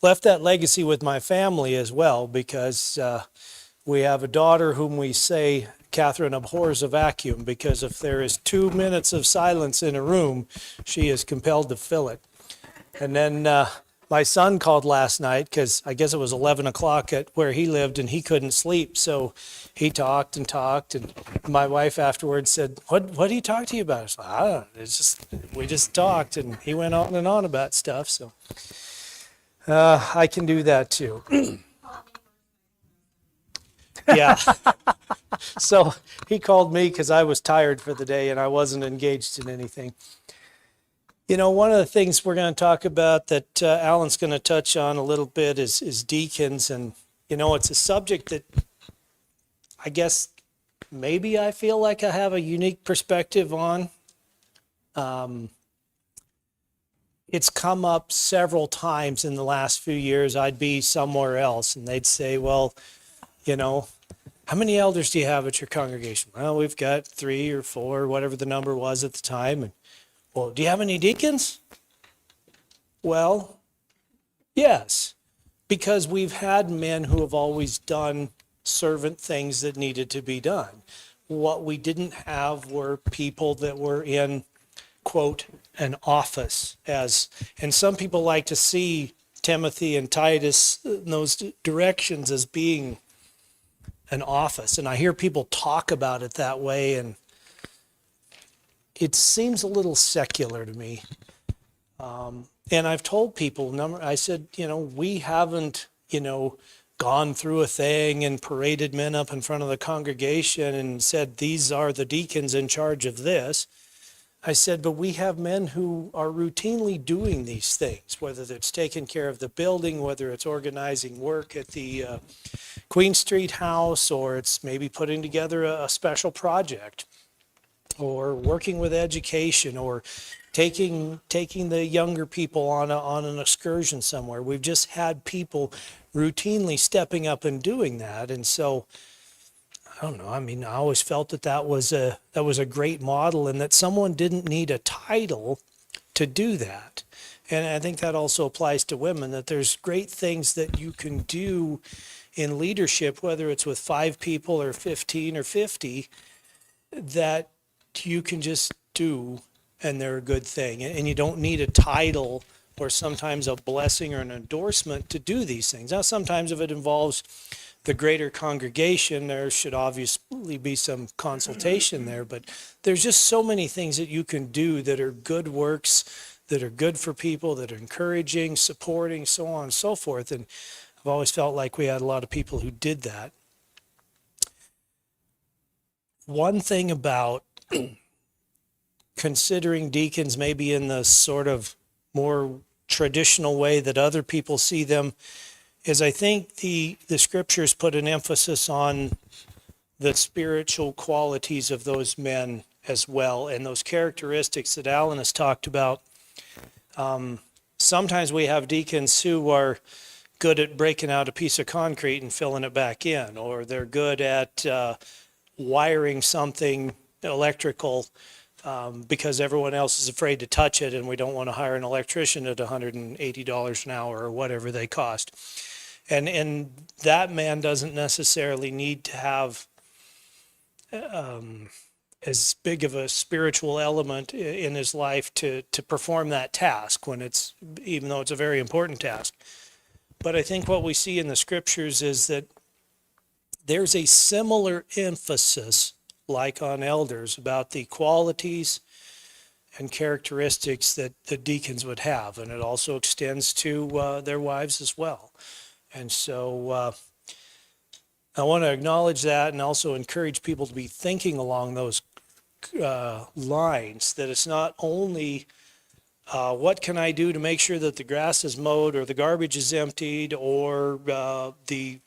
left that legacy with my family as well, because we have a daughter whom we say Catherine abhors a vacuum, because if there is 2 minutes of silence in a room, she is compelled to fill it. And then my son called last night because I guess it was 11 o'clock at where he lived and he couldn't sleep. So he talked and talked. And my wife afterwards said, what did he talk to you about? I was like, I don't know. We just talked, and he went on and on about stuff. So I can do that too. Yeah. So he called me because I was tired for the day and I wasn't engaged in anything. You know, one of the things we're going to talk about that Alan's going to touch on a little bit is deacons. And, you know, it's a subject that I guess maybe I feel like I have a unique perspective on. It's come up several times in the last few years. I'd be somewhere else and they'd say, well, you know, how many elders do you have at your congregation? Well, we've got 3 or 4, whatever the number was at the time. And, well, do you have any deacons? Well, yes, because we've had men who have always done servant things that needed to be done. What we didn't have were people that were in, quote, an office, and some people like to see Timothy and Titus in those directions as being an office. And I hear people talk about it that way, and it seems a little secular to me. And I've told people, I said, you know, we haven't, you know, gone through a thing and paraded men up in front of the congregation and said, these are the deacons in charge of this. I said, but we have men who are routinely doing these things, whether it's taking care of the building, whether it's organizing work at the Queen Street house, or it's maybe putting together a special project, or working with education, or taking the younger people on an excursion somewhere. We've just had people routinely stepping up and doing that. And so, I don't know, I mean, I always felt that was a great model, and that someone didn't need a title to do that. And I think that also applies to women, that there's great things that you can do in leadership, whether it's with 5 people or 15 or 50, that you can just do, and they're a good thing. And you don't need a title or sometimes a blessing or an endorsement to do these things. Now, sometimes if it involves the greater congregation, there should obviously be some consultation there, but there's just so many things that you can do that are good works, that are good for people, that are encouraging, supporting, so on and so forth. And I've always felt like we had a lot of people who did that. One thing about considering deacons maybe in the sort of more traditional way that other people see them is, I think the scriptures put an emphasis on the spiritual qualities of those men as well, and those characteristics that Alan has talked about. Sometimes we have deacons who are good at breaking out a piece of concrete and filling it back in, or they're good at wiring something electrical because everyone else is afraid to touch it, and we don't want to hire an electrician at $180 an hour or whatever they cost. And that man doesn't necessarily need to have as big of a spiritual element in his life to perform that task, even though it's a very important task. But I think what we see in the scriptures is that there's a similar emphasis, like on elders, about the qualities and characteristics that the deacons would have. And it also extends to their wives as well. And so I want to acknowledge that, and also encourage people to be thinking along those lines, that it's not only what can I do to make sure that the grass is mowed, or the garbage is emptied, or the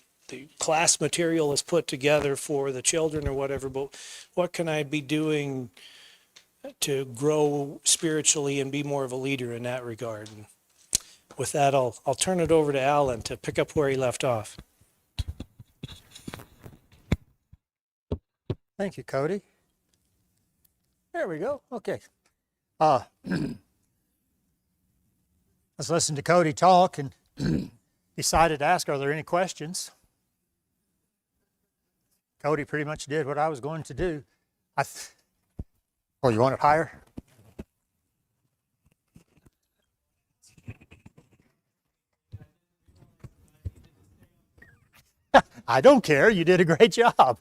class material is put together for the children or whatever, but what can I be doing to grow spiritually and be more of a leader in that regard. And with that, I'll turn it over to Alan to pick up where he left off. Thank you, Cody. There we go. Okay. Let's listen to Cody talk, and decided to ask, are there any questions? Cody pretty much did what I was going to do. Oh, you want it higher? I don't care. You did a great job.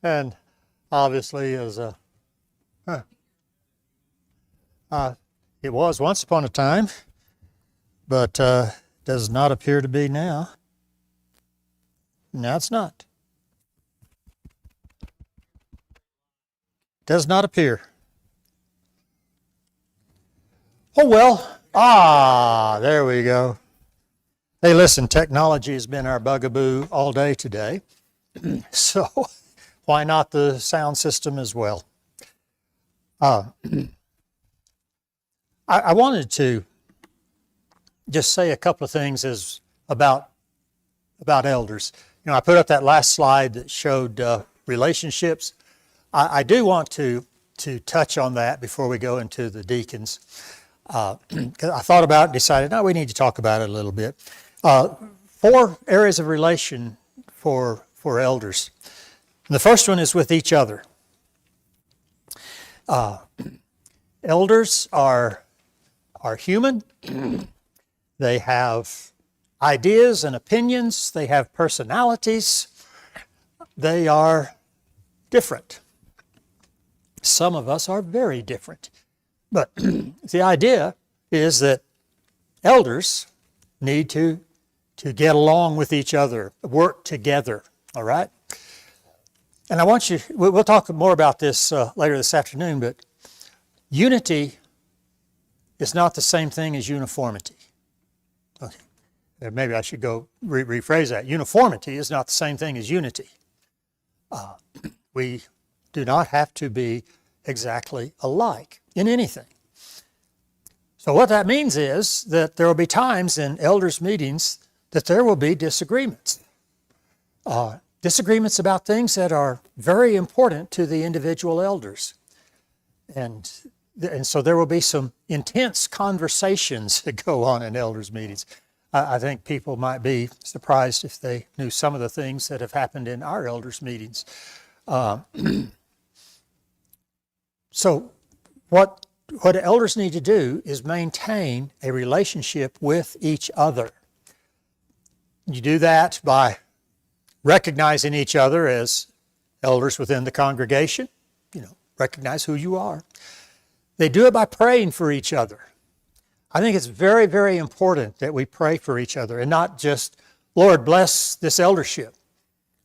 And obviously, as it was once upon a time, but does not appear to be now. No, it's not. Does not appear. Oh, well. There we go. Hey, listen, technology has been our bugaboo all day today. So why not the sound system as well? I wanted to just say a couple of things about elders. You know, I put up that last slide that showed relationships. I do want to touch on that before we go into the deacons. 'Cause I thought about it and decided, no, we need to talk about it a little bit. 4 areas of relation for elders. And the first one is with each other. Elders are human. They have ideas and opinions. They have personalities. They are different. Some of us are very different. But the idea is that elders need to get along with each other, work together, all right? And I want you, we'll talk more about this later this afternoon, but unity is not the same thing as uniformity. Okay, maybe I should go rephrase that. Uniformity is not the same thing as unity. We do not have to be exactly alike in anything. So what that means is that there will be times in elders' meetings that there will be disagreements. Disagreements about things that are very important to the individual elders. And so there will be some intense conversations that go on in elders' meetings. I think people might be surprised if they knew some of the things that have happened in our elders' meetings. So what elders need to do is maintain a relationship with each other. You do that by recognizing each other as elders within the congregation. You know, recognize who you are. They do it by praying for each other. I think it's very, very important that we pray for each other and not just, Lord, bless this eldership,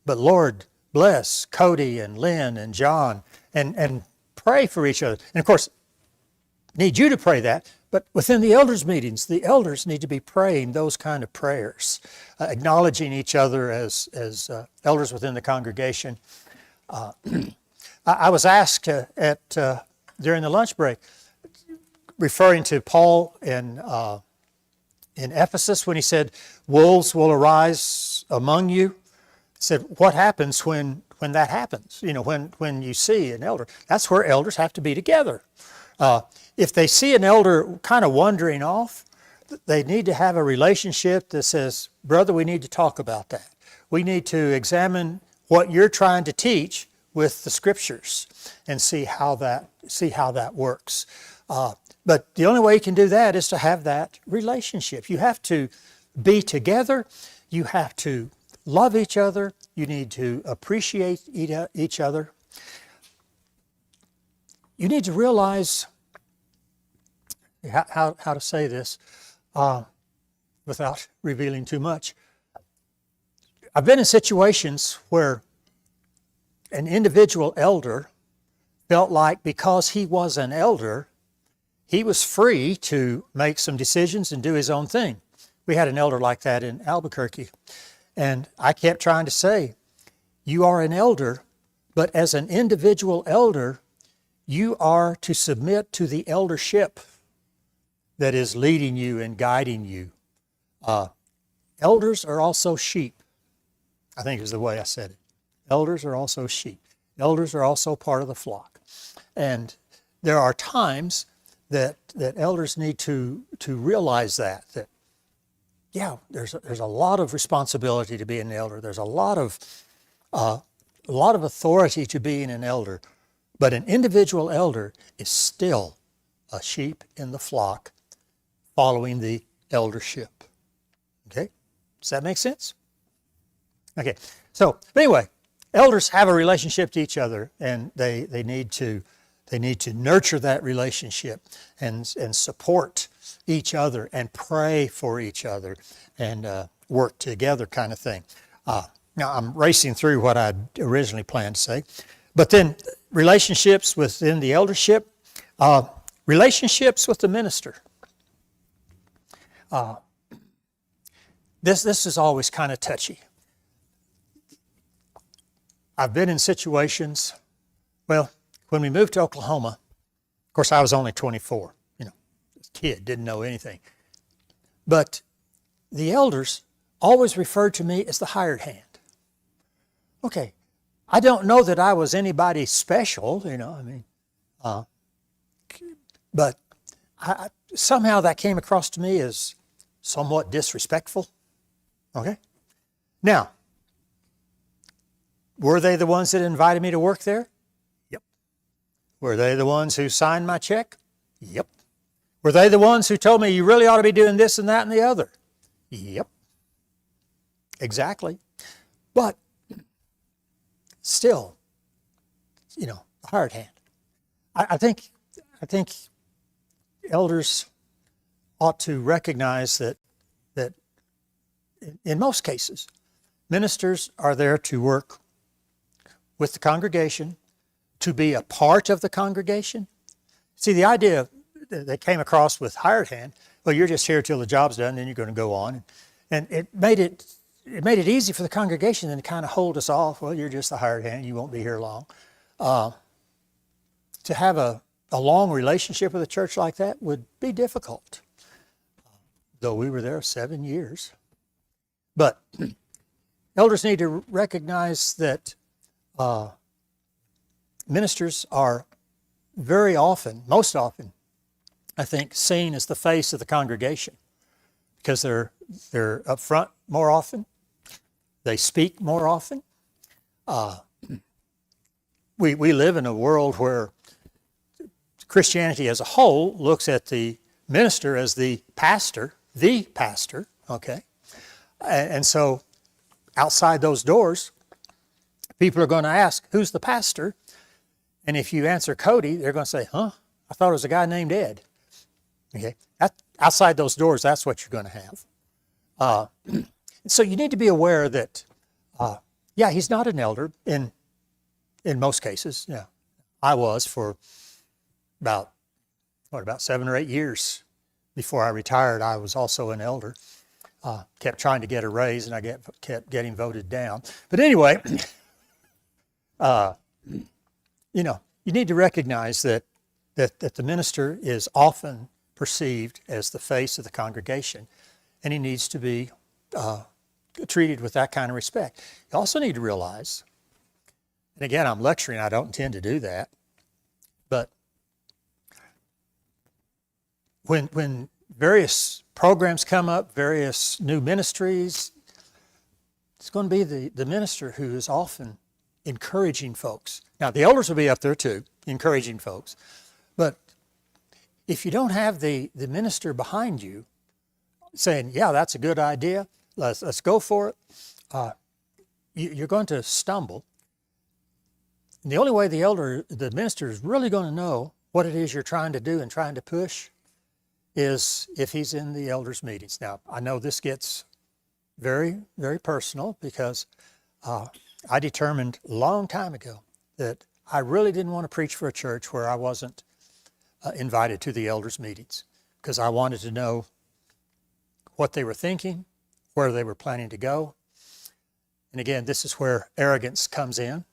but Lord, bless Cody and Lynn and John, and pray for each other. And of course, need you to pray that, but within the elders' meetings, the elders need to be praying those kind of prayers, acknowledging each other as elders within the congregation. I was asked during the lunch break, referring to Paul in Ephesus when he said, wolves will arise among you. He said, what happens when that happens? You know, when you see an elder. That's where elders have to be together. If they see an elder kind of wandering off, they need to have a relationship that says, brother, we need to talk about that. We need to examine what you're trying to teach with the scriptures and see how that works. But the only way you can do that is to have that relationship. You have to be together. You have to love each other. You need to appreciate each other. You need to realize how to say this without revealing too much. I've been in situations where an individual elder felt like because he was an elder, he was free to make some decisions and do his own thing. We had an elder like that in Albuquerque. And I kept trying to say, you are an elder, but as an individual elder, you are to submit to the eldership that is leading you and guiding you. Elders are also sheep. I think is the way I said it. Elders are also sheep. Elders are also part of the flock. And there are times that elders need to realize that yeah, there's a lot of responsibility to being an elder. There's a lot of authority to being an elder. But an individual elder is still a sheep in the flock following the eldership. Okay? Does that make sense? Okay. So, but anyway, elders have a relationship to each other, and they need to nurture that relationship and support each other and pray for each other and work together kind of thing. Now, I'm racing through what I'd originally planned to say. But then relationships within the eldership, relationships with the minister. This is always kind of touchy. I've been in situations, well, when we moved to Oklahoma, of course I was only 24, kid, didn't know anything. But the elders always referred to me as the hired hand. Okay, I don't know that I was anybody special, but somehow that came across to me as somewhat disrespectful. Okay? Now, were they the ones that invited me to work there? Yep. Were they the ones who signed my check? Yep. Were they the ones who told me you really ought to be doing this and that and the other? Yep. Exactly. But still, hired hand. I think elders ought to recognize that in most cases, ministers are there to work with the congregation, to be a part of the congregation. See, the idea that came across with hired hand, well, you're just here till the job's done, then you're going to go on. And it made it easy for the congregation then to kind of hold us off. Well, you're just a hired hand, you won't be here long. To have a long relationship with a church like that would be difficult, though we were there 7 years. But elders need to recognize that ministers are very often, most often, I think, seen as the face of the congregation because they're up front more often. They speak more often. We live in a world where Christianity as a whole looks at the minister as the pastor, okay? And so outside those doors, people are going to ask, who's the pastor? And if you answer Cody, they're going to say, I thought it was a guy named Ed. Okay, outside those doors, that's what you're going to have. So you need to be aware that, he's not an elder in most cases. Yeah, I was for about 7 or 8 years before I retired. I was also an elder. Kept trying to get a raise, and I kept getting voted down. But anyway, you need to recognize that the minister is often perceived as the face of the congregation, and he needs to be treated with that kind of respect. You also need to realize, and again, I'm lecturing, I don't intend to do that, but when various programs come up, various new ministries, it's going to be the minister who is often encouraging folks. Now, the elders will be up there too, encouraging folks, but if you don't have the minister behind you saying, yeah, that's a good idea, let's go for it, you're going to stumble. And the only way the minister is really going to know what it is you're trying to do and trying to push is if he's in the elders' meetings. Now, I know this gets very, very personal because I determined a long time ago that I really didn't want to preach for a church where I wasn't invited to the elders' meetings, because I wanted to know what they were thinking, where they were planning to go. And again, this is where arrogance comes in.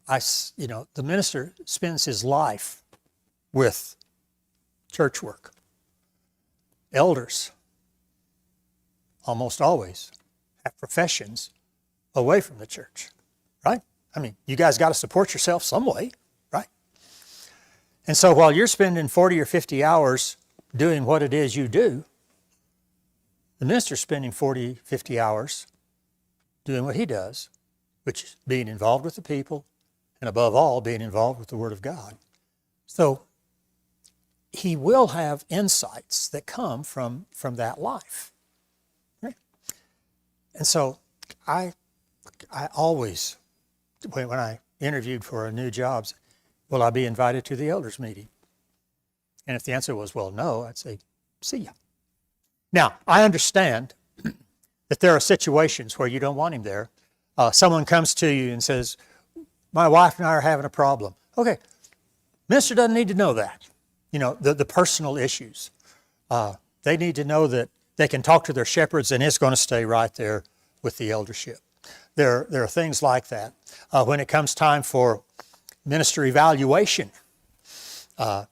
The minister spends his life with church work. Elders almost always have professions away from the church, right? I mean, you guys got to support yourself some way, right? And so while you're spending 40 or 50 hours doing what it is you do, The minister's spending 40, 50 hours doing what he does, which is being involved with the people, and above all, being involved with the Word of God. So he will have insights that come from that life. Right? And so I always, when I interviewed for a new job, will I be invited to the elders meeting? And if the answer was, well, no, I'd say, see ya. Now, I understand that there are situations where you don't want him there. Someone comes to you and says, my wife and I are having a problem. Okay, minister doesn't need to know that. You know, the personal issues. They need to know that they can talk to their shepherds and it's going to stay right there with the eldership. There are things like that. When it comes time for minister evaluation,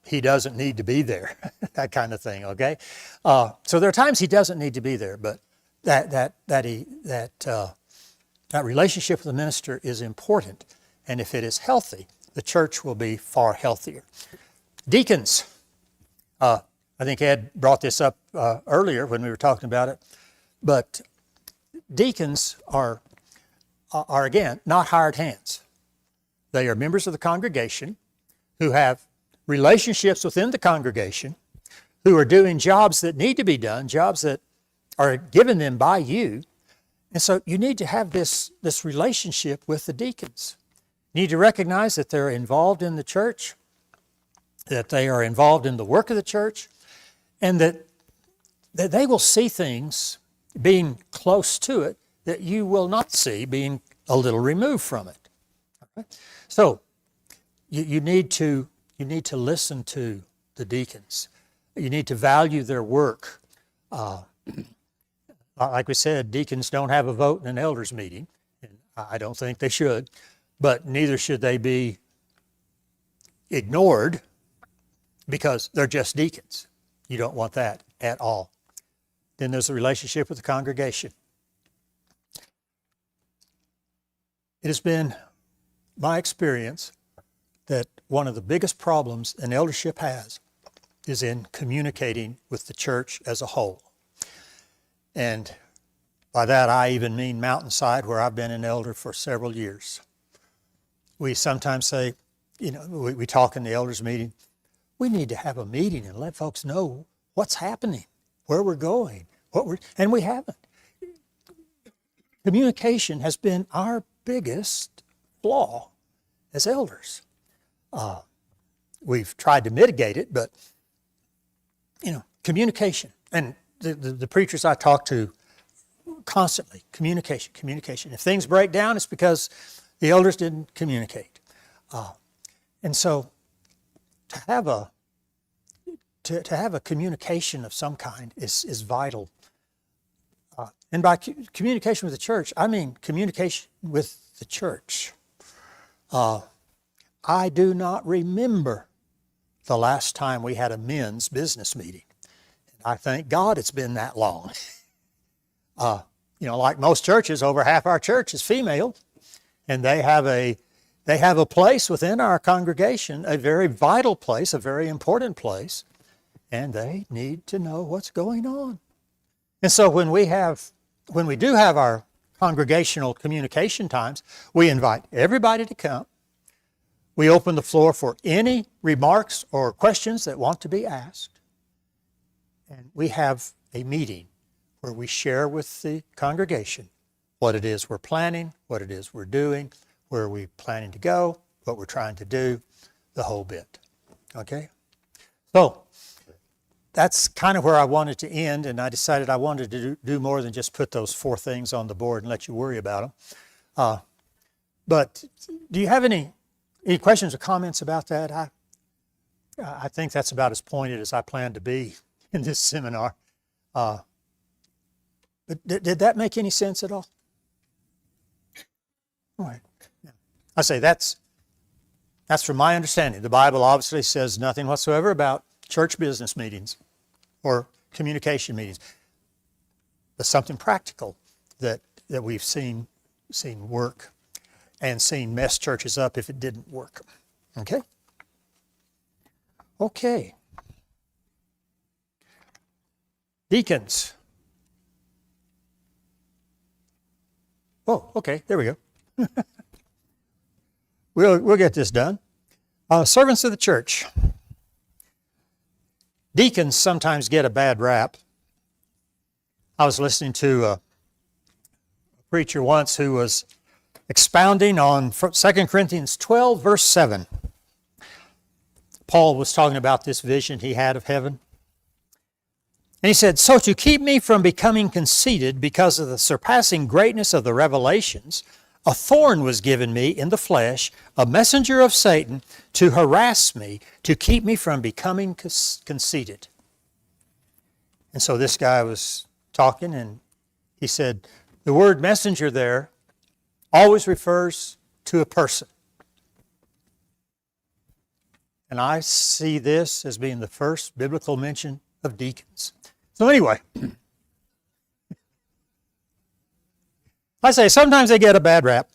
he doesn't need to be there, that kind of thing, okay? So there are times he doesn't need to be there, but that relationship with the minister is important. And if it is healthy, the church will be far healthier. Deacons, I think Ed brought this up earlier when we were talking about it, but deacons are again, not hired hands. They are members of the congregation who have relationships within the congregation, who are doing jobs that need to be done, jobs that are given them by you. And so you need to have this relationship with the deacons. You need to recognize that they're involved in the church, that they are involved in the work of the church, and that they will see things being close to it that you will not see being a little removed from it. Okay? So you need to listen to the deacons. You need to value their work. Like we said, deacons don't have a vote in an elders meeting, and I don't think they should, but neither should they be ignored because they're just deacons. You don't want that at all. Then there's a relationship with the congregation. It has been my experience that one of the biggest problems an eldership has is in communicating with the church as a whole. And by that I even mean Mountainside, where I've been an elder for several years. We sometimes say, you know, we talk in the elders meeting, we need to have a meeting and let folks know what's happening, where we're going, and we haven't. Communication has been our biggest flaw as elders. We've tried to mitigate it, but, you know, communication. And the preachers I talk to constantly, communication. If things break down, it's because the elders didn't communicate. And so to have a communication of some kind is vital. And by communication with the church, I mean communication with the church. I do not remember the last time we had a men's business meeting. I thank God it's been that long. You know, like most churches, over half our church is female, and they have a place within our congregation, a very vital place, a very important place, and they need to know what's going on. And so when we do have our congregational communication times, we invite everybody to come. We open the floor for any remarks or questions that want to be asked. And we have a meeting where we share with the congregation what it is we're planning, what it is we're doing, where we're planning to go, what we're trying to do, the whole bit. Okay? So that's kind of where I wanted to end, and I decided I wanted to do more than just put those 4 things on the board and let you worry about them. But do you have any questions or comments about that? I think that's about as pointed as I plan to be in this seminar. But did that make any sense at all? All right. Yeah. I say that's from my understanding. The Bible obviously says nothing whatsoever about church business meetings or communication meetings. But something practical that we've seen work and seen mess churches up if it didn't work. Okay? Okay. Deacons, Oh, okay, there we go. We'll get this done. Servants of the church. Deacons sometimes get a bad rap. I was listening to a preacher once who was expounding on 2 Corinthians 12, verse 7. Paul was talking about this vision he had of heaven. And he said, "So to keep me from becoming conceited because of the surpassing greatness of the revelations, a thorn was given me in the flesh, a messenger of Satan, to harass me, to keep me from becoming conceited." And so this guy was talking, and he said, the word messenger there always refers to a person. And I see this as being the first biblical mention of deacons. So anyway, I say sometimes they get a bad rap.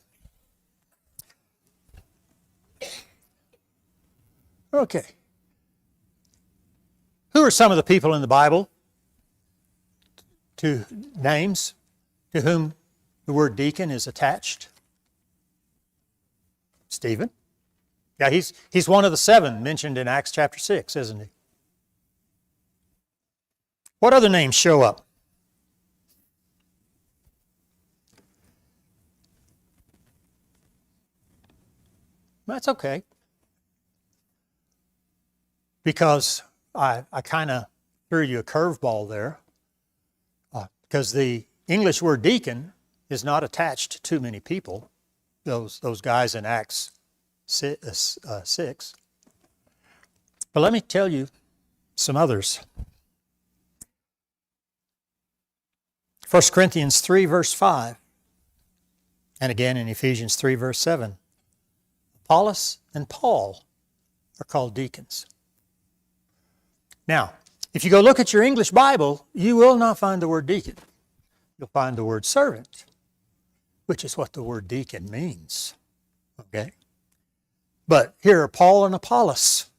Okay. Who are some of the people in the Bible, to names, to whom the word deacon is attached? Stephen. Yeah, he's one of the 7 mentioned in Acts chapter 6, isn't he? What other names show up? That's okay. Because I kind of threw you a curveball there. Because the English word deacon is not attached to too many people. Those guys in Acts 6. But let me tell you some others. 1 Corinthians 3, verse 5. And again in Ephesians 3, verse 7. Apollos and Paul are called deacons. Now, if you go look at your English Bible, you will not find the word deacon. You'll find the word servant, which is what the word deacon means. Okay? But here are Paul and Apollos,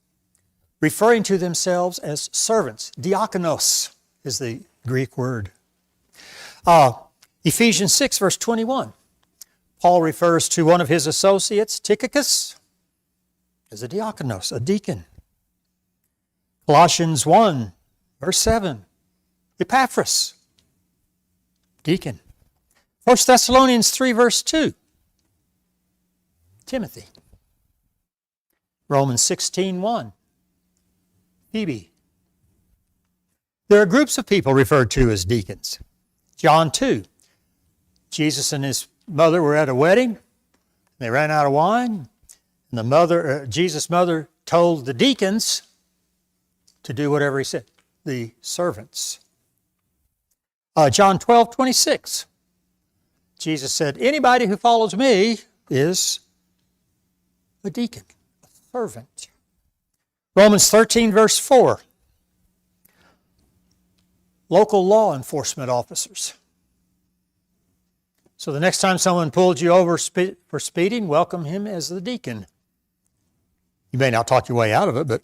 referring to themselves as servants. Diakonos is the Greek word. Ephesians 6, verse 21. Paul refers to one of his associates, Tychicus, as a diakonos, a deacon. Colossians 1, verse 7. Epaphras, deacon. 1 Thessalonians 3, verse 2. Timothy. Romans 16, 1. Phoebe. There are groups of people referred to as deacons. John 2. Jesus and his mother were at a wedding. They ran out of wine. And Jesus' mother told the deacons to do whatever he said. The servants. John 12, 26. Jesus said, anybody who follows me is a deacon, a servant. Romans 13, verse 4. Local law enforcement officers. So the next time someone pulled you over for speeding, welcome him as the deacon. You may not talk your way out of it, but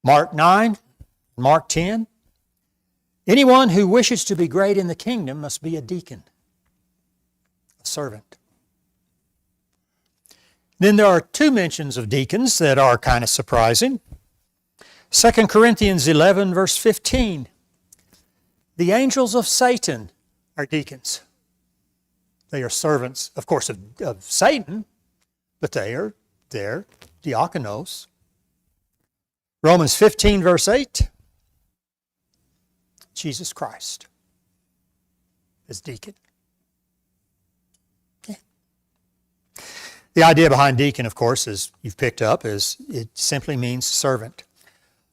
Mark 9, Mark 10. Anyone who wishes to be great in the kingdom must be a deacon, a servant. Then there are 2 mentions of deacons that are kind of surprising. 2 Corinthians 11, verse 15. The angels of Satan are deacons. They are servants, of course, of Satan, but they're diakonos. Romans 15, verse 8. Jesus Christ is deacon. Okay. The idea behind deacon, of course, as you've picked up, is it simply means servant.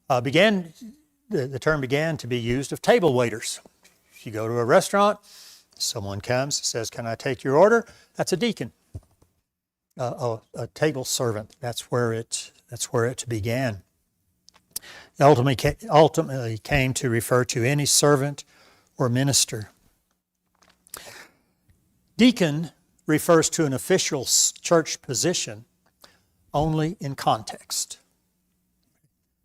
The term began to be used of table waiters. If you go to a restaurant, someone comes, says, "Can I take your order?" That's a deacon, a table servant. That's where it began. It ultimately came to refer to any servant or minister. Deacon refers to an official church position only in context.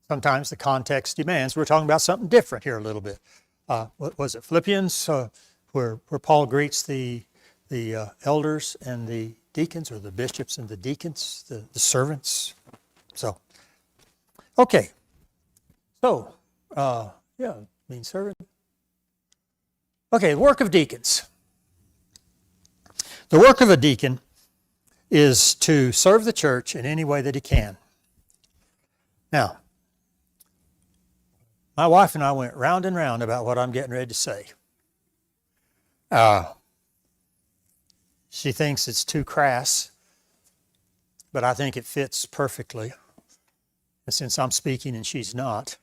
Sometimes the context demands. We're talking about something different here a little bit. What was it? Philippians, where Paul greets the elders and the deacons, or the bishops and the deacons, the servants. So, okay. So, means servant. Okay, the work of deacons. The work of a deacon is to serve the church in any way that he can. Now, my wife and I went round and round about what I'm getting ready to say. She thinks it's too crass, but I think it fits perfectly. And since I'm speaking and she's not.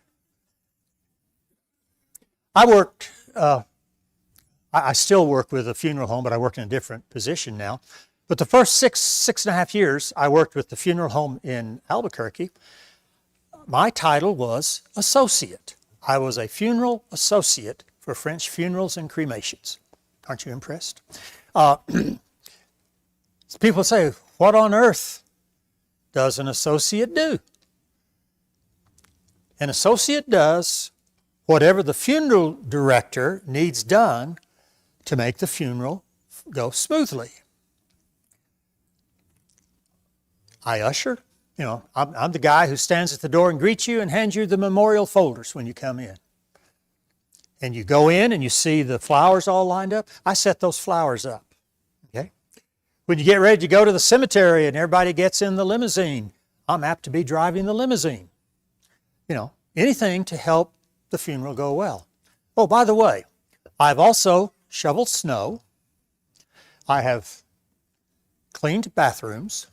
I still work with a funeral home, but I work in a different position now. But the first six and a half years I worked with the funeral home in Albuquerque, my title was associate. I was a funeral associate for French funerals and cremations. Aren't you impressed? People say, what on earth does an associate do? An associate does whatever the funeral director needs done to make the funeral go smoothly. I usher. I'm the guy who stands at the door and greets you and hands you the memorial folders when you come in. And you go in and you see the flowers all lined up. I set those flowers up. Okay? When you get ready to go to the cemetery and everybody gets in the limousine, I'm apt to be driving the limousine. Anything to help the funeral go well. Oh, by the way, I've also shoveled snow. I have cleaned bathrooms.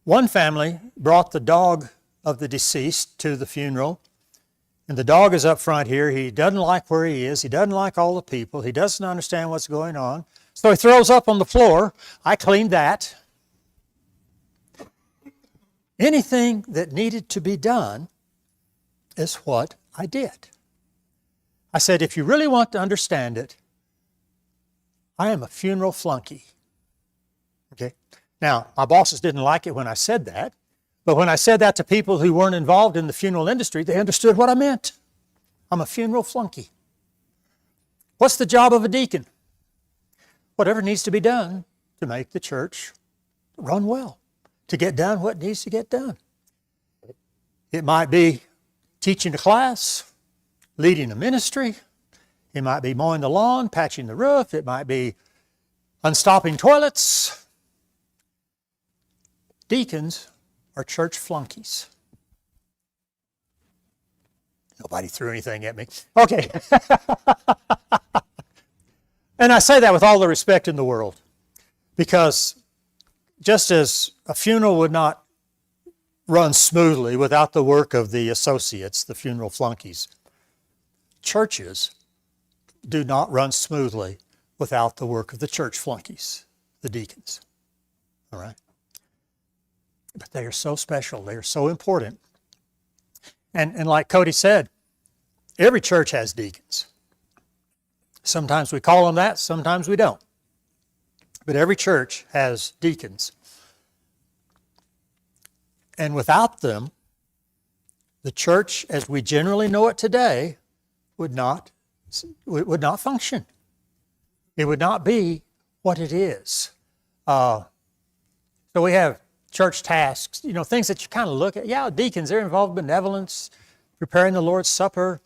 One family brought the dog of the deceased to the funeral, and the dog is up front here. He doesn't like where he is. He doesn't like all the people. He doesn't understand what's going on. So he throws up on the floor. I cleaned that. Anything that needed to be done is what I did. I said, if you really want to understand it, I am a funeral flunky. Okay? Now, my bosses didn't like it when I said that, but when I said that to people who weren't involved in the funeral industry, they understood what I meant. I'm a funeral flunky. What's the job of a deacon? Whatever needs to be done to make the church run well, to get done what needs to get done. It might be teaching a class, leading a ministry. It might be mowing the lawn, patching the roof. It might be unstopping toilets. Deacons are church flunkies. Nobody threw anything at me. Okay. And I say that with all the respect in the world, because just as a funeral would not run smoothly without the work of the associates, the funeral flunkies, churches do not run smoothly without the work of the church flunkies, the deacons. All right? But they are so special. They are so important. And like Cody said, every church has deacons. Sometimes we call them that, sometimes we don't. But every church has deacons. And without them, the church as we generally know it today would not function. It would not be what it is. So we have church tasks, things that you kind of look at. Yeah, deacons, they're involved in benevolence, preparing the Lord's Supper,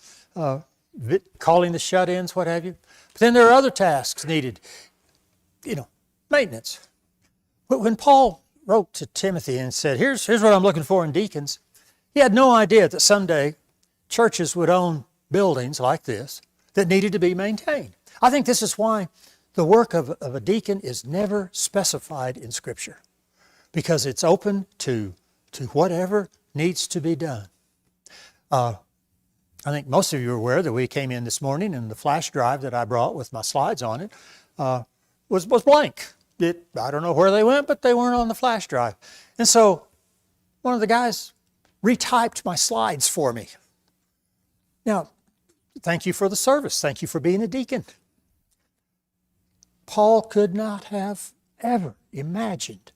calling the shut-ins, what have you. But then there are other tasks needed, maintenance. But when Paul wrote to Timothy and said, here's what I'm looking for in deacons, he had no idea that someday churches would own buildings like this that needed to be maintained. I think this is why the work of a deacon is never specified in Scripture, because it's open to whatever needs to be done. I think most of you are aware that we came in this morning and the flash drive that I brought with my slides on it was blank. I don't know where they went, but they weren't on the flash drive. And so one of the guys retyped my slides for me. Now, thank you for the service. Thank you for being a deacon. Paul could not have ever imagined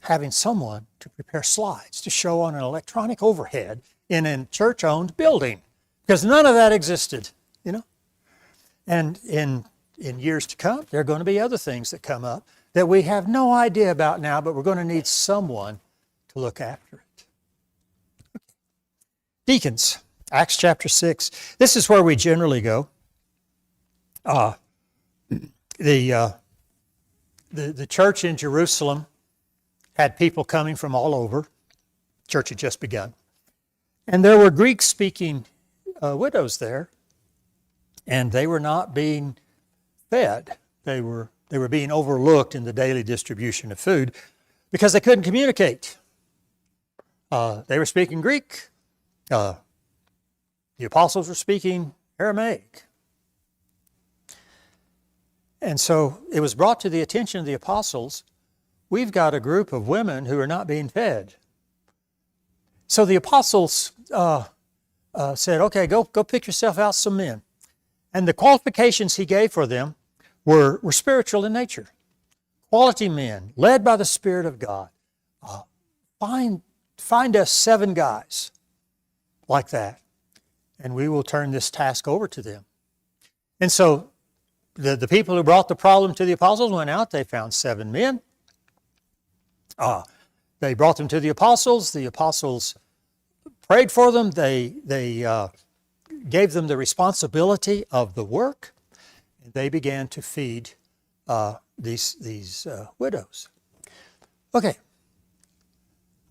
having someone to prepare slides to show on an electronic overhead in a church-owned building, because none of that existed, And in years to come, there are going to be other things that come up that we have no idea about now, but we're going to need someone to look after it. Deacons, Acts chapter 6. This is where we generally go. The church in Jerusalem had people coming from all over. Church had just begun. And there were Greek-speaking widows there, and they were not being fed. They were being overlooked in the daily distribution of food because they couldn't communicate. They were speaking Greek. The apostles were speaking Aramaic. And so it was brought to the attention of the apostles, we've got a group of women who are not being fed. So the apostles said, okay, go pick yourself out some men. And the qualifications he gave for them were spiritual in nature. Quality men, led by the Spirit of God. Find us 7 guys like that, and we will turn this task over to them. And so the people who brought the problem to the apostles went out. They found 7 men. They brought them to the apostles. The apostles prayed for them. They gave them the responsibility of the work. They began to feed these widows. Okay,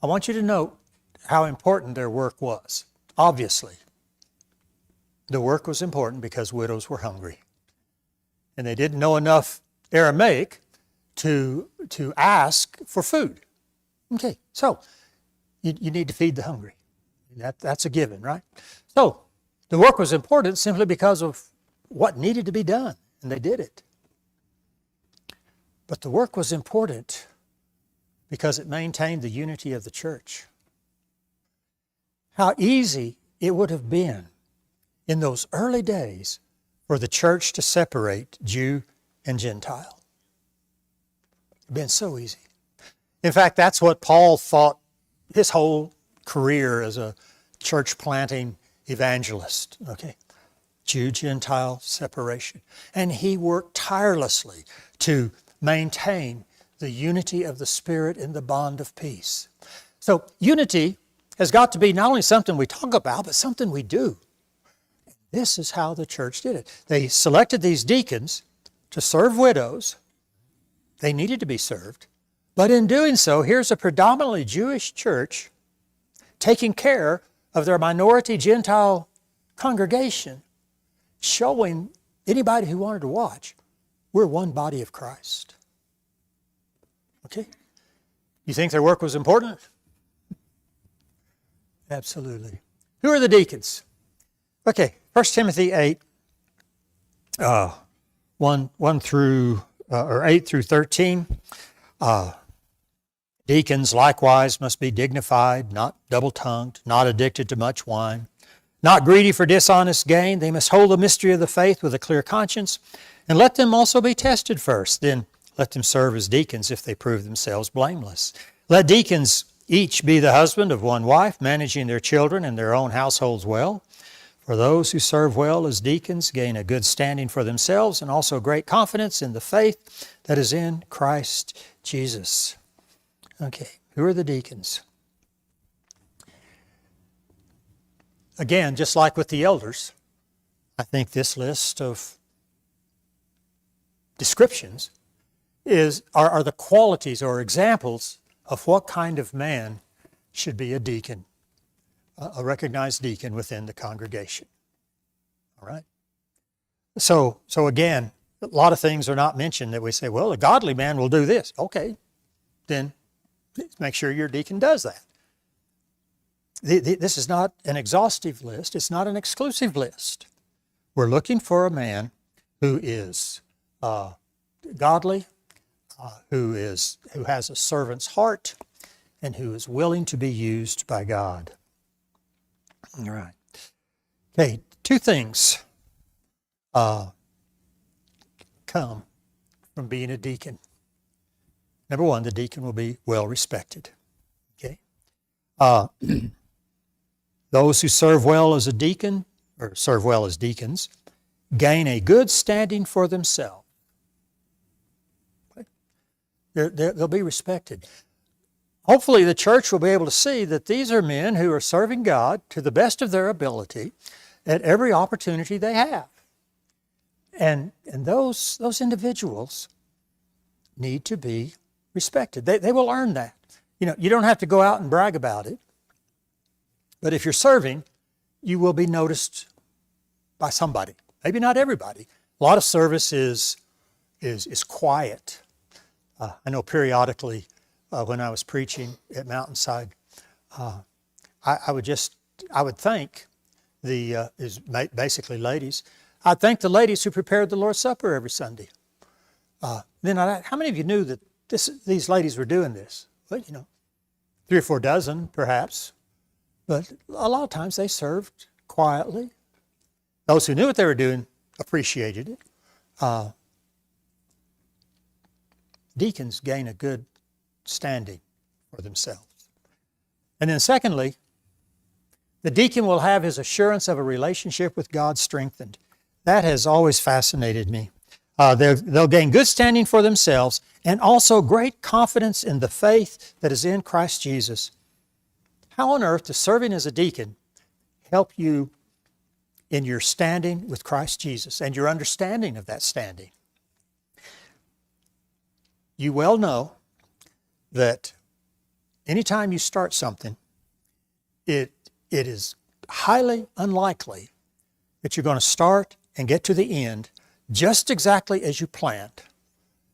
I want you to note how important their work was. Obviously, the work was important because widows were hungry. And they didn't know enough Aramaic to ask for food. Okay, so you need to feed the hungry. That's a given, right? So the work was important simply because of what needed to be done, and they did it. But the work was important because it maintained the unity of the church. How easy it would have been in those early days for the church to separate Jew and Gentile. It would have been so easy. In fact, that's what Paul thought his whole career as a church planting evangelist. Okay, Jew-Gentile separation. And he worked tirelessly to maintain the unity of the Spirit in the bond of peace. So unity has got to be not only something we talk about, but something we do. This is how the church did it. They selected these deacons to serve widows. They needed to be served. But in doing so, here's a predominantly Jewish church taking care of their minority Gentile congregation, showing anybody who wanted to watch, we're one body of Christ. Okay? You think their work was important? Absolutely. Who are the deacons? Okay, 1 Timothy 8, 8 through 13. Deacons likewise must be dignified, not double-tongued, not addicted to much wine, not greedy for dishonest gain. They must hold the mystery of the faith with a clear conscience, and let them also be tested first. Then let them serve as deacons if they prove themselves blameless. Let deacons each be the husband of one wife, managing their children and their own households well. For those who serve well as deacons gain a good standing for themselves and also great confidence in the faith that is in Christ Jesus. Okay, who are the deacons? Again, just like with the elders, I think this list of descriptions are the qualities or examples of what kind of man should be a deacon, a recognized deacon within the congregation. All right? So again, a lot of things are not mentioned that we say, well, a godly man will do this. Okay, then make sure your deacon does that. This is not an exhaustive list. It's not an exclusive list. We're looking for a man who is godly, who has a servant's heart, and who is willing to be used by God. All right. Okay, 2 things come from being a deacon. Number 1, the deacon will be well respected. Okay. Those who serve well as a deacon, or serve well as deacons, gain a good standing for themselves. They'll be respected. Hopefully the church will be able to see that these are men who are serving God to the best of their ability at every opportunity they have. And those individuals need to be respected. They will earn that. You know, you don't have to go out and brag about it. But if you're serving, you will be noticed by somebody. Maybe not everybody. A lot of service is quiet. I know periodically when I was preaching at Mountainside, I would thank basically ladies. I'd thank the ladies who prepared the Lord's Supper every Sunday. Then how many of you knew that these ladies were doing this? Well, you know, 3 or 4 dozen perhaps, but a lot of times they served quietly. Those who knew what they were doing appreciated it. Deacons gain a good standing for themselves. And then secondly, the deacon will have his assurance of a relationship with God strengthened. That has always fascinated me. They'll gain good standing for themselves and also great confidence in the faith that is in Christ Jesus. How on earth does serving as a deacon help you in your standing with Christ Jesus and your understanding of that standing? You well know that anytime you start something, it is highly unlikely that you're going to start and get to the end just exactly as you planned.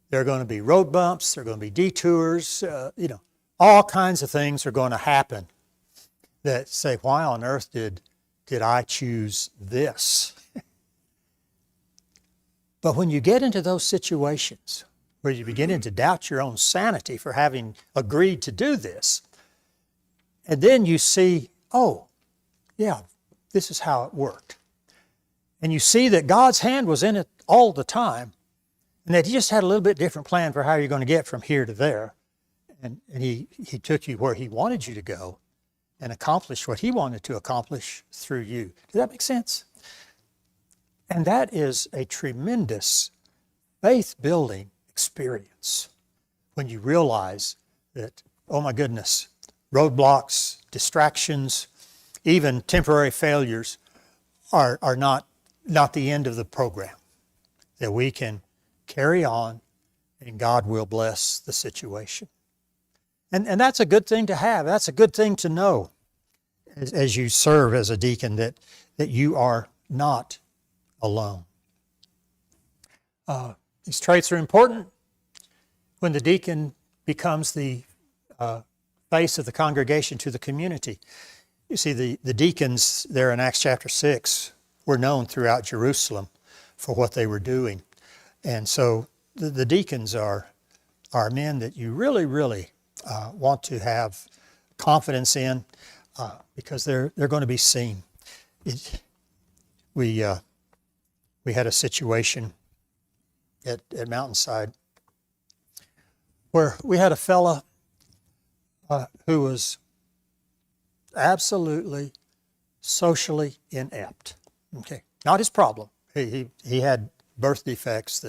There are going to be road bumps, there are going to be detours, all kinds of things are going to happen that say, why on earth did I choose this? But when you get into those situations where you begin to doubt your own sanity for having agreed to do this, and then you see, oh, yeah, this is how it worked. And you see that God's hand was in it all the time, and that He just had a little bit different plan for how you're going to get from here to there. And He took you where He wanted you to go and accomplished what He wanted to accomplish through you. Does that make sense? And that is a tremendous faith-building experience when you realize that, oh my goodness, roadblocks, distractions, even temporary failures are not the end of the program. That we can carry on and God will bless the situation. And that's a good thing to have. That's a good thing to know as you serve as a deacon, that you are not alone. These traits are important when the deacon becomes the face of the congregation to the community. You see, the deacons there in Acts chapter 6 were known throughout Jerusalem for what they were doing. And so the deacons are men that you really, really want to have confidence in because they're going to be seen. We had a situation at Mountainside where we had a fella who was absolutely socially inept. Okay, not his problem. He had birth defects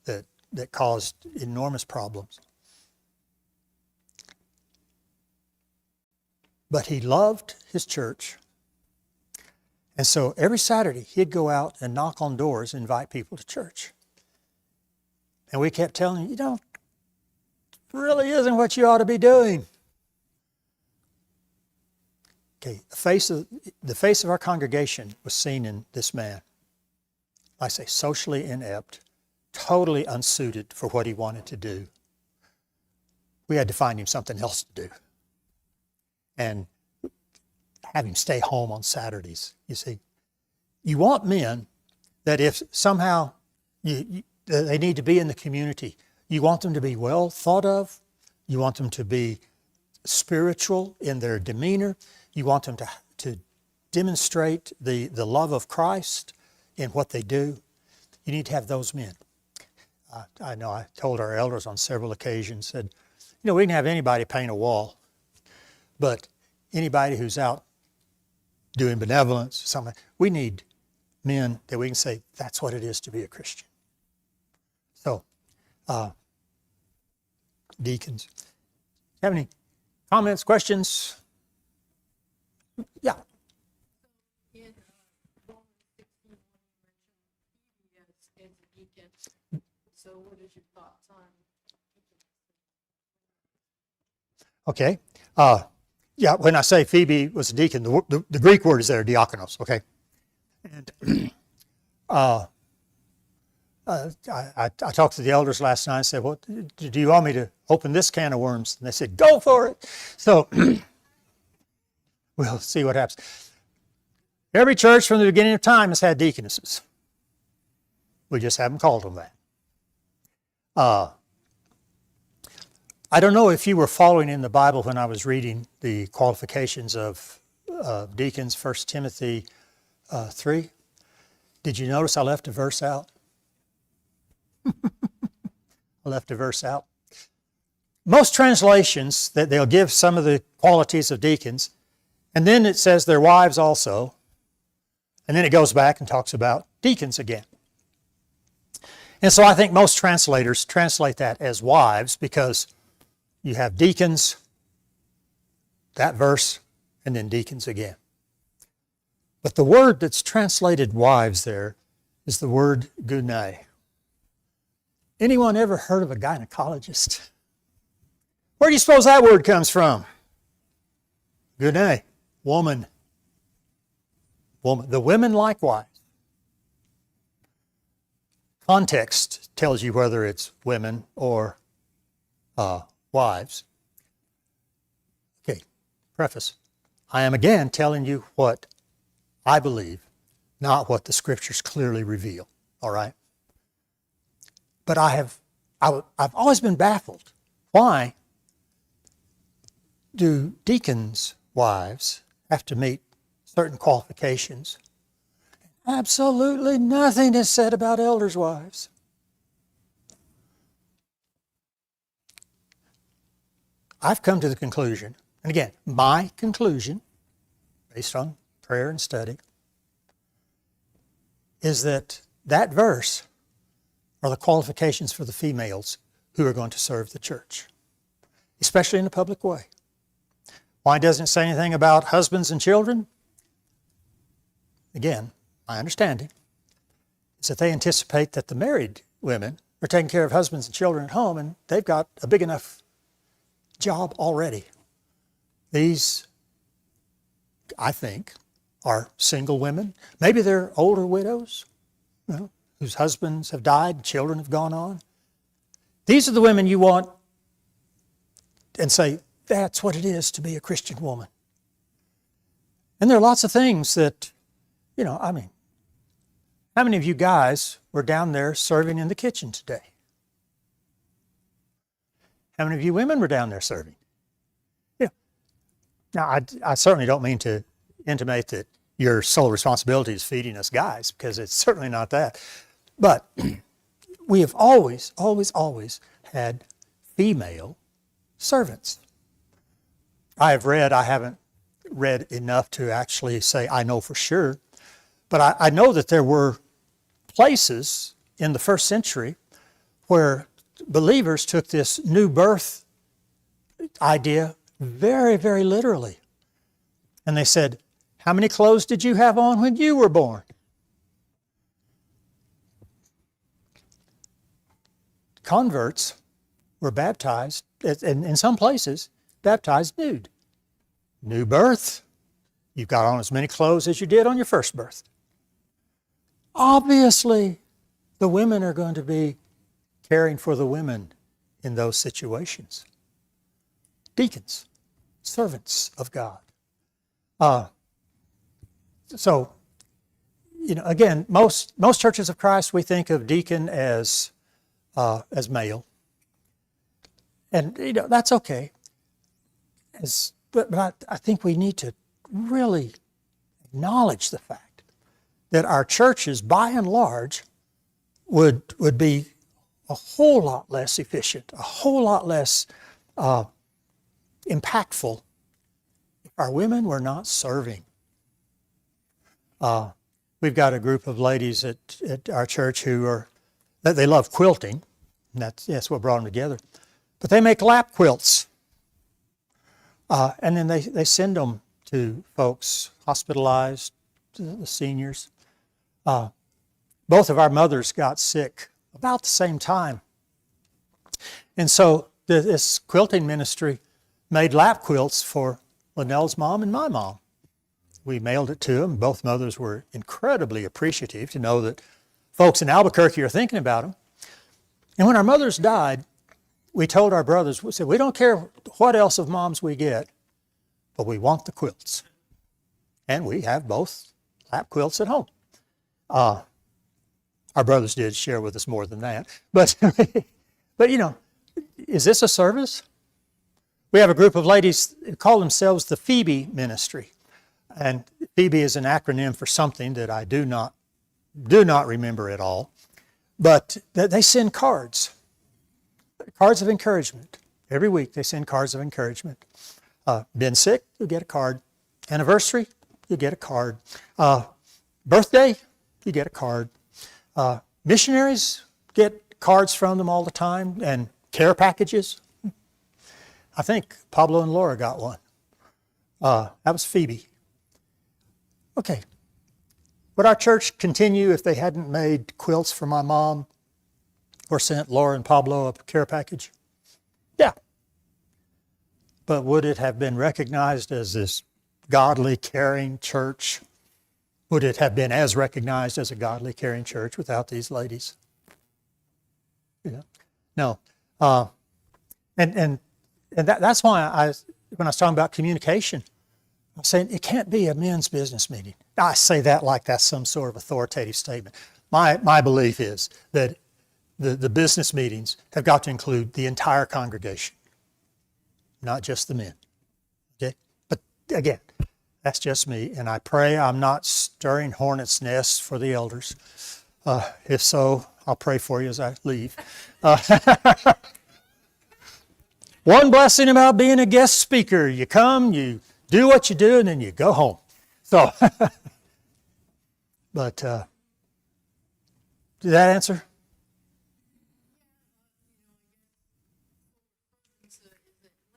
that caused enormous problems. But he loved his church. And so every Saturday he'd go out and knock on doors, invite people to church. And we kept telling him, really isn't what you ought to be doing. Okay, the face of our congregation was seen in this man. I say socially inept, totally unsuited for what he wanted to do. We had to find him something else to do. And have him stay home on Saturdays, you see. You want men that if somehow they need to be in the community, you want them to be well thought of, you want them to be spiritual in their demeanor, you want them to demonstrate the love of Christ in what they do. You need to have those men. I know I told our elders on several occasions, said, we can have anybody paint a wall, but anybody who's out doing benevolence, something, we need men that we can say that's what it is to be a Christian. So, deacons. Have any comments, questions? Yeah. In Romans 16, you mentioned as a deacon. So what is your thoughts on Okay. Yeah, when I say Phoebe was a deacon, the Greek word is there, diakonos, okay? And I talked to the elders last night and said, "What do you want me to open this can of worms?" And they said, "Go for it." So we'll see what happens. Every church from the beginning of time has had deaconesses. We just haven't called them that. I don't know if you were following in the Bible when I was reading the qualifications of deacons, 1 Timothy 3. Did you notice I left a verse out? I left a verse out. Most translations, that they'll give some of the qualities of deacons, and then it says their wives also, and then it goes back and talks about deacons again. And so I think most translators translate that as wives because you have deacons, that verse, and then deacons again. But the word that's translated wives there is the word gunai. Anyone ever heard of a gynecologist? Where do you suppose that word comes from? Gunai, woman. Woman. The women likewise. Context tells you whether it's women or wives. Okay, preface. I am again telling you what I believe, not what the scriptures clearly reveal. All right? But I've always been baffled. Why do deacons' wives have to meet certain qualifications? Absolutely nothing is said about elders' wives. I've come to the conclusion, and again, my conclusion, based on prayer and study, is that that verse are the qualifications for the females who are going to serve the church, especially in a public way. Why doesn't it say anything about husbands and children? Again, my understanding is that they anticipate that the married women are taking care of husbands and children at home, and they've got a big enough job already. These, I think, are single women. Maybe they're older widows, whose husbands have died, children have gone on. These are the women you want and say, that's what it is to be a Christian woman. And there are lots of things that, how many of you guys were down there serving in the kitchen today? How many of you women were down there serving? Now, I certainly don't mean to intimate that your sole responsibility is feeding us guys, because it's certainly not that. But we have always had female servants. I haven't read enough to actually say I know for sure, but I know that there were places in the first century where believers took this new birth idea very, very literally. And they said, how many clothes did you have on when you were born? Converts were baptized, and in some places, baptized nude. New birth, you've got on as many clothes as you did on your first birth. Obviously, the women are going to be caring for the women in those situations. Deacons, servants of God. So, again, most churches of Christ, we think of deacon as male. And, that's okay. But I think we need to really acknowledge the fact that our churches, by and large, would be a whole lot less efficient, a whole lot less impactful if our women were not serving. we've got a group of ladies at our church that they love quilting. And that's what brought them together. But they make lap quilts. And then they send them to folks hospitalized, to the seniors. Both of our mothers got sick about the same time. And so this quilting ministry made lap quilts for Linnell's mom and my mom. We mailed it to them. Both mothers were incredibly appreciative to know that folks in Albuquerque are thinking about them. And when our mothers died, we told our brothers, we said, we don't care what else of moms we get, but we want the quilts. And we have both lap quilts at home. Our brothers did share with us more than that. But, but you know, is this a service? We have a group of ladies who call themselves the Phoebe Ministry. And Phoebe is an acronym for something that I do not remember at all. But they send cards of encouragement. Every week they send cards of encouragement. Been sick, you get a card. Anniversary, you get a card. Birthday, you get a card. Missionaries get cards from them all the time, and care packages. I think Pablo and Laura got one. That was Phoebe. Okay. Would our church continue if they hadn't made quilts for my mom or sent Laura and Pablo a care package? Yeah. But would it have been recognized as this godly, caring church? Would it have been as recognized as a godly, caring church without these ladies? Yeah. No. And that's why when I was talking about communication, I'm saying it can't be a men's business meeting. I say that like that's some sort of authoritative statement. My belief is that the business meetings have got to include the entire congregation, not just the men. Okay? But again, that's just me, and I pray I'm not stirring hornets' nests for the elders. If so, I'll pray for you as I leave. One blessing about being a guest speaker, you come, you do what you do, and then you go home. So, but did that answer? Is it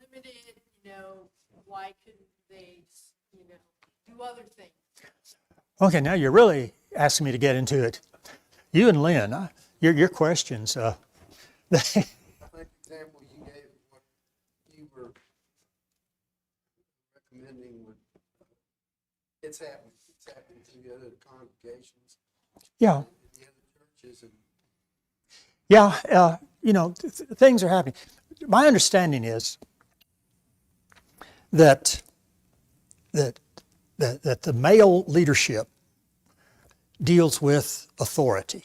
limited, why couldn't they, do other things? Okay, now you're really asking me to get into it. You and Lynn, your questions. I think the example you gave, what you were recommending would, it's happened to the other congregations, Yeah, the other churches, and yeah. Things are happening. My understanding is that the male leadership deals with authority.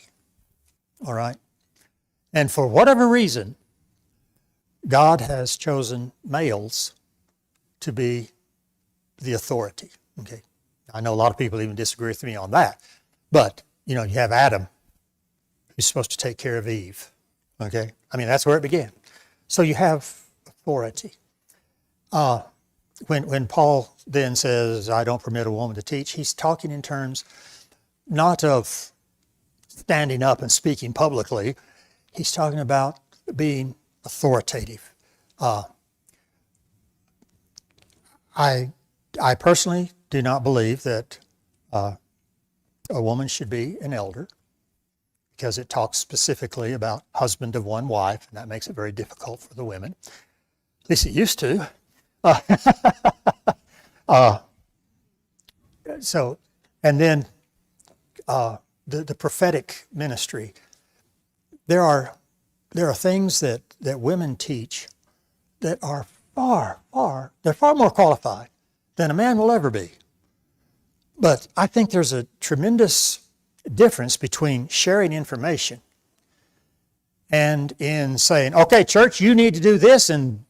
All right? And for whatever reason, God has chosen males to be the authority. Okay? I know a lot of people even disagree with me on that. But, you have Adam, who's supposed to take care of Eve. Okay? I mean, that's where it began. So you have authority. When Paul then says, I don't permit a woman to teach, he's talking in terms not of standing up and speaking publicly. He's talking about being authoritative. I personally do not believe that a woman should be an elder, because it talks specifically about husband of one wife, and that makes it very difficult for the women. At least it used to. So, and then the prophetic ministry. There are things that women teach that are they're far more qualified than a man will ever be. But I think there's a tremendous difference between sharing information and in saying, okay, church, you need to do this, and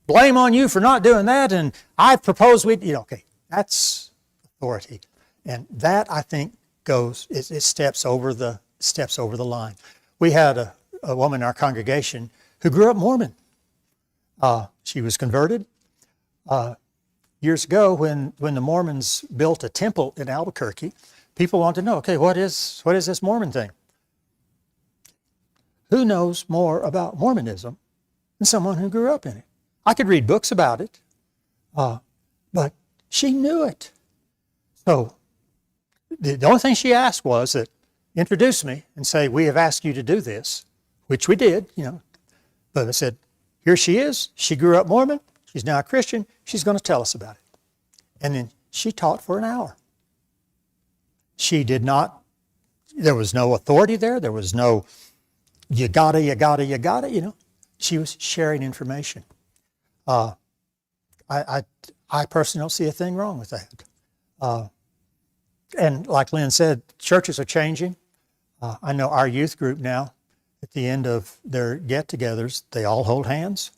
blame on you for not doing that, and I propose okay, that's authority. And that, I think, it steps over the line. We had a woman in our congregation who grew up Mormon. She was converted years ago when the Mormons built a temple in Albuquerque. people want to know, okay, what is this Mormon thing? Who knows more about Mormonism than someone who grew up in it? I could read books about it, but she knew it. So the only thing she asked was that introduce me and say, we have asked you to do this, which we did, But I said, here she is. She grew up Mormon. She's now a Christian. She's going to tell us about it. And then she taught for an hour. She did not, there was no authority there. There was no, you gotta. She was sharing information. I personally don't see a thing wrong with that. And like Lynn said, churches are changing. I know our youth group now, at the end of their get-togethers, they all hold hands,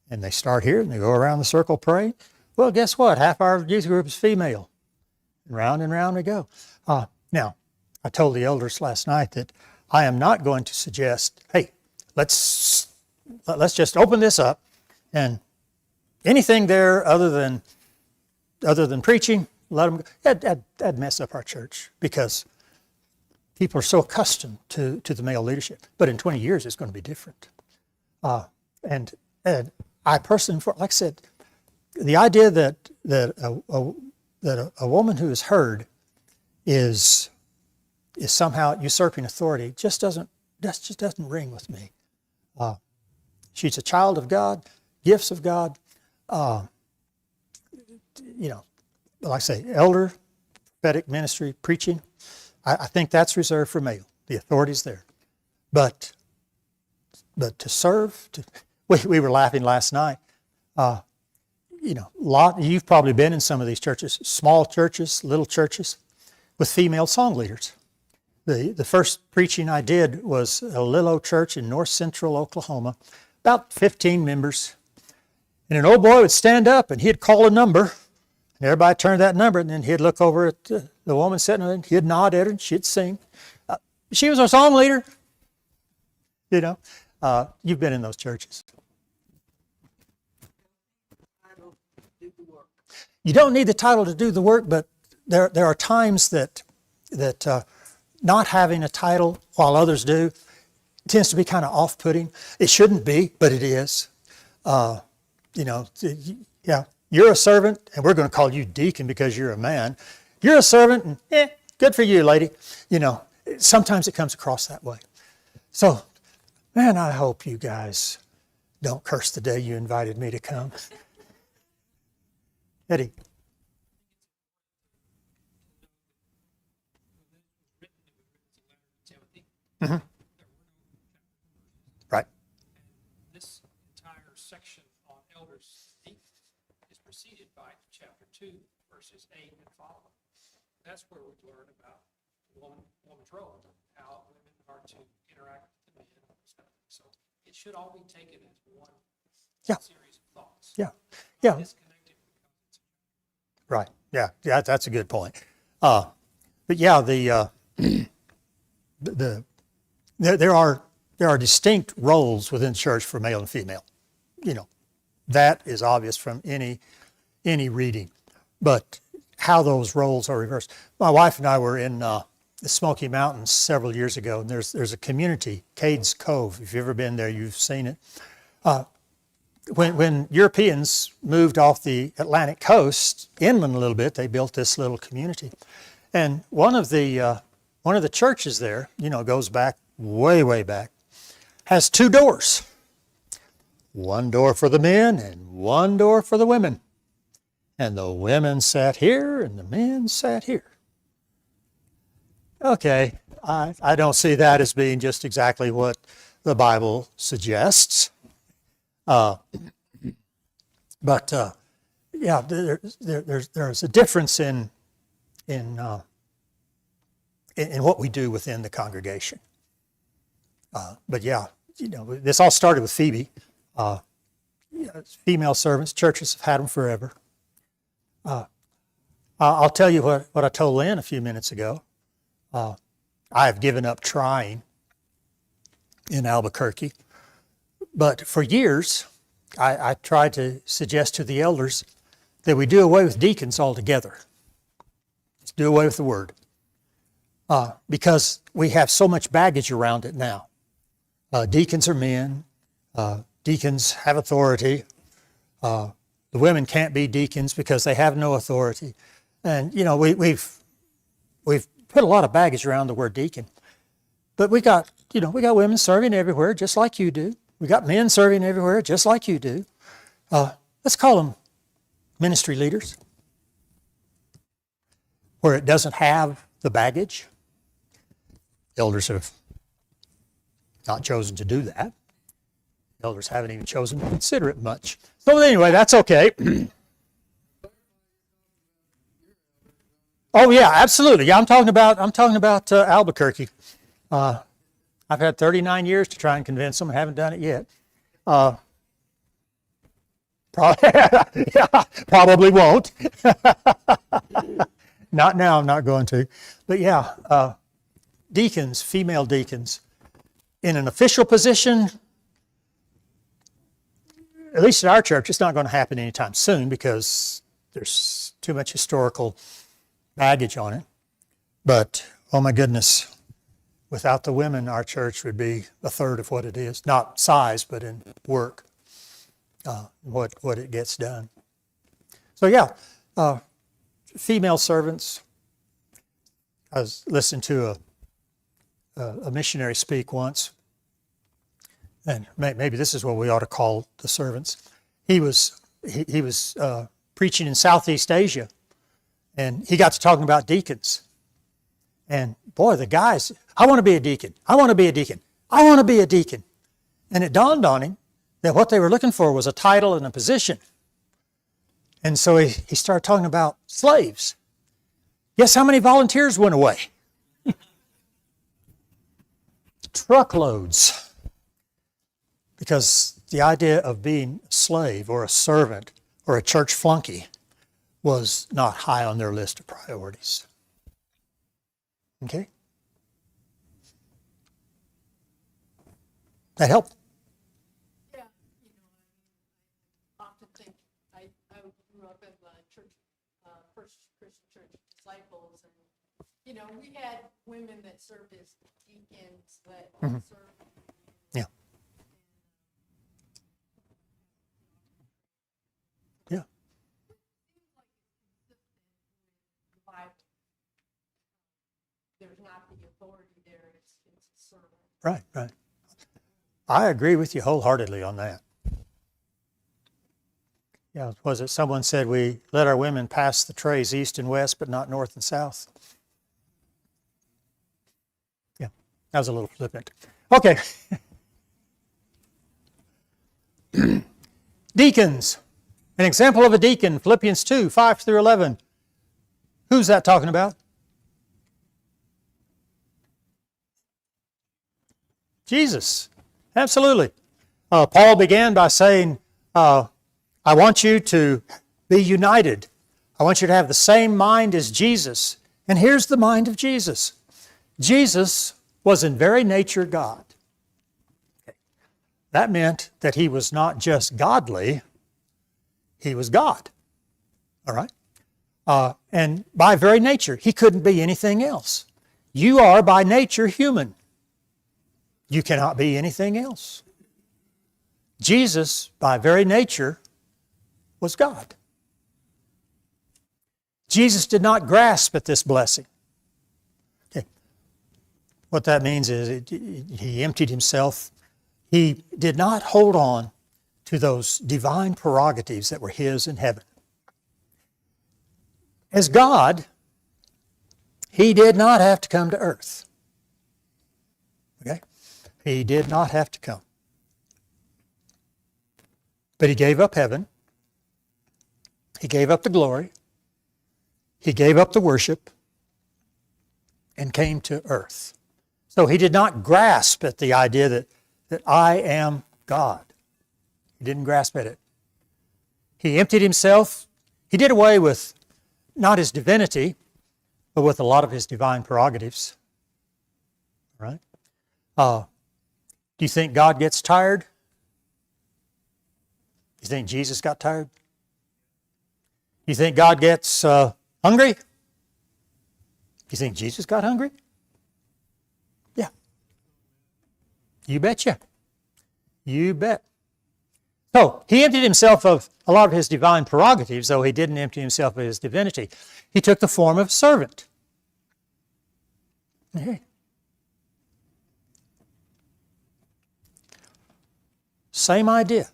and they start here, and they go around the circle praying. Well, guess what? Half our youth group is female. And round we go. Now, I told the elders last night that I am not going to suggest, hey, let's just open this up, and anything there other than preaching, let them go. That'd mess up our church, because people are so accustomed to the male leadership. But in 20 years, it's going to be different. And I personally, like I said, the idea that a woman who is heard is somehow usurping authority just doesn't ring with me. She's a child of God, gifts of God. Like I say, elder, prophetic ministry, preaching. I think that's reserved for male. The authority's there. But to serve, we were laughing last night. You've probably been in some of these churches, small churches, little churches, with female song leaders. The first preaching I did was a little old church in north central Oklahoma, about 15 members. And an old boy would stand up and he'd call a number, and everybody turned that number, and then he'd look over at the woman sitting there, and he'd nod at her, and she'd sing. She was our song leader. You've been in those churches. You don't need the title to do the work, but there are times that not having a title while others do tends to be kind of off-putting. It shouldn't be, but it is. You're a servant, and we're going to call you deacon because you're a man. You're a servant, and good for you, lady. Sometimes it comes across that way. So, man, I hope you guys don't curse the day you invited me to come. Eddie. Mm-hmm. Right. This entire section on elders is preceded by chapter 2, verses 8 and following. That's where we learn about woman's role, how women are to interact with the men. So it should all be taken as one series of thoughts. Yeah. Disconnected. Right. Yeah. That's a good point. But yeah, there are distinct roles within church for male and female. That is obvious from any reading. But how those roles are reversed. My wife and I were in the Smoky Mountains several years ago, and there's a community, Cades Cove. If you've ever been there, you've seen it. When Europeans moved off the Atlantic coast inland a little bit, they built this little community. And one of the churches there, goes back way back, has 2 doors. One door for the men and one door for the women. And the women sat here and the men sat here. Okay, I don't see that as being just exactly what the Bible suggests. But there's a difference in what we do within the congregation. But this all started with Phoebe. Female servants, churches have had them forever. I'll tell you what I told Lynn a few minutes ago. I have given up trying in Albuquerque. But for years, I tried to suggest to the elders that we do away with deacons altogether. Let's do away with the word. because we have so much baggage around it now. Deacons are men. Deacons have authority. The women can't be deacons because they have no authority. And, you know, we've put a lot of baggage around the word deacon. But we got women serving everywhere just like you do. We got men serving everywhere just like you do. Let's call them ministry leaders, where it doesn't have the baggage. Elders have not chosen to do that. Elders haven't even chosen to consider it much. So anyway, that's okay. Oh yeah, absolutely. Yeah, I'm talking about Albuquerque. I've had 39 years to try and convince them. I haven't done it yet. Probably won't. Not now, I'm not going to. But yeah, deacons, female deacons, in an official position, at least at our church, it's not going to happen anytime soon because there's too much historical baggage on it. But, oh my goodness, without the women, our church would be a third of what it is. Not size, but in work, what it gets done. So yeah, female servants. I was listening to a missionary speak once, and maybe this is what we ought to call the servants. He was preaching in Southeast Asia, and he got to talking about deacons. And boy, the guys, I want to be a deacon. I want to be a deacon. I want to be a deacon. And it dawned on him that what they were looking for was a title and a position. And so he started talking about slaves. Guess how many volunteers went away? Truckloads. Because the idea of being a slave or a servant or a church flunky was not high on their list of priorities. Okay? That help? Yeah, I often think, I grew up in church, First Christian Church Disciples, and, we had women that served as deacons, that served. Yeah. Yeah. There's not the authority there, it's a servant. Right. I agree with you wholeheartedly on that. Yeah, was it someone said we let our women pass the trays east and west, but not north and south? Yeah, that was a little flippant. Okay. Deacons. An example of a deacon, Philippians 2, 5 through 11. Who's that talking about? Jesus. Absolutely. Paul began by saying, I want you to be united. I want you to have the same mind as Jesus. And here's the mind of Jesus. Jesus was in very nature God. That meant that he was not just godly, he was God. All right? And by very nature, he couldn't be anything else. You are by nature human. You cannot be anything else. Jesus, by very nature, was God. Jesus did not grasp at this blessing. Okay. What that means is he emptied himself. He did not hold on to those divine prerogatives that were his in heaven. As God, he did not have to come to earth. Okay? He did not have to come. But he gave up heaven. He gave up the glory. He gave up the worship and came to earth. So he did not grasp at the idea that I am God. He didn't grasp at it. He emptied himself. He did away with not his divinity, but with a lot of his divine prerogatives. Right? Do you think God gets tired? Do you think Jesus got tired? Do you think God gets hungry? Do you think Jesus got hungry? You betcha. You bet. So, he emptied himself of a lot of his divine prerogatives, though he didn't empty himself of his divinity. He took the form of a servant. Okay. Same idea.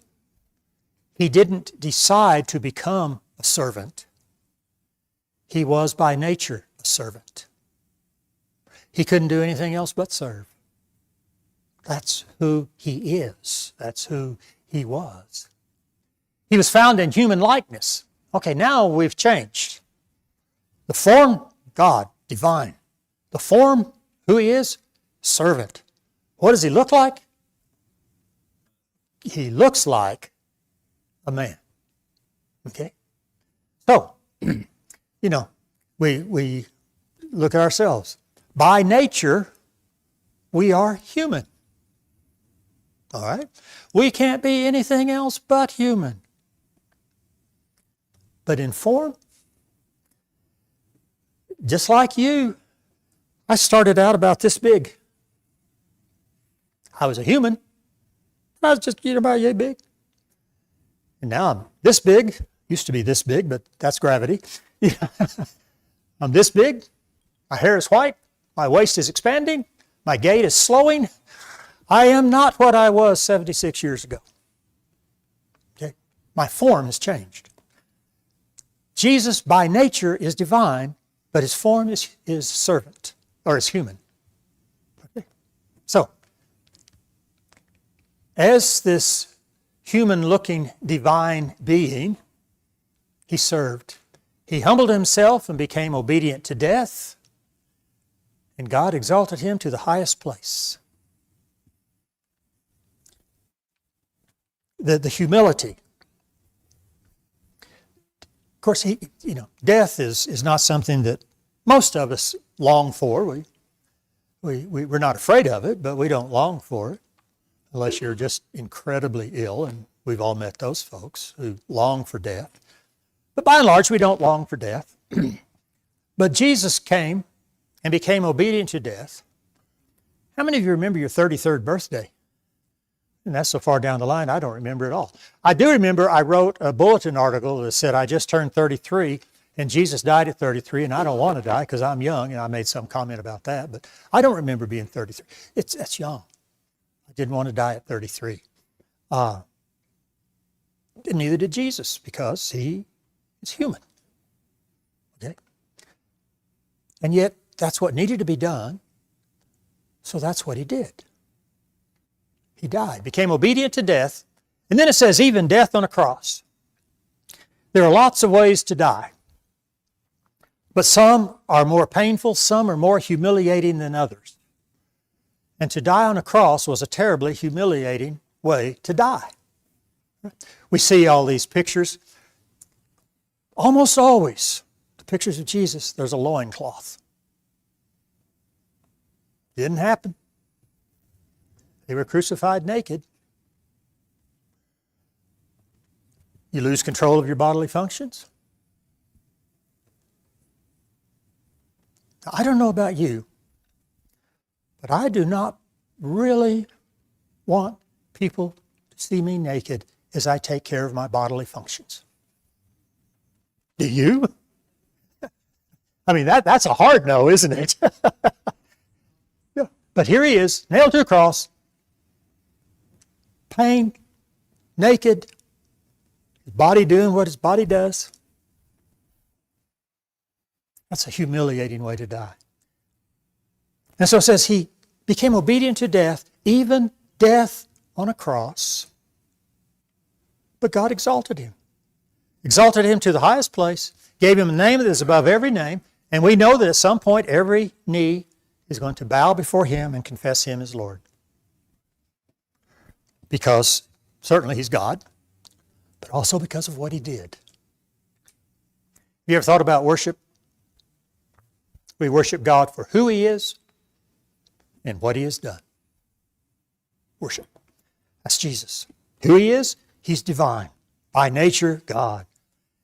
He didn't decide to become a servant. He was by nature a servant. He couldn't do anything else but serve. That's who he is. That's who he was. He was found in human likeness. Okay, now we've changed. The form, God, divine. The form, who he is, servant. What does he look like? He looks like a man. Okay? So, we look at ourselves. By nature, we are human. All right? We can't be anything else but human. But in form, just like you, I started out about this big. I was a human. I was just about yay big. And now I'm this big. Used to be this big, but that's gravity. I'm this big. My hair is white. My waist is expanding. My gait is slowing. I am not what I was 76 years ago. Okay? My form has changed. Jesus by nature is divine, but his form is servant, or is human. Okay? So, as this human-looking divine being, he served. He humbled himself and became obedient to death, and God exalted him to the highest place. The humility. Of course, death is not something that most of us long for. We're not afraid of it, but we don't long for it, unless you're just incredibly ill, and we've all met those folks who long for death. But by and large, we don't long for death. But Jesus came and became obedient to death. How many of you remember your 33rd birthday? And that's so far down the line, I don't remember at all. I do remember I wrote a bulletin article that said, I just turned 33, and Jesus died at 33, and I don't want to die because I'm young, and I made some comment about that, but I don't remember being 33. That's young. I didn't want to die at 33. And neither did Jesus, because he is human. Okay? And yet, that's what needed to be done, so that's what he did. He died, became obedient to death, and then it says even death on a cross. There are lots of ways to die, but some are more painful, some are more humiliating than others. And to die on a cross was a terribly humiliating way to die. We see all these pictures. Almost always, the pictures of Jesus, there's a loincloth. Didn't happen. They were crucified naked. You lose control of your bodily functions. Now, I don't know about you, but I do not really want people to see me naked as I take care of my bodily functions. Do you? I mean, that's a hard no, isn't it? Yeah. But here he is, nailed to a cross, pain, naked, his body doing what his body does. That's a humiliating way to die. And so it says he became obedient to death, even death on a cross. But God exalted him to the highest place, gave him a name that is above every name, and we know that at some point every knee is going to bow before him and confess him as Lord. Because certainly he's God, but also because of what he did. Have you ever thought about worship? We worship God for who he is and what he has done. Worship. That's Jesus. Who he is, he's divine. By nature, God.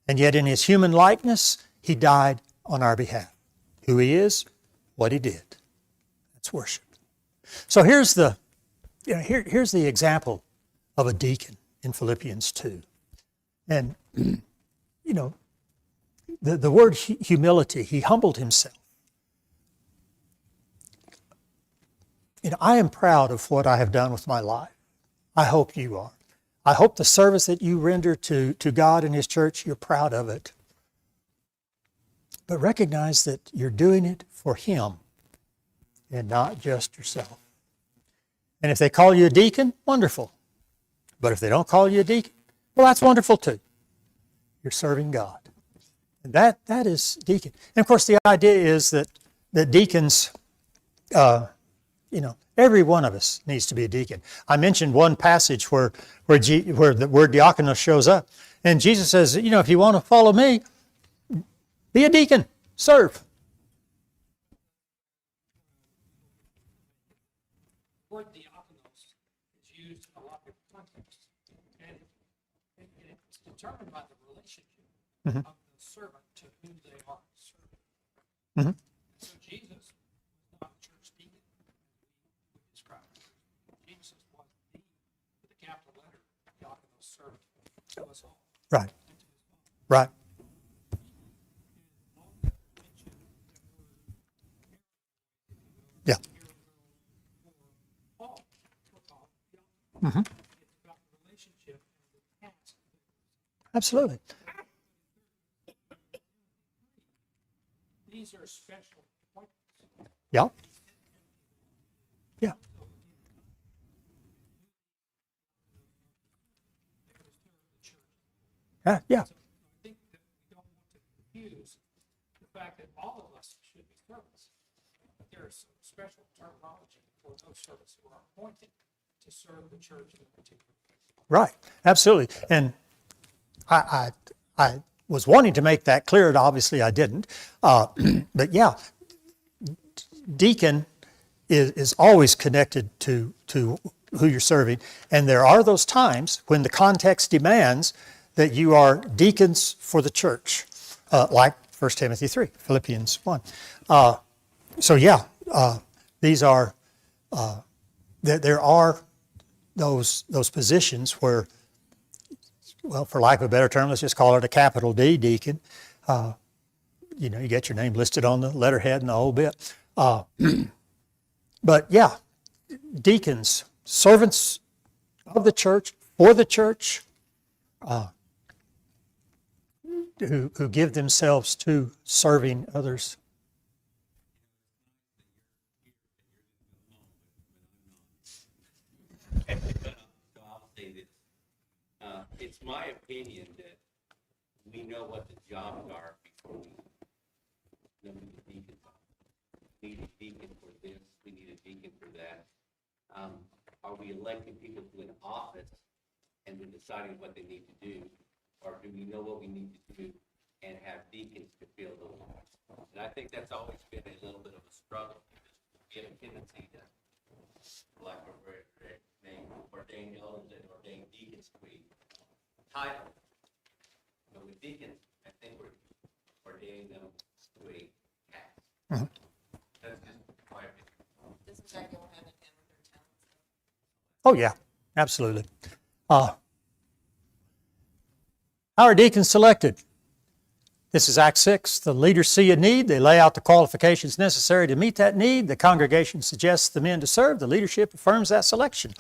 And yet in his human likeness, he died on our behalf. Who he is, what he did. That's worship. So here's the here's the example of a deacon in Philippians 2. And, the word humility, he humbled himself. I am proud of what I have done with my life. I hope you are. I hope the service that you render to God and His church, you're proud of it. But recognize that you're doing it for Him and not just yourself. And if they call you a deacon, wonderful. But if they don't call you a deacon, well, that's wonderful too. You're serving God. And that is deacon. And of course, the idea is that deacons, every one of us needs to be a deacon. I mentioned one passage where the word diakonos shows up. And Jesus says, if you want to follow me, be a deacon, serve. The word diakonos is used in a lot of different contexts. And it's determined by the relationship of the servant to whom they are serving. So Jesus was not a church deacon, we described. Jesus was the, with a capital letter, diakonos servant to us all. Right. Right. Yeah. It's about the relationship and the task. Absolutely. These are special appointments. Yeah. Yeah. Yeah. I think that we don't want to confuse the fact that all of us should be servants. But there is some special terminology for those servants who are appointed to serve the church in a particular way. Right. Absolutely. And I was wanting to make that clear, and obviously I didn't. But yeah, deacon is always connected to who you're serving. And there are those times when the context demands that you are deacons for the church, like 1 Timothy 3, Philippians 1. These are, there are those positions where, well, for lack of a better term, let's just call it a capital D deacon. You get your name listed on the letterhead and the whole bit. But yeah, deacons, servants of the church, for the church, who give themselves to serving others. So I'll say this. It's my opinion that we know what the jobs are before we know who the deacons are. We need a deacon for this, we need a deacon for that. Are we electing people to an office and then deciding what they need to do? Or do we know what we need to do and have deacons to fill those roles? And I think that's always been a little bit of a struggle. We have a tendency to, like ordained elders and ordained deacons to be title. But with deacons, I think we're ordaining them to a task. That's just my opinion. Doesn't that go hand in hand with their talents? Oh yeah, absolutely. How are deacons selected? This is Act 6. The leaders see a need. They lay out the qualifications necessary to meet that need. The congregation suggests the men to serve. The leadership affirms that selection.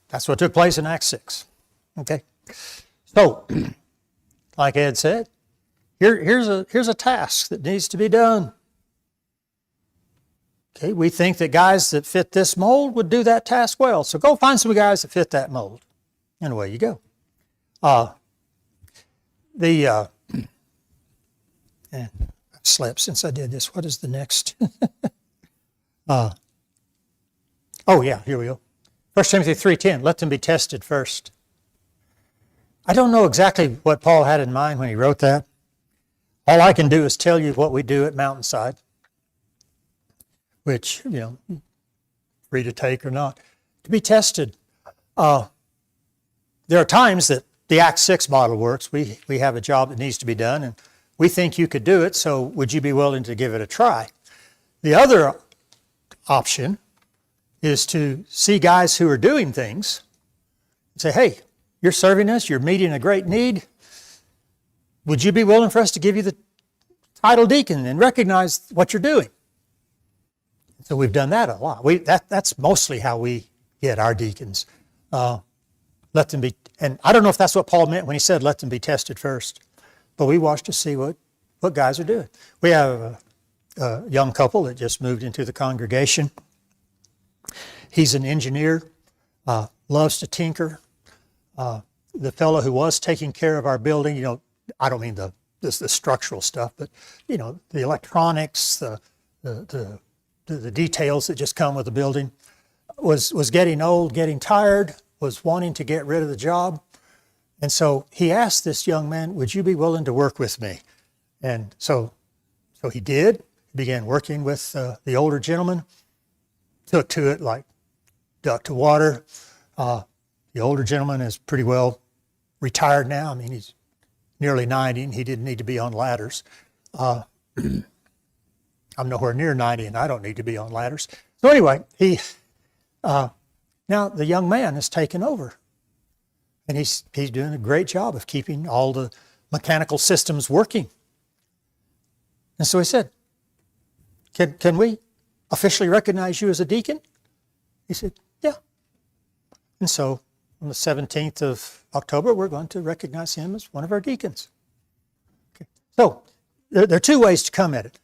That's what took place in Act 6. Okay? So, like Ed said, here's a task that needs to be done. Okay, we think that guys that fit this mold would do that task well. So go find some guys that fit that mold. And away you go. And I've slept since I did this. What is the next? Oh yeah, here we go. 1 Timothy 3:10, let them be tested first. I don't know exactly what Paul had in mind when he wrote that. All I can do is tell you what we do at Mountainside, which, free to take or not, to be tested. There are times that the Act 6 model works. We have a job that needs to be done, and we think you could do it, so would you be willing to give it a try? The other option is to see guys who are doing things and say, hey, you're serving us, you're meeting a great need. Would you be willing for us to give you the title deacon and recognize what you're doing? So we've done that a lot. That's mostly how we get our deacons. Let them be, and I don't know if that's what Paul meant when he said let them be tested first, but we watch to see what guys are doing. We have a young couple that just moved into the congregation. He's an engineer, loves to tinker. The fellow who was taking care of our building, I don't mean the structural stuff, but the electronics, the details that just come with the building, was getting old, getting tired, was wanting to get rid of the job. And so he asked this young man, would you be willing to work with me? And so he did. He began working with the older gentleman, took to it like duck to water. The older gentleman is pretty well retired now. I mean, he's nearly 90 and he didn't need to be on ladders. I'm nowhere near 90 and I don't need to be on ladders. So anyway, now the young man has taken over. And he's doing a great job of keeping all the mechanical systems working. And so he said, can we officially recognize you as a deacon? He said, yeah. And so on the 17th of October, we're going to recognize him as one of our deacons. Okay. So there are two ways to come at it.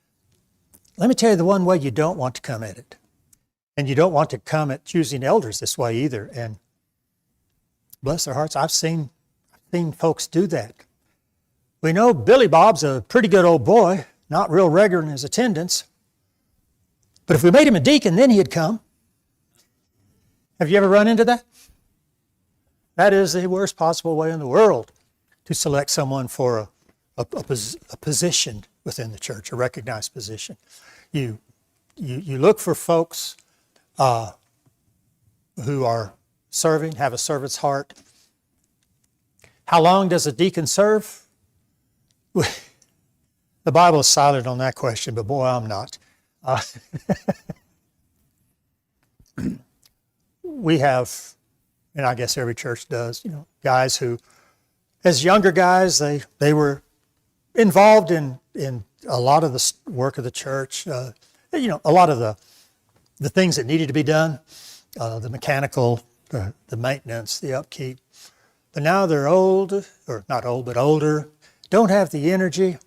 Let me tell you the one way you don't want to come at it. And you don't want to come at choosing elders this way either. And bless their hearts, I've seen folks do that. We know Billy Bob's a pretty good old boy, not real regular in his attendance. But if we made him a deacon, then he'd come. Have you ever run into that? That is the worst possible way in the world to select someone for a position within the church, a recognized position. You look for folks who are serving, have a servant's heart. How long does a deacon serve? The Bible is silent on that question, but boy, I'm not. We have, and I guess every church does, guys who, as younger guys, they were involved in a lot of the work of the church, a lot of the things that needed to be done, the mechanical, the maintenance, the upkeep. But now they're old, or not old, but older, don't have the energy,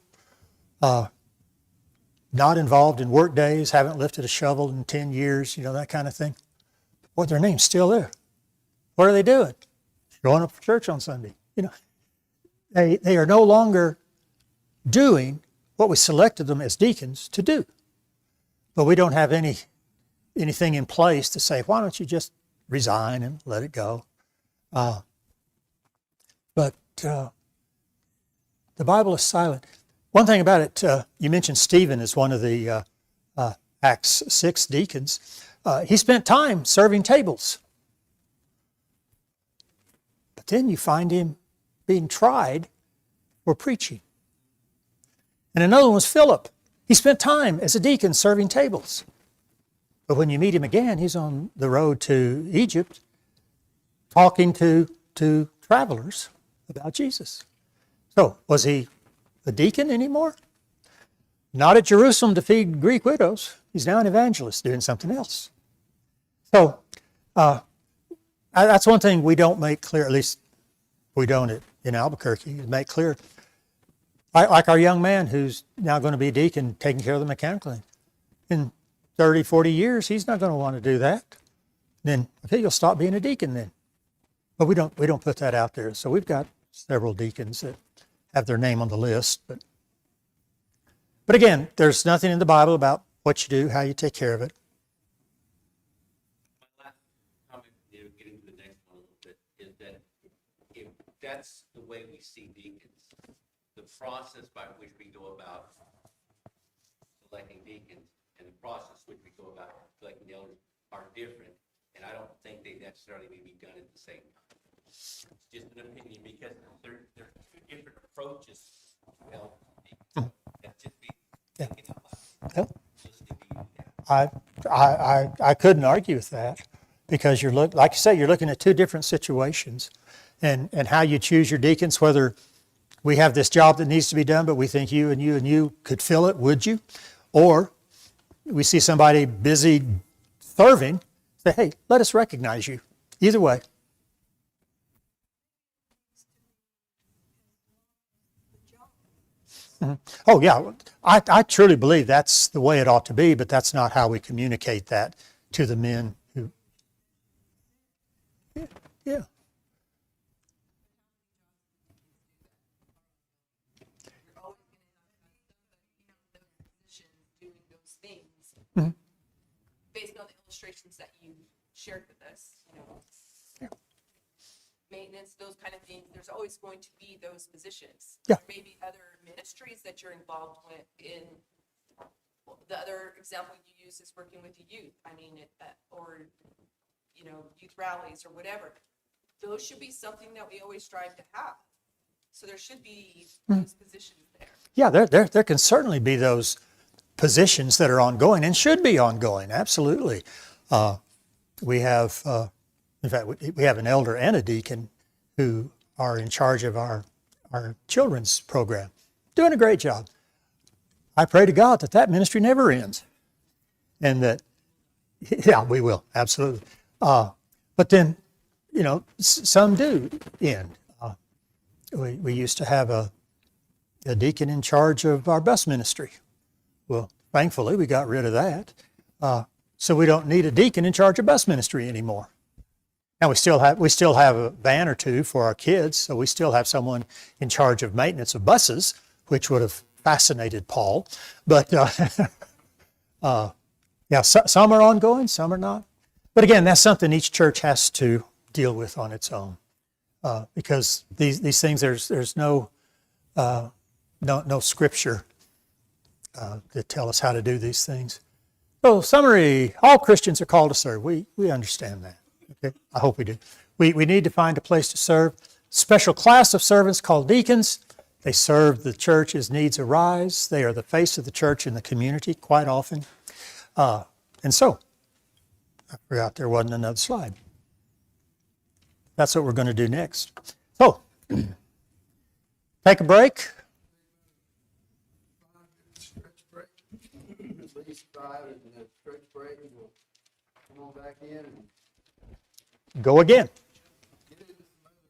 not involved in work days, haven't lifted a shovel in 10 years, that kind of thing. But their name's still there. What are they doing? Showing up for church on Sunday. They are no longer doing what we selected them as deacons to do. But we don't have anything in place to say, why don't you just resign and let it go? But the Bible is silent. One thing about it, you mentioned Stephen as one of the Acts 6 deacons. He spent time serving tables. But then you find him being tried for preaching. And another one was Philip. He spent time as a deacon serving tables. But when you meet him again, he's on the road to Egypt talking to travelers about Jesus. So, was he a deacon anymore? Not at Jerusalem to feed Greek widows. He's now an evangelist doing something else. So, that's one thing we don't make clear, at least we don't in Albuquerque, make clear. Like our young man who's now going to be a deacon taking care of the mechanical thing. In 30, 40 years, he's not going to want to do that. Then, okay, you'll stop being a deacon then. But we don't put that out there. So we've got several deacons that have their name on the list. But again, there's nothing in the Bible about what you do, how you take care of it. My last comment, getting to the next one a little bit, is that if that's the way we see deacons, the process by which we go about selecting deacons and the process which we go about selecting elders are different, and I don't think they necessarily may be done at the same time. It's just an opinion because there are two different approaches to help deacons. That's just be thinking out loud. Yep. Listening to you. I couldn't argue with that because like you say, you're looking at two different situations and how you choose your deacons, whether we have this job that needs to be done, but we think you and you and you could fill it, would you? Or we see somebody busy serving, say, hey, let us recognize you. Either way. Oh, yeah. I truly believe that's the way it ought to be, but that's not how we communicate that to the men who. Yeah. You're always going to have those positions doing those things based on the illustrations that you shared with us, maintenance, those kind of things. There's always going to be those positions. Yeah. There may be other ministries that you're involved with in. Well, the other example you use is working with the youth. I mean, or youth rallies or whatever. Those should be something that we always strive to have. So there should be those positions there. Yeah, there can certainly be those positions that are ongoing and should be ongoing. Absolutely. We have, in fact, we have an elder and a deacon who are in charge of our children's program, doing a great job. I pray to God that ministry never ends, and that, yeah, we will absolutely. But then, some do end. We used to have a deacon in charge of our bus ministry. Well, thankfully, we got rid of that. So we don't need a deacon in charge of bus ministry anymore. Now we still have a van or two for our kids, so we still have someone in charge of maintenance of buses, which would have fascinated Paul. But yeah, some are ongoing, some are not. But again, that's something each church has to deal with on its own, because these things there's no scripture that tell us how to do these things. So summary: all Christians are called to serve. We understand that. Okay, I hope we do. We need to find a place to serve. Special class of servants called deacons. They serve the church as needs arise. They are the face of the church in the community quite often. And so, I forgot there wasn't another slide. That's what we're going to do next. So, take a break. Stretch break. At least 5 and then stretch break, and we'll come on back in and Go again. get into some other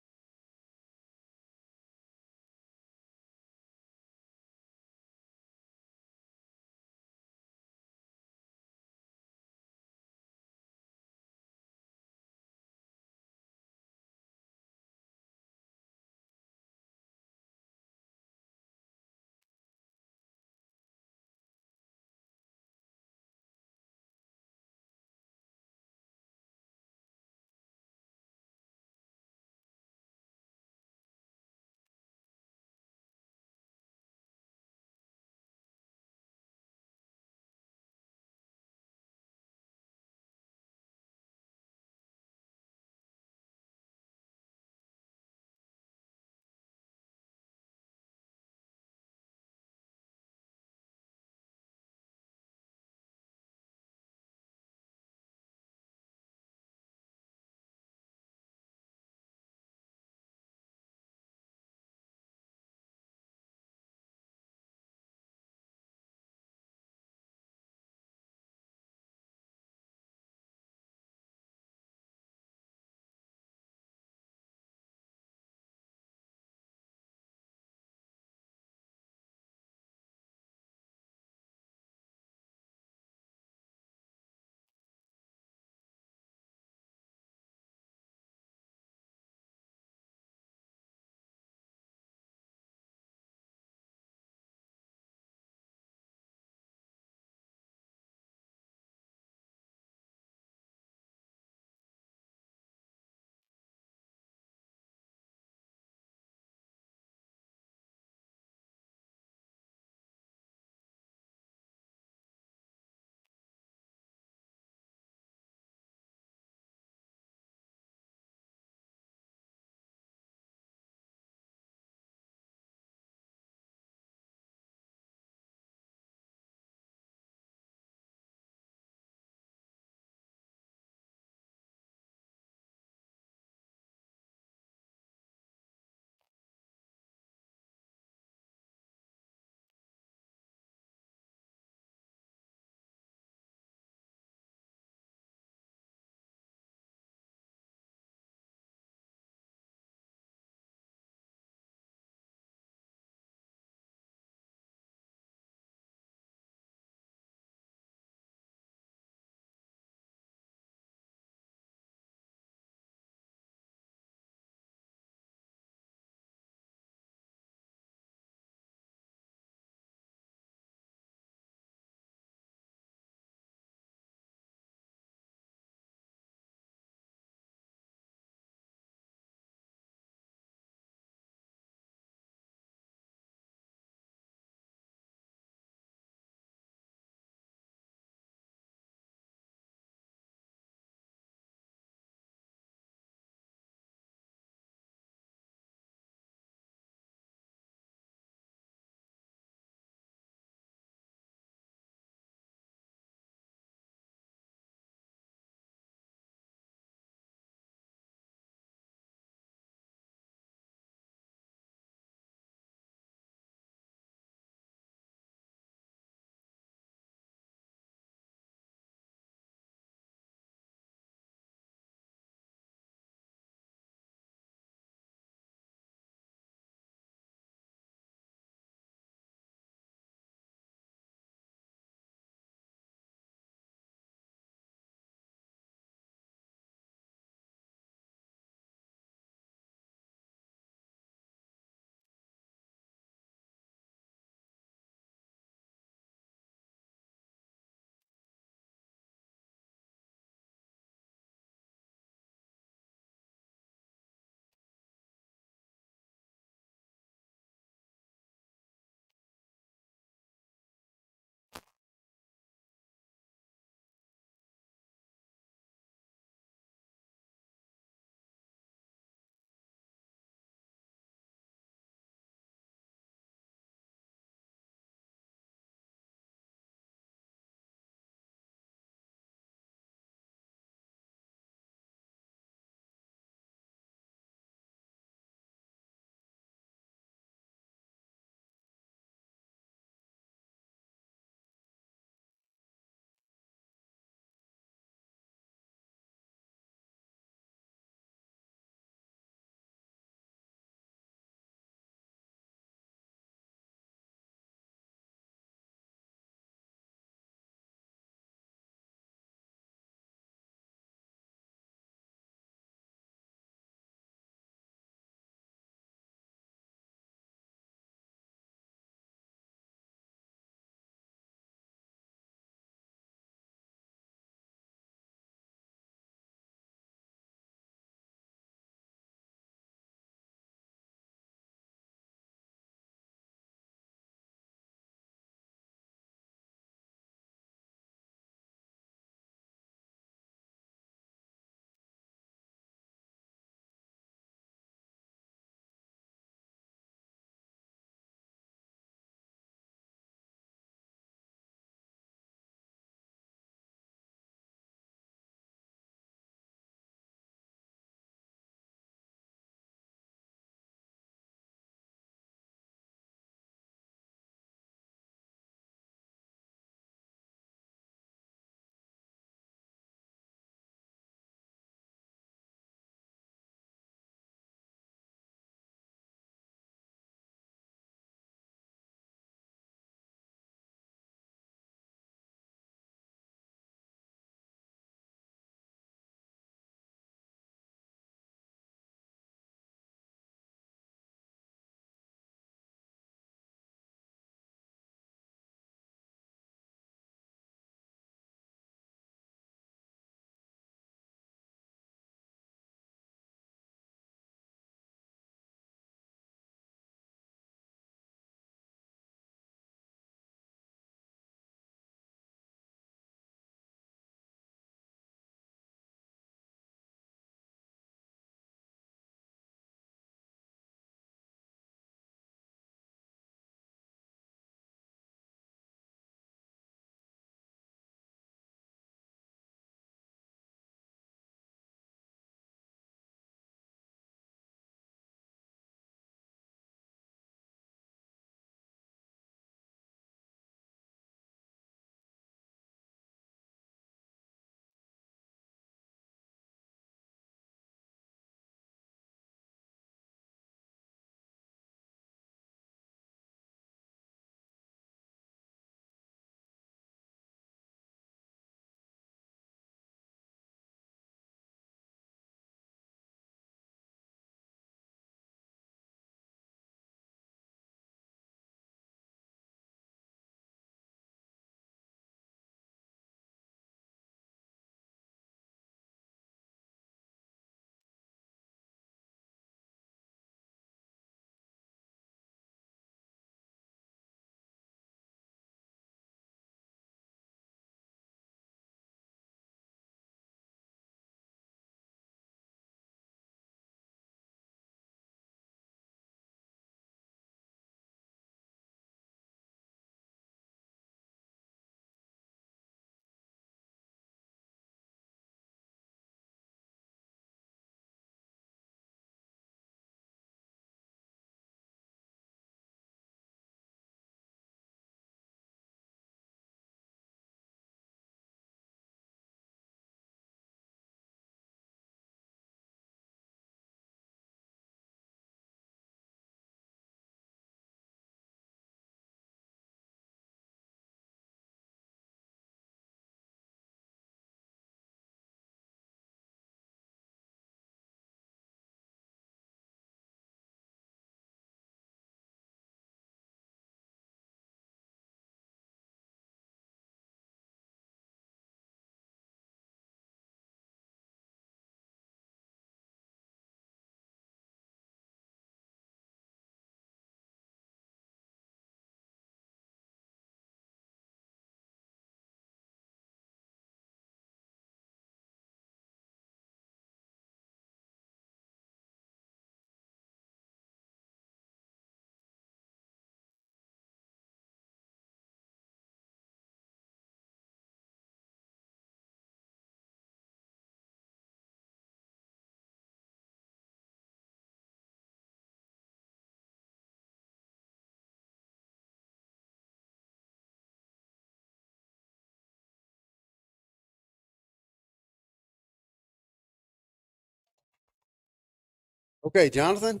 Okay, Jonathan?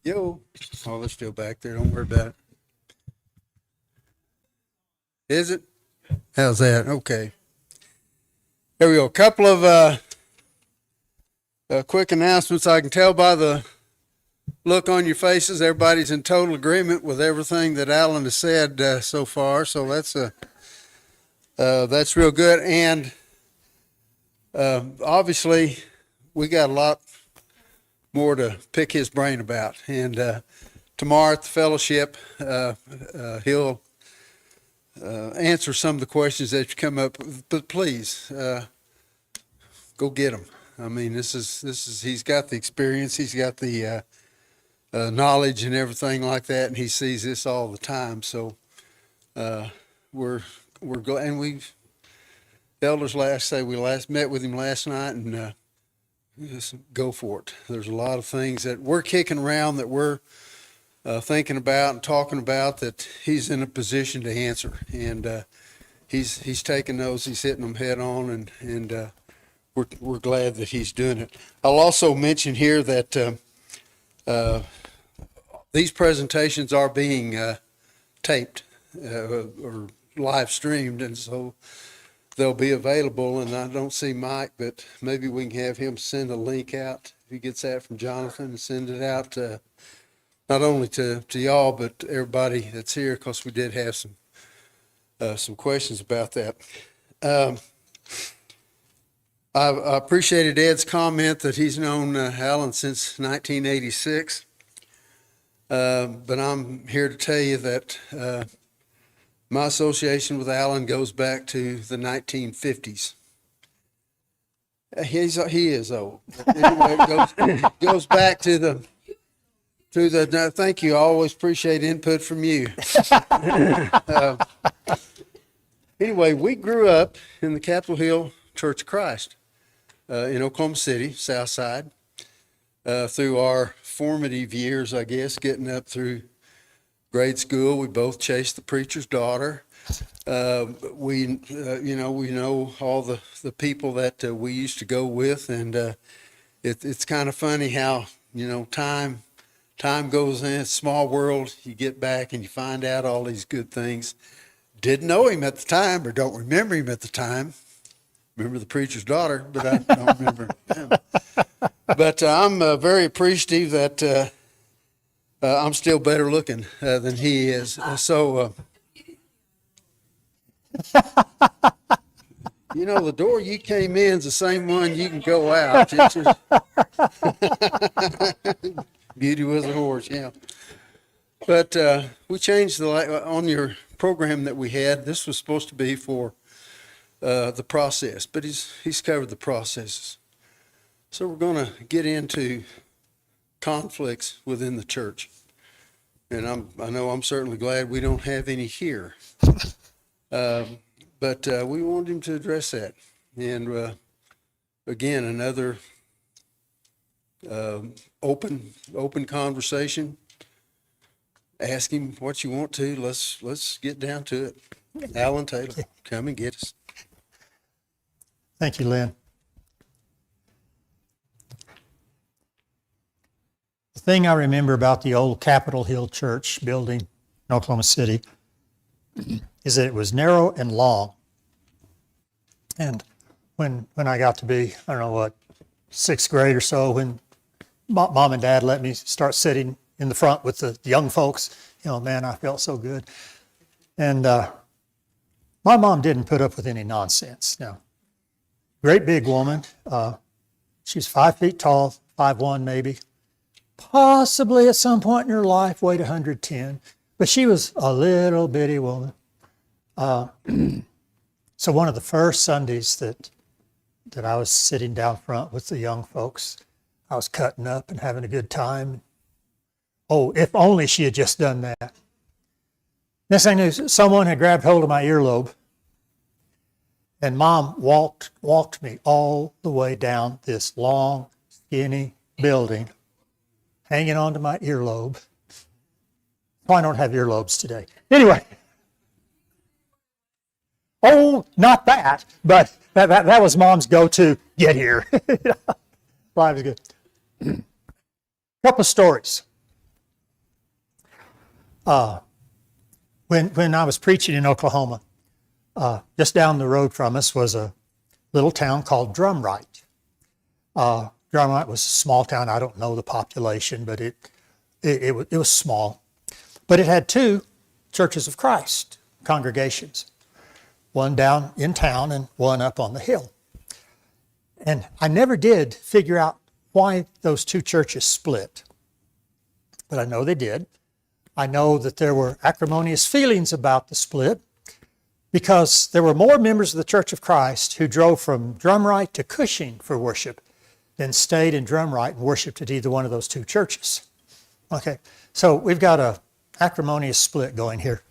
Yo. Oh, they're still back there. Don't worry about it. Is it? How's that? Okay. There we go. A couple of quick announcements. I can tell by the look on your faces, everybody's in total agreement with everything that Alan has said so far. So that's real good. And obviously, we got a lot more to pick his brain about. And tomorrow at the fellowship, he'll answer some of the questions that you come up with. But please, go get him. I mean, this is he's got the experience, he's got the knowledge and everything like that, and he sees this all the time. So we're glad, and the elders met with him last night, and just go for it. There's a lot of things that we're kicking around that we're thinking about and talking about that he's in a position to answer, and he's taking those, he's hitting them head on, and we're glad that he's doing it. I'll also mention here that these presentations are being taped or live streamed, and so they'll be available. And I don't see Mike, but maybe we can have him send a link out. If he gets that from Jonathan, and send it out not only to y'all, but everybody that's here, because we did have some questions about that. I appreciated Ed's comment that he's known Alan since 1986. But I'm here to tell you that my association with Alan goes back to the 1950s. He is old. But anyway, it goes back to the. No, thank you. I always appreciate input from you. Anyway, we grew up in the Capitol Hill Church of Christ in Oklahoma City, South Side, through our formative years, I guess, getting up through grade school. We both chased the preacher's daughter. We know all the people that we used to go with, and it's kind of funny how time goes in. Small world. You get back and you find out all these good things. Didn't know him at the time, or don't remember him at the time. Remember the preacher's daughter, but I don't remember him. But I'm very appreciative that I'm still better looking than he is. So, the door you came in is the same one you can go out. It's just beauty was a horse, yeah. But we changed on your program that we had. This was supposed to be for the process, but he's covered the processes. So we're going to get into conflicts within the church, and I know I'm certainly glad we don't have any here. But we wanted him to address that, and again, another open conversation. Ask him what you want to. Let's get down to it. Alan Taylor, come and get us. Thank you, Lynn. The thing I remember about the old Capitol Hill Church building in Oklahoma City is that it was narrow and long. And when I got to be, I don't know what, 6th grade or so, when mom and dad let me start sitting in the front with the young folks, man, I felt so good. And my mom didn't put up with any nonsense. Now, great big woman. She's 5 feet tall, 5'1" maybe. Possibly at some point in her life weighed 110, but she was a little bitty woman. So one of the first Sundays that I was sitting down front with the young folks, I was cutting up and having a good time. Oh, if only she had just done that. Next thing I knew, someone had grabbed hold of my earlobe, and Mom walked me all the way down this long, skinny building, hanging onto my earlobe. Oh, I don't have earlobes today. Anyway. Oh, not that, but that was Mom's go-to, get here. Life is good. Couple of stories. When I was preaching in Oklahoma, just down the road from us was a little town called Drumright. Drumright was a small town. I don't know the population, but it was small. But it had 2 Churches of Christ congregations, one down in town and one up on the hill. And I never did figure out why those 2 churches split, but I know they did. I know that there were acrimonious feelings about the split because there were more members of the Church of Christ who drove from Drumright to Cushing for worship than stayed in Drumright and worshiped at either one of those 2 churches. Okay, so we've got a acrimonious split going here.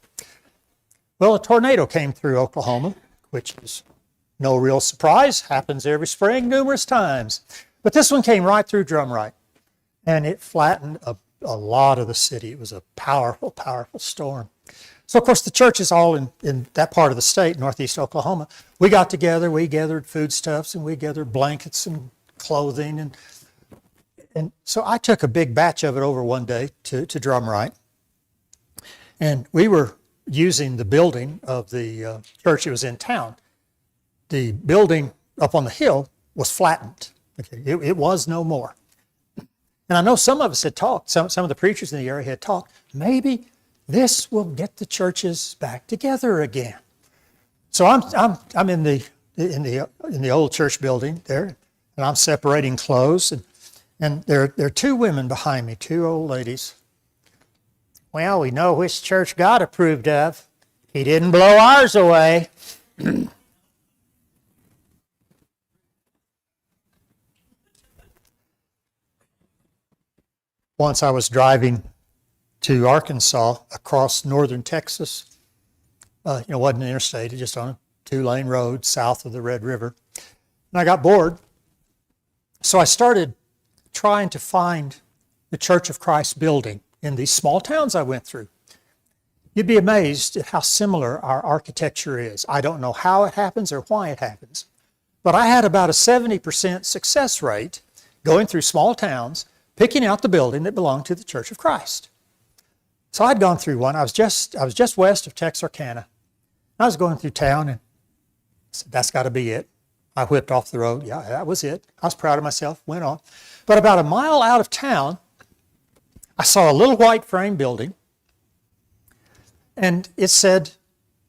Well, a tornado came through Oklahoma, which is no real surprise, happens every spring numerous times. But this one came right through Drumright, and it flattened a lot of the city. It was a powerful, powerful storm. So, of course, the churches all in that part of the state, northeast Oklahoma, we got together, we gathered foodstuffs, and we gathered blankets and clothing. And so I took a big batch of it over one day to Drumright. And we were using the building of the church. It was in town. The building up on the hill was flattened. Okay, it was no more. And I know some of us had talked, some of the preachers in the area had talked, maybe this will get the churches back together again. So I'm in the old church building there, and I'm separating clothes, and there are 2 women behind me, 2 old ladies. Well, we know which church God approved of. He didn't blow ours away. Once I was driving to Arkansas across northern Texas. It wasn't an interstate, it just on a 2-lane road south of the Red River. And I got bored. So I started trying to find the Church of Christ building in these small towns I went through. You'd be amazed at how similar our architecture is. I don't know how it happens or why it happens, but I had about a 70% success rate going through small towns, picking out the building that belonged to the Church of Christ. So I'd gone through one. I was just west of Texarkana. I was going through town and I said, that's got to be it. I whipped off the road. Yeah, that was it. I was proud of myself, went on. But about a mile out of town, I saw a little white frame building, and it said,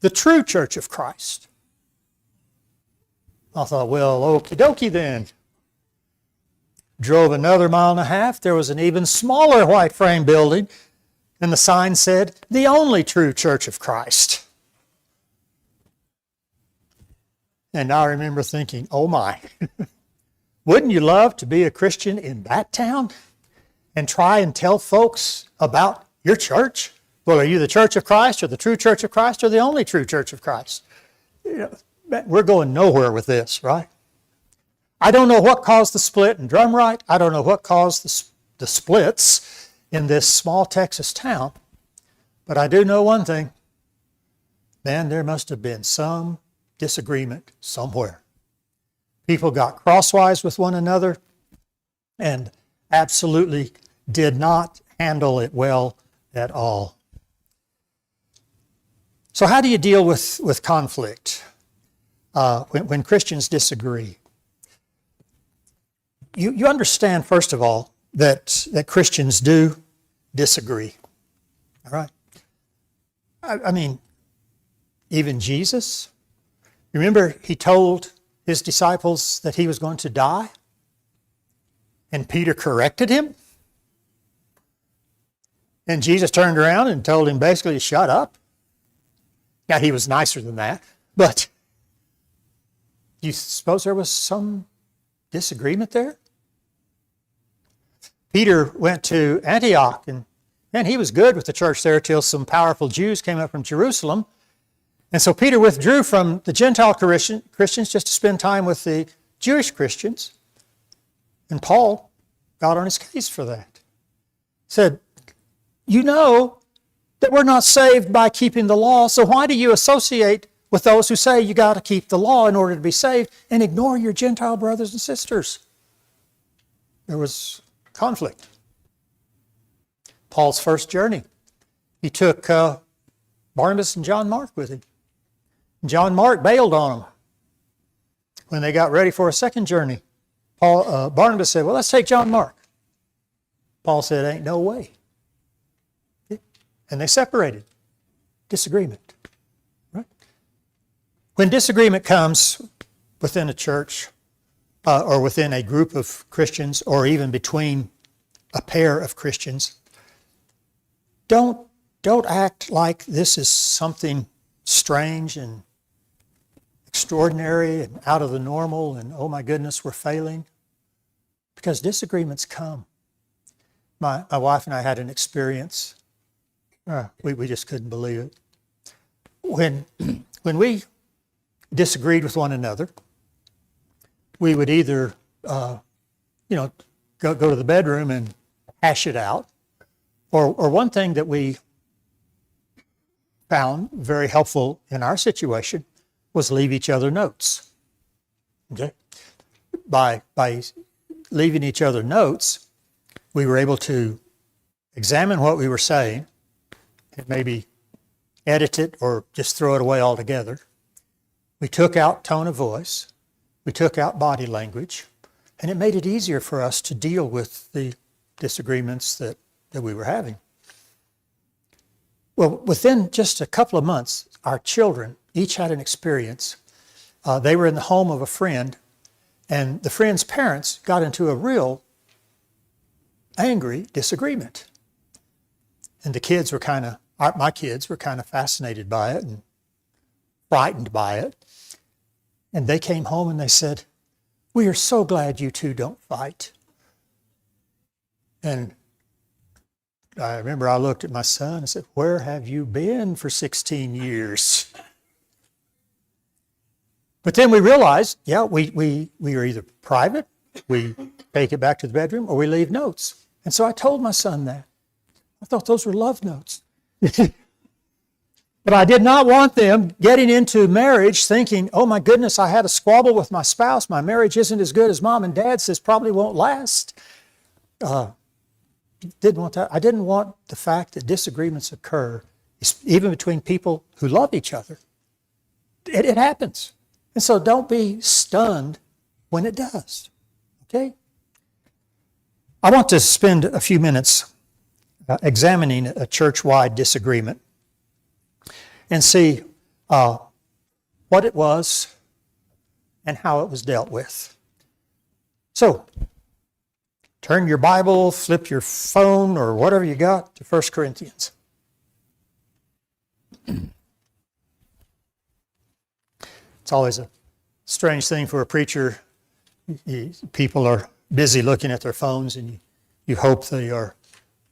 the True Church of Christ. I thought, well, okie dokie then. Drove another 1.5 miles. There was an even smaller white frame building, and the sign said, the only True Church of Christ. And I remember thinking, oh my, wouldn't you love to be a Christian in that town and try and tell folks about your church? Well, are you the Church of Christ or the True Church of Christ or the only True Church of Christ? We're going nowhere with this, right? I don't know what caused the split in Drumright. I don't know what caused the splits in this small Texas town. But I do know one thing. Man, there must have been some disagreement somewhere. People got crosswise with one another and absolutely did not handle it well at all. So how do you deal with conflict when Christians disagree? You understand, first of all, that Christians do disagree. All right? I mean, even Jesus, remember he told his disciples that he was going to die? And Peter corrected him? And Jesus turned around and told him basically to shut up? Now, he was nicer than that, but you suppose there was some disagreement there? Peter went to Antioch, and he was good with the church there till some powerful Jews came up from Jerusalem. And so Peter withdrew from the Gentile Christians just to spend time with the Jewish Christians. And Paul got on his case for that. Said, you know that we're not saved by keeping the law, so why do you associate with those who say you got to keep the law in order to be saved and ignore your Gentile brothers and sisters? There was conflict. Paul's first journey. He took Barnabas and John Mark with him. John Mark bailed on them. When they got ready for a second journey, Barnabas said, well, let's take John Mark. Paul said, ain't no way. And they separated. Disagreement. Right? When disagreement comes within a church or within a group of Christians or even between a pair of Christians, don't act like this is something strange and extraordinary and out of the normal and, oh my goodness, we're failing. Because disagreements come. My wife and I had an experience. We just couldn't believe it. When we disagreed with one another, we would either, go to the bedroom and hash it out, or one thing that we found very helpful in our situation was leave each other notes. Okay, by leaving each other notes, we were able to examine what we were saying and maybe edit it or just throw it away altogether. We took out tone of voice. We took out body language. And it made it easier for us to deal with the disagreements that we were having. Well, within just a couple of months, our children each had an experience. They were in the home of a friend, and the friend's parents got into a real angry disagreement. And the kids were my kids were kind of fascinated by it and frightened by it. And they came home and they said, we are so glad you two don't fight. And I remember I looked at my son and said, where have you been for 16 years? But then we realized, we are either private, we take it back to the bedroom, or we leave notes. And so I told my son that. I thought those were love notes. But I did not want them getting into marriage thinking, oh my goodness, I had a squabble with my spouse. My marriage isn't as good as mom and dad says, probably won't last. Didn't want that. I didn't want the fact that disagreements occur, even between people who love each other. It happens. And so don't be stunned when it does. Okay? I want to spend a few minutes examining a church-wide disagreement and see what it was and how it was dealt with. So, turn your Bible, flip your phone, or whatever you got to 1 Corinthians. It's always a strange thing for a preacher. People are busy looking at their phones, and you hope they are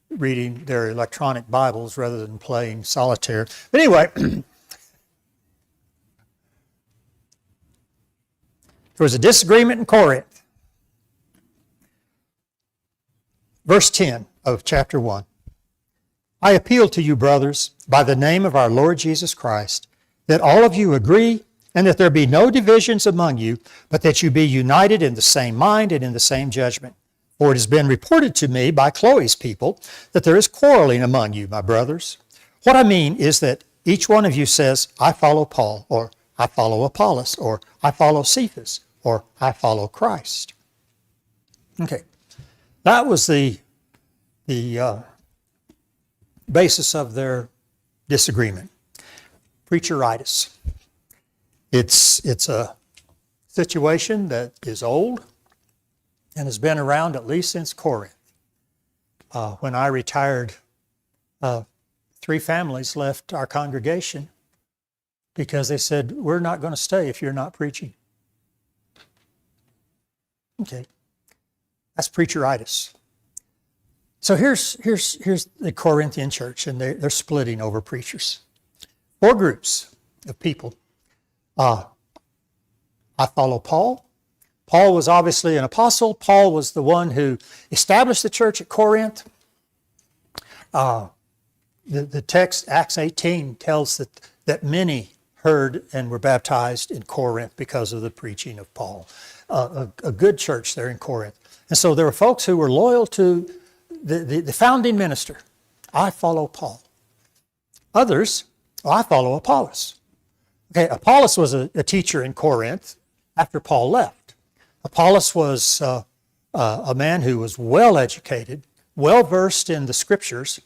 reading their electronic Bibles rather than playing solitaire. But anyway, there was a disagreement in Corinth. Verse 10 of chapter 1. I appeal to you, brothers, by the name of our Lord Jesus Christ, that all of you agree and that there be no divisions among you, but that you be united in the same mind and in the same judgment. For it has been reported to me by Chloe's people that there is quarreling among you, my brothers. What I mean is that each one of you says, I follow Paul, or I follow Apollos, or I follow Cephas, or I follow Christ. Okay, that was the basis of their disagreement. Preacheritis. It's a situation that is old and has been around at least since Corinth. When I retired, 3 families left our congregation because they said, we're not going to stay if you're not preaching. Okay, that's preacheritis. So here's the Corinthian church, and they're splitting over preachers. 4 groups of people. I follow Paul. Paul was obviously an apostle. Paul was the one who established the church at Corinth. The text, Acts 18, tells that many heard and were baptized in Corinth because of the preaching of Paul. A good church there in Corinth. And so there were folks who were loyal to the founding minister. I follow Paul. Others, I follow Apollos. Okay, Apollos was a teacher in Corinth after Paul left. Apollos was a man who was well educated, well versed in the scriptures,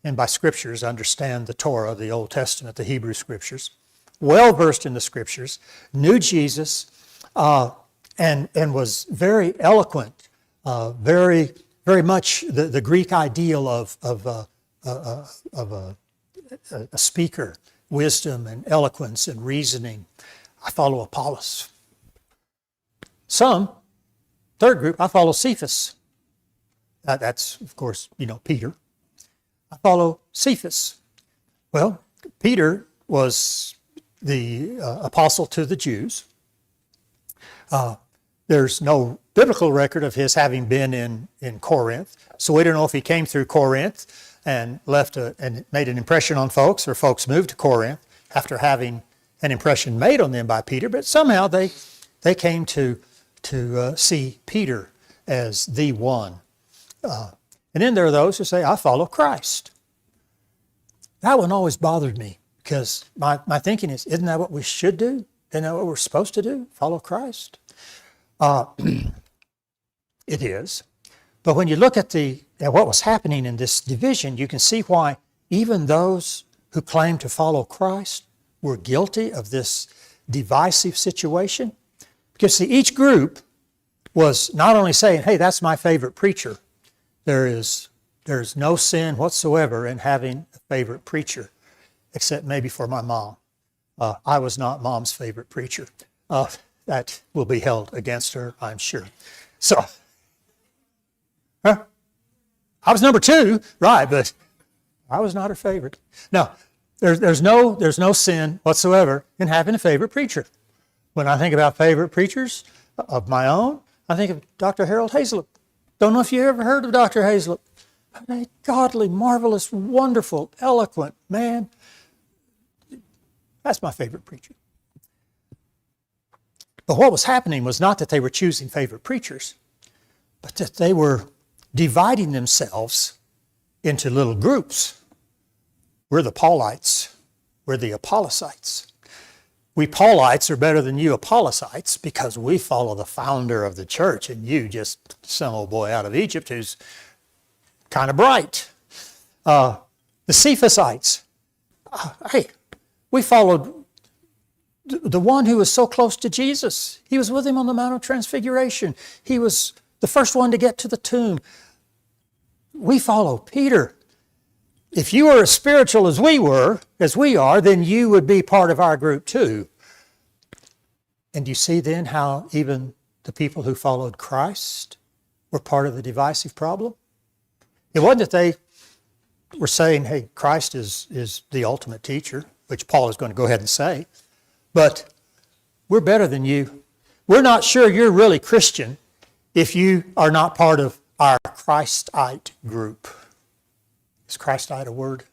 and by scriptures understand the Torah, the Old Testament, the Hebrew scriptures, well versed in the scriptures, knew Jesus, and was very eloquent, very much the Greek ideal of a speaker, wisdom and eloquence and reasoning. I follow Apollos. Some, third group, I follow Cephas. That's, of course, Peter. I follow Cephas. Well, Peter was the apostle to the Jews. There's no biblical record of his having been in Corinth, so we don't know if he came through Corinth and and made an impression on folks, or folks moved to Corinth after having an impression made on them by Peter, but somehow they came to see Peter as the one. And then there are those who say, I follow Christ. That one always bothered me, because my thinking is, isn't that what we should do? Isn't that what we're supposed to do? Follow Christ? It is. But when you look at what was happening in this division, you can see why even those who claim to follow Christ were guilty of this divisive situation. Because see, each group was not only saying, hey, that's my favorite preacher. There's no sin whatsoever in having a favorite preacher, except maybe for my mom. I was not Mom's favorite preacher. That will be held against her, I'm sure. So, I was number 2, right, but I was not her favorite. No, there's no sin whatsoever in having a favorite preacher. When I think about favorite preachers of my own, I think of Dr. Harold Hazlett. Don't know if you ever heard of Dr. Hazlett. A godly, marvelous, wonderful, eloquent man. That's my favorite preacher. But what was happening was not that they were choosing favorite preachers, but that they were dividing themselves into little groups. We're the Paulites. We're the Apollosites. We Paulites are better than you Apollosites because we follow the founder of the church, and you just some old boy out of Egypt who's kind of bright. The Cephasites, hey, we followed the one who was so close to Jesus. He was with him on the Mount of Transfiguration. He was the first one to get to the tomb. We follow Peter. If you were as spiritual as we are, then you would be part of our group too. And you see then how even the people who followed Christ were part of the divisive problem? It wasn't that they were saying, hey, Christ is the ultimate teacher, which Paul is going to go ahead and say, but we're better than you. We're not sure you're really Christian if you are not part of our Christite group. Is Christite a word?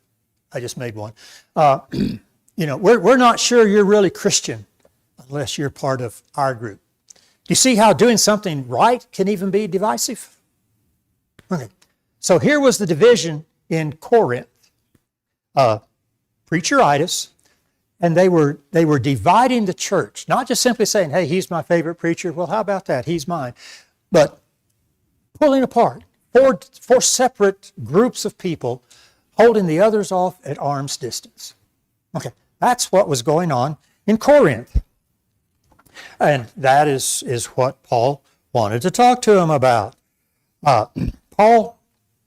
I just made one. We're not sure you're really Christian unless you're part of our group. Do you see how doing something right can even be divisive? Okay. So here was the division in Corinth. Preacheritis, and they were dividing the church, not just simply saying, hey, he's my favorite preacher. Well, how about that? He's mine. But pulling apart four separate groups of people, holding the others off at arm's distance. Okay, that's what was going on in Corinth. And that is what Paul wanted to talk to him about.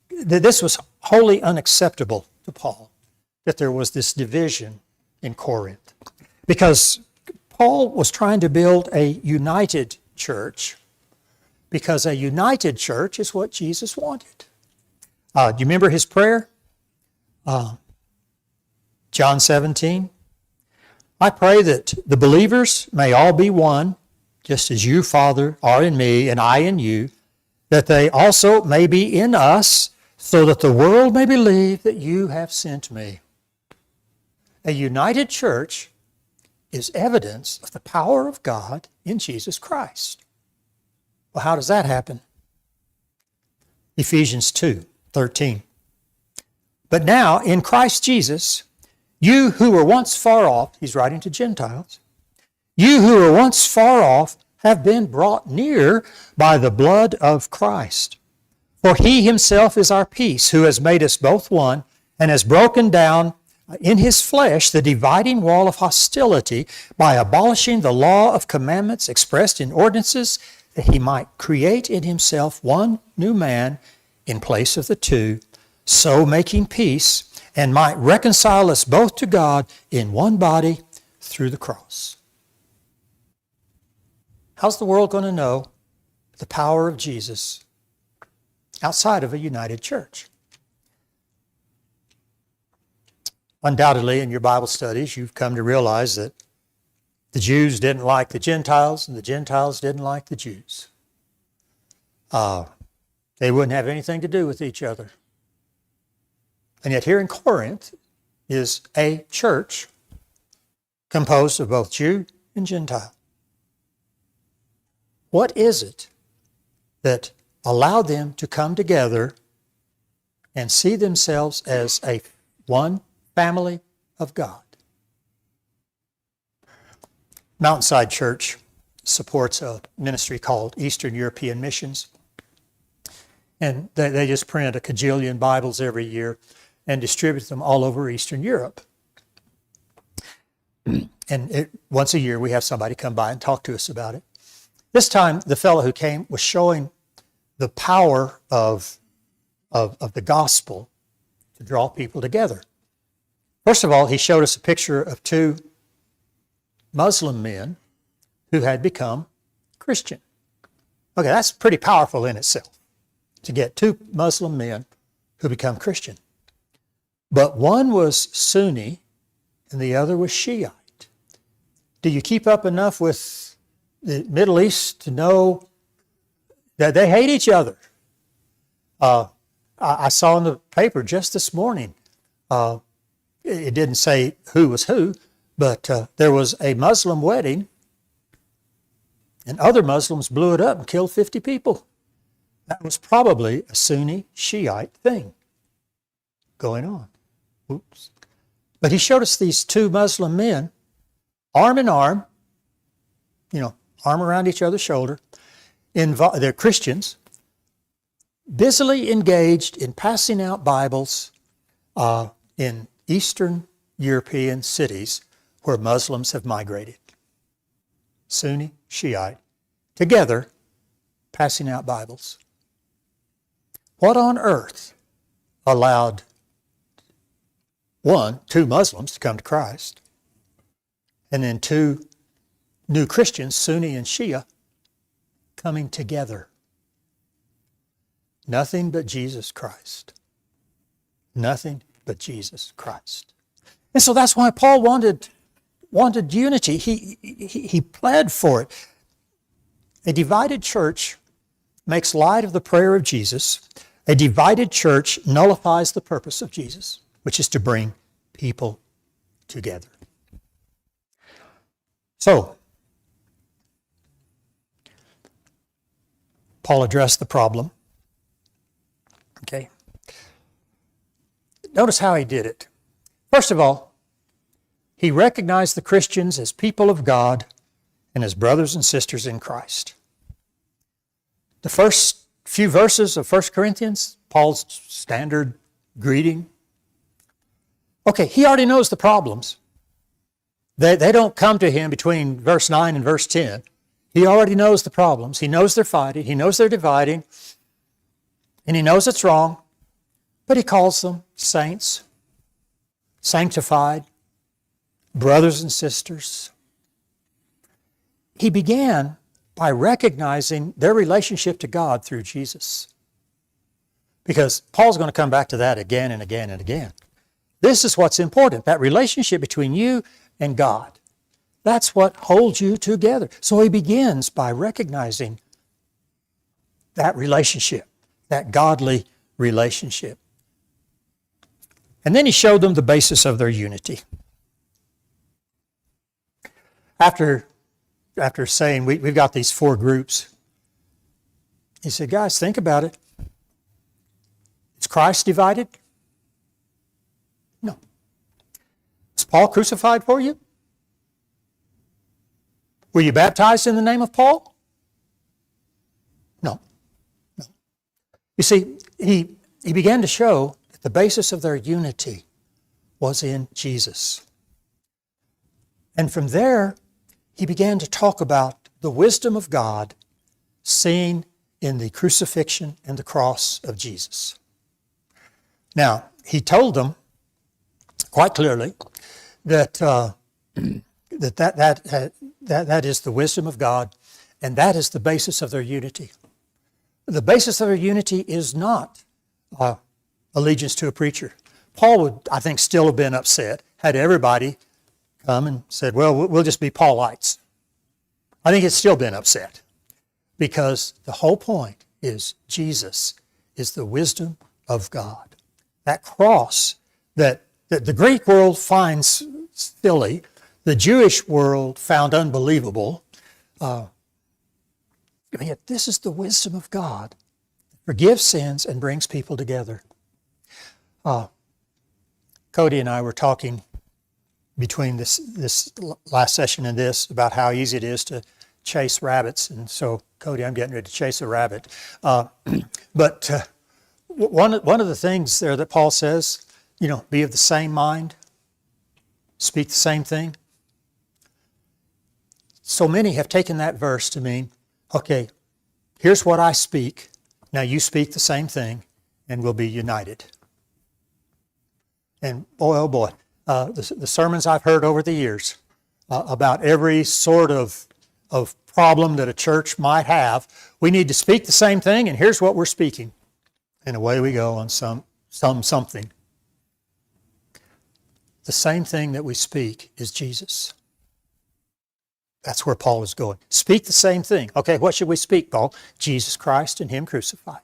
This was wholly unacceptable to Paul, that there was this division in Corinth. Because Paul was trying to build a united church, because a united church is what Jesus wanted. Do you remember his prayer? John 17. I pray that the believers may all be one, just as you, Father, are in me and I in you, that they also may be in us, so that the world may believe that you have sent me. A united church is evidence of the power of God in Jesus Christ. Well, how does that happen? Ephesians 2:13. But now, in Christ Jesus, you who were once far off, he's writing to Gentiles, you who were once far off have been brought near by the blood of Christ. For he himself is our peace, who has made us both one, and has broken down in his flesh the dividing wall of hostility by abolishing the law of commandments expressed in ordinances, that he might create in himself one new man in place of the two, so making peace, and might reconcile us both to God in one body through the cross. How's the world going to know the power of Jesus outside of a united church? Undoubtedly, in your Bible studies, you've come to realize that the Jews didn't like the Gentiles, and the Gentiles didn't like the Jews. They wouldn't have anything to do with each other. And yet here in Corinth is a church composed of both Jew and Gentile. What is it that allowed them to come together and see themselves as a one family of God? Mountainside Church supports a ministry called Eastern European Missions. And they just print a cajillion Bibles every year and distribute them all over Eastern Europe. And once a year we have somebody come by and talk to us about it. This time the fellow who came was showing the power of the gospel to draw people together. First of all, he showed us a picture of two Muslim men who had become Christian. Okay, that's pretty powerful in itself, to get two Muslim men who become Christian. But one was Sunni and the other was Shiite. Do you keep up enough with the Middle East to know that they hate each other? I saw in the paper just this morning, it didn't say who was who, but there was a Muslim wedding and other Muslims blew it up and killed 50 people. That was probably a Sunni Shiite thing going on. Oops. But he showed us these two Muslim men, arm in arm, arm around each other's shoulder. They're Christians, busily engaged in passing out Bibles in Eastern European cities where Muslims have migrated. Sunni, Shiite, together passing out Bibles. What on earth allowed two Muslims to come to Christ, and then two new Christians, Sunni and Shia, coming together? Nothing but Jesus Christ. Nothing but Jesus Christ. And so that's why Paul wanted unity. He pled for it. A divided church makes light of the prayer of Jesus. A divided church nullifies the purpose of Jesus, which is to bring people together. So, Paul addressed the problem. Okay. Notice how he did it. First of all, he recognized the Christians as people of God and as brothers and sisters in Christ. The first few verses of 1 Corinthians, Paul's standard greeting. Okay, he already knows the problems. They don't come to him between verse 9 and verse 10. He already knows the problems. He knows they're fighting. He knows they're dividing. And he knows it's wrong. But he calls them saints, sanctified, brothers and sisters. He began by recognizing their relationship to God through Jesus. Because Paul's going to come back to that again and again and again. This is what's important, that relationship between you and God. That's what holds you together. So he begins by recognizing that relationship, that godly relationship. And then he showed them the basis of their unity. After saying we've got these four groups, he said, guys, think about it. Is Christ divided? Paul crucified for you? Were you baptized in the name of Paul? No. No. You see, he began to show that the basis of their unity was in Jesus. And from there, he began to talk about the wisdom of God seen in the crucifixion and the cross of Jesus. Now, he told them quite clearly that that is the wisdom of God, and that is the basis of their unity. The basis of their unity is not allegiance to a preacher. Paul would, I think, still have been upset had everybody come and said, well, we'll just be Paulites. I think it's still been upset, because the whole point is Jesus is the wisdom of God. That cross that the Greek world finds silly, the Jewish world found unbelievable, yet this is the wisdom of God that forgives sins and brings people together. Cody and I were talking between this last session and this about how easy it is to chase rabbits. And so, Cody, I'm getting ready to chase a rabbit. But one of the things there that Paul says, be of the same mind, speak the same thing. So many have taken that verse to mean, okay, here's what I speak, now you speak the same thing, and we'll be united. And boy, oh boy, the sermons I've heard over the years about every sort of problem that a church might have, we need to speak the same thing, and here's what we're speaking. And away we go on something. The same thing that we speak is Jesus. That's where Paul is going. Speak the same thing. Okay, what should we speak, Paul? Jesus Christ and Him crucified.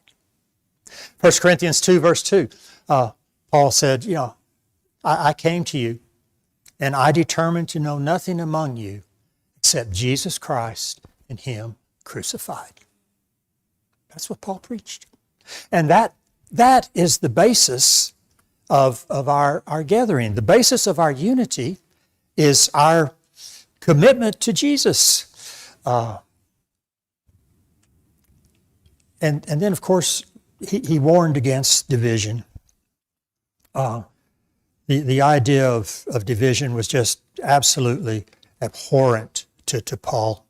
1 Corinthians 2, verse 2, Paul said, I came to you, and I determined to know nothing among you except Jesus Christ and Him crucified. That's what Paul preached. And that is the basis of our gathering. The basis of our unity is our commitment to Jesus. And then, of course, he warned against division. The idea of division was just absolutely abhorrent to Paul.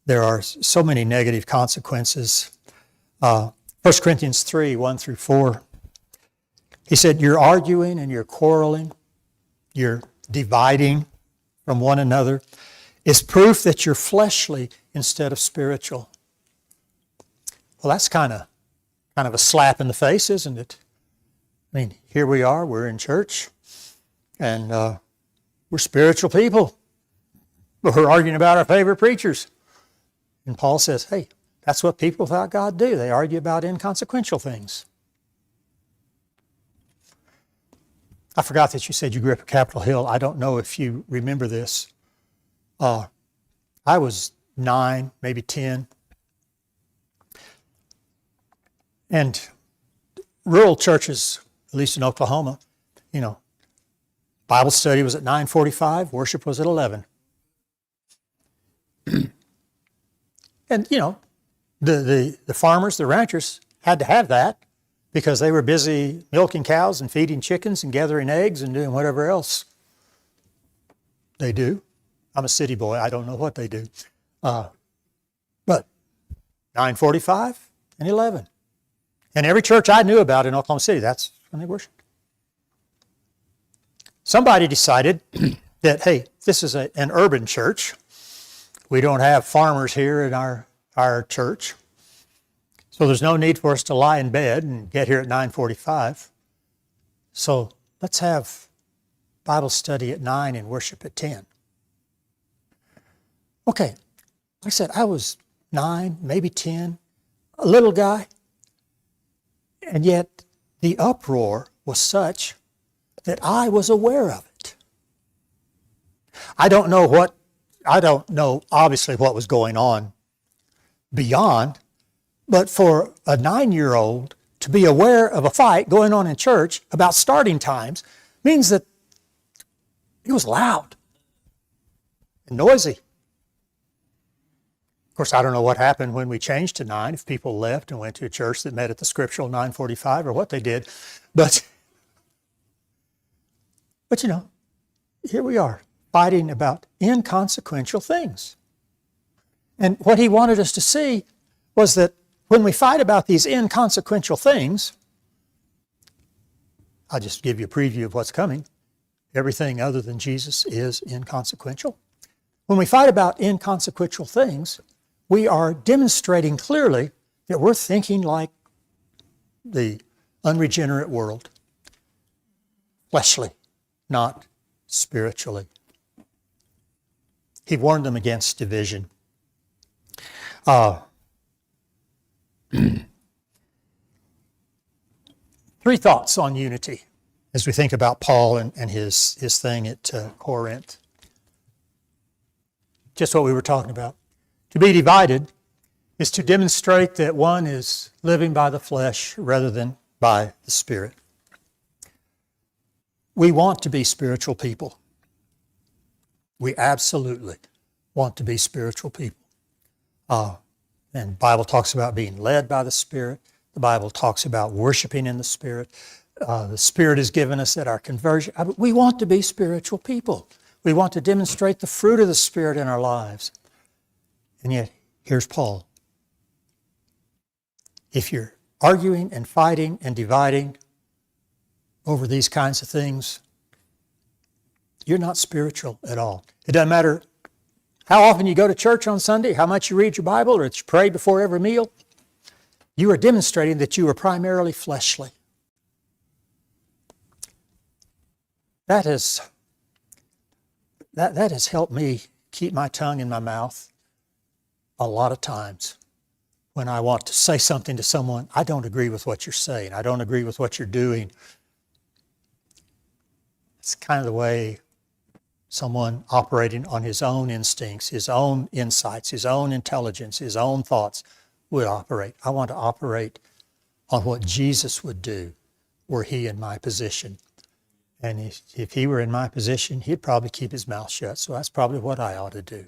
There are so many negative consequences. 1 Corinthians 3, 1 through 4. He said, you're arguing and you're quarreling, you're dividing from one another, is proof that you're fleshly instead of spiritual. Well, that's kind of a slap in the face, isn't it? I mean, here we are, we're in church, and we're spiritual people. We're arguing about our favorite preachers. And Paul says, hey, that's what people without God do. They argue about inconsequential things. I forgot that you said you grew up at Capitol Hill. I don't know if you remember this. I was 9, maybe 10. And rural churches, at least in Oklahoma, Bible study was at 9:45, worship was at 11. And, the farmers, the ranchers had to have that because they were busy milking cows and feeding chickens and gathering eggs and doing whatever else they do. I'm a city boy. I don't know what they do. But 9:45 and 11. And every church I knew about in Oklahoma City, that's when they worshiped. Somebody decided that, hey, this is an urban church. We don't have farmers here in our church. So there's no need for us to lie in bed and get here at 9:45. So let's have Bible study at 9 and worship at 10. Okay, like I said, I was 9, maybe 10, a little guy. And yet the uproar was such that I was aware of it. I don't know obviously what was going on beyond, but for a 9-year-old to be aware of a fight going on in church about starting times means that It was loud and noisy. Of course, I don't know what happened when we changed to 9, if people left and went to a church that met at the scriptural 9:45 or what they did. But you know, here we are fighting about inconsequential things. And what he wanted us to see was that when we fight about these inconsequential things, I'll just give you a preview of what's coming. Everything other than Jesus is inconsequential. When we fight about inconsequential things, we are demonstrating clearly that we're thinking like the unregenerate world, fleshly, not spiritually. He warned them against division. Three thoughts on unity as we think about Paul and his thing at Corinth. Just what we were talking about. To be divided is to demonstrate that one is living by the flesh rather than by the Spirit. We want to be spiritual people. We absolutely want to be spiritual people. And the Bible talks about being led by the Spirit. The Bible talks about worshiping in the Spirit. The Spirit has given us at our conversion. We want to be spiritual people. We want to demonstrate the fruit of the Spirit in our lives. And yet, here's Paul. If you're arguing and fighting and dividing over these kinds of things, you're not spiritual at all. It doesn't matter how often you go to church on Sunday, how much you read your Bible, or that you pray before every meal. You are demonstrating that you are primarily fleshly. That has helped me keep my tongue in my mouth a lot of times when I want to say something to someone. I don't agree with what you're saying. I don't agree with what you're doing. It's kind of the way someone operating on his own instincts, his own insights, his own intelligence, his own thoughts would operate. I want to operate on what Jesus would do were he in my position. And if he were in my position, he'd probably keep his mouth shut. So that's probably what I ought to do.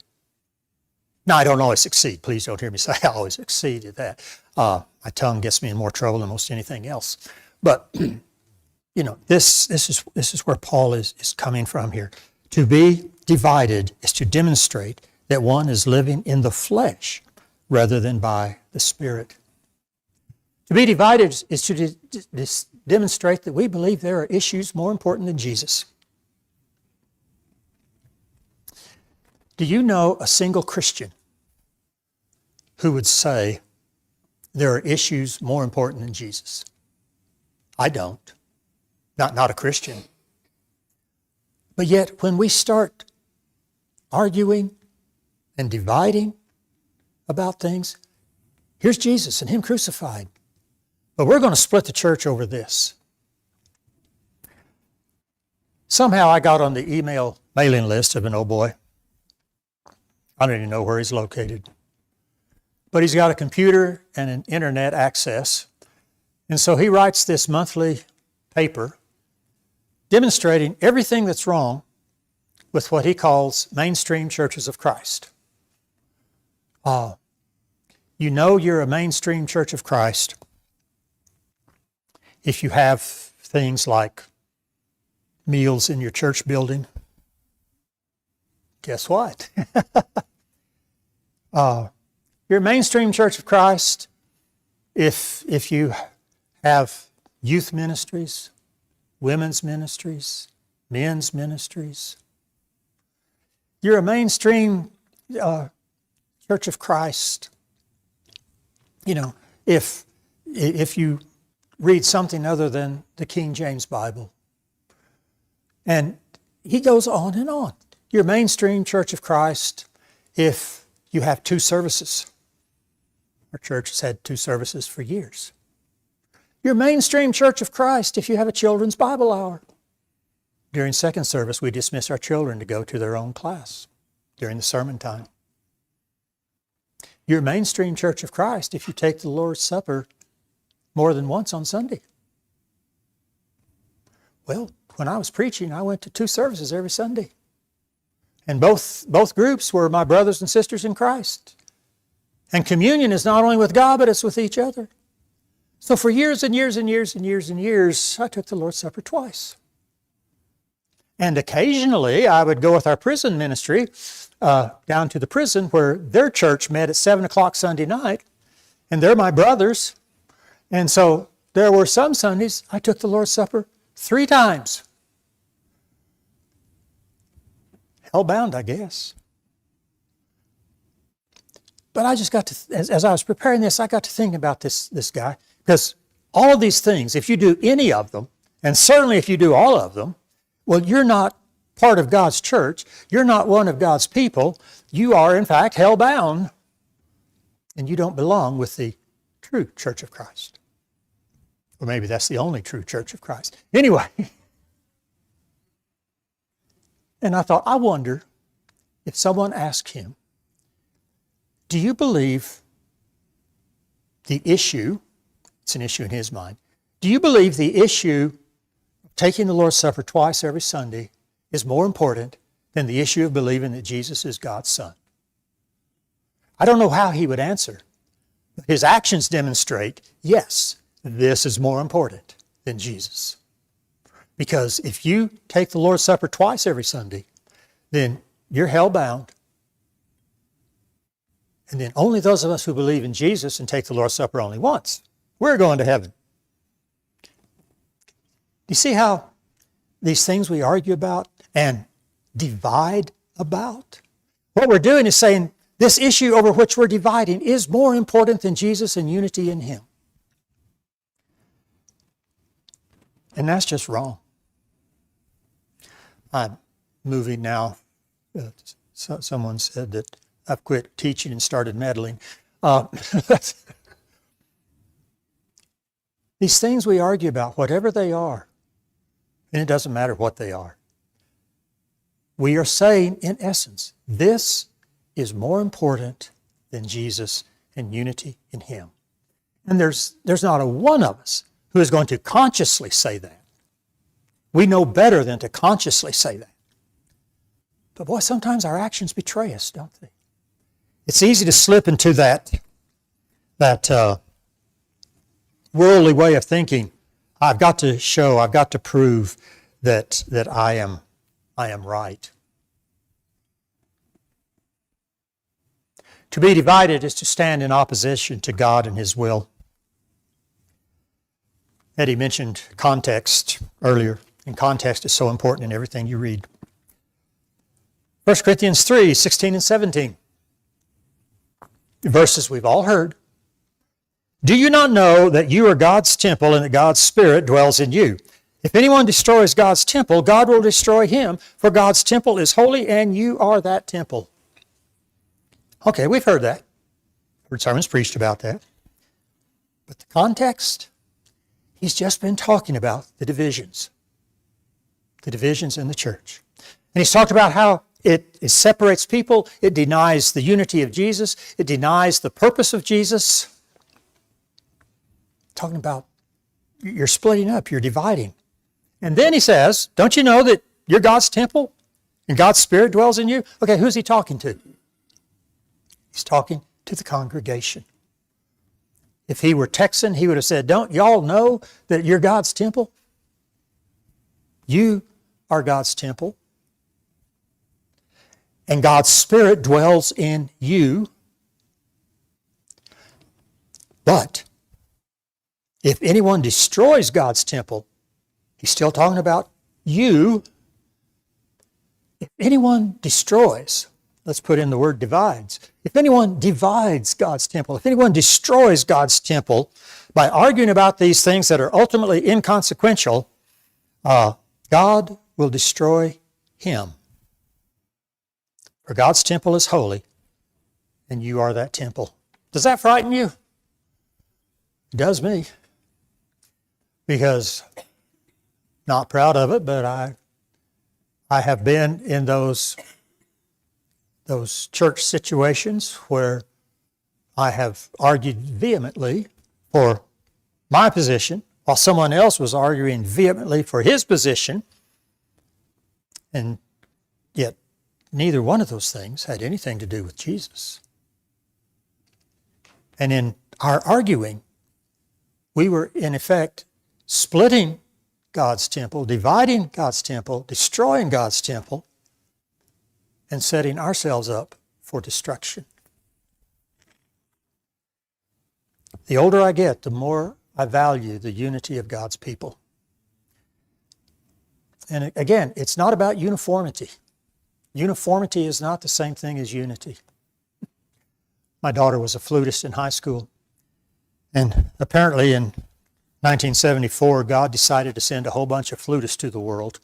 Now, I don't always succeed. Please don't hear me say I always succeed at that. My tongue gets me in more trouble than most anything else. But, you know, this is where Paul is coming from here. To be divided is to demonstrate that one is living in the flesh rather than by the Spirit. To be divided is to demonstrate that we believe there are issues more important than Jesus. Do you know a single Christian who would say there are issues more important than Jesus? I don't. Not a Christian. But yet, when we start arguing and dividing about things, here's Jesus and him crucified. But we're going to split the church over this. Somehow I got on the email mailing list of an old boy. I don't even know where he's located. But he's got a computer and an internet access. And so he writes this monthly paper demonstrating everything that's wrong with what he calls mainstream churches of Christ. You know you're a mainstream church of Christ if you have things like meals in your church building. Guess what? You're a mainstream church of Christ if you have youth ministries, women's ministries, men's ministries. You're a mainstream church of Christ. You know, if you read something other than the King James Bible. And he goes on and on. You're a mainstream church of Christ if you have 2 services. Our church has had 2 services for years. You're a mainstream church of Christ if you have a children's Bible hour. During second service, we dismiss our children to go to their own class during the sermon time. You're a mainstream church of Christ if you take the Lord's Supper more than once on Sunday. Well, when I was preaching, I went to 2 services every Sunday. And both groups were my brothers and sisters in Christ. And communion is not only with God, but it's with each other. So for years and years and years and years and years, I took the Lord's Supper twice. And occasionally I would go with our prison ministry down to the prison where their church met at 7 o'clock Sunday night. And they're my brothers. And so there were some Sundays I took the Lord's Supper 3 times. Hellbound, I guess. But I just got to, as I was preparing this, I got to thinking about this guy. Because all of these things, if you do any of them, and certainly if you do all of them, well, you're not part of God's church. You're not one of God's people. You are, in fact, hell-bound. And you don't belong with the true church of Christ. Or maybe that's the only true church of Christ. Anyway. And I thought, I wonder if someone asked him, do you believe the issue, it's an issue in his mind, do you believe the issue of taking the Lord's Supper twice every Sunday is more important than the issue of believing that Jesus is God's Son? I don't know how he would answer. His actions demonstrate, yes, this is more important than Jesus. Because if you take the Lord's Supper twice every Sunday, then you're hell-bound. And then only those of us who believe in Jesus and take the Lord's Supper only once, we're going to heaven. Do you see how these things we argue about and divide about? What we're doing is saying this issue over which we're dividing is more important than Jesus and unity in Him. And that's just wrong. I'm moving now. Someone said that I've quit teaching and started meddling. These things we argue about, whatever they are, and it doesn't matter what they are, we are saying, in essence, this is more important than Jesus and unity in Him. And there's not a one of us who is going to consciously say that. We know better than to consciously say that. But boy, sometimes our actions betray us, don't they? It's easy to slip into that worldly way of thinking. I've got to show, I've got to prove that I am right. To be divided is to stand in opposition to God and His will. Eddie mentioned context earlier, and context is so important in everything you read. 1 Corinthians 3, 16 and 17. Verses we've all heard. Do you not know that you are God's temple and that God's Spirit dwells in you? If anyone destroys God's temple, God will destroy him, for God's temple is holy and you are that temple. Okay, we've heard that. Heard sermons preached about that. But the context, he's just been talking about the divisions in the church. And he's talked about how it separates people, it denies the unity of Jesus, it denies the purpose of Jesus. Talking about you're splitting up, you're dividing. And then he says, don't you know that you're God's temple and God's Spirit dwells in you? Okay, who's he talking to? He's talking to the congregation. If he were Texan, he would have said, don't y'all know that you're God's temple? You are God's temple. And God's Spirit dwells in you. But if anyone destroys God's temple, he's still talking about you. If anyone destroys, let's put in the word divides. If anyone divides God's temple, if anyone destroys God's temple by arguing about these things that are ultimately inconsequential, God will destroy him. For God's temple is holy, and you are that temple. Does that frighten you? It does me. Because, not proud of it, but I have been in those church situations where I have argued vehemently for my position, while someone else was arguing vehemently for his position. And yet, neither one of those things had anything to do with Jesus. And in our arguing, we were in effect splitting God's temple, dividing God's temple, destroying God's temple, and setting ourselves up for destruction. The older I get, the more I value the unity of God's people. And again, it's not about uniformity. Uniformity is not the same thing as unity. My daughter was a flutist in high school, and apparently in 1974, God decided to send a whole bunch of flutists to the world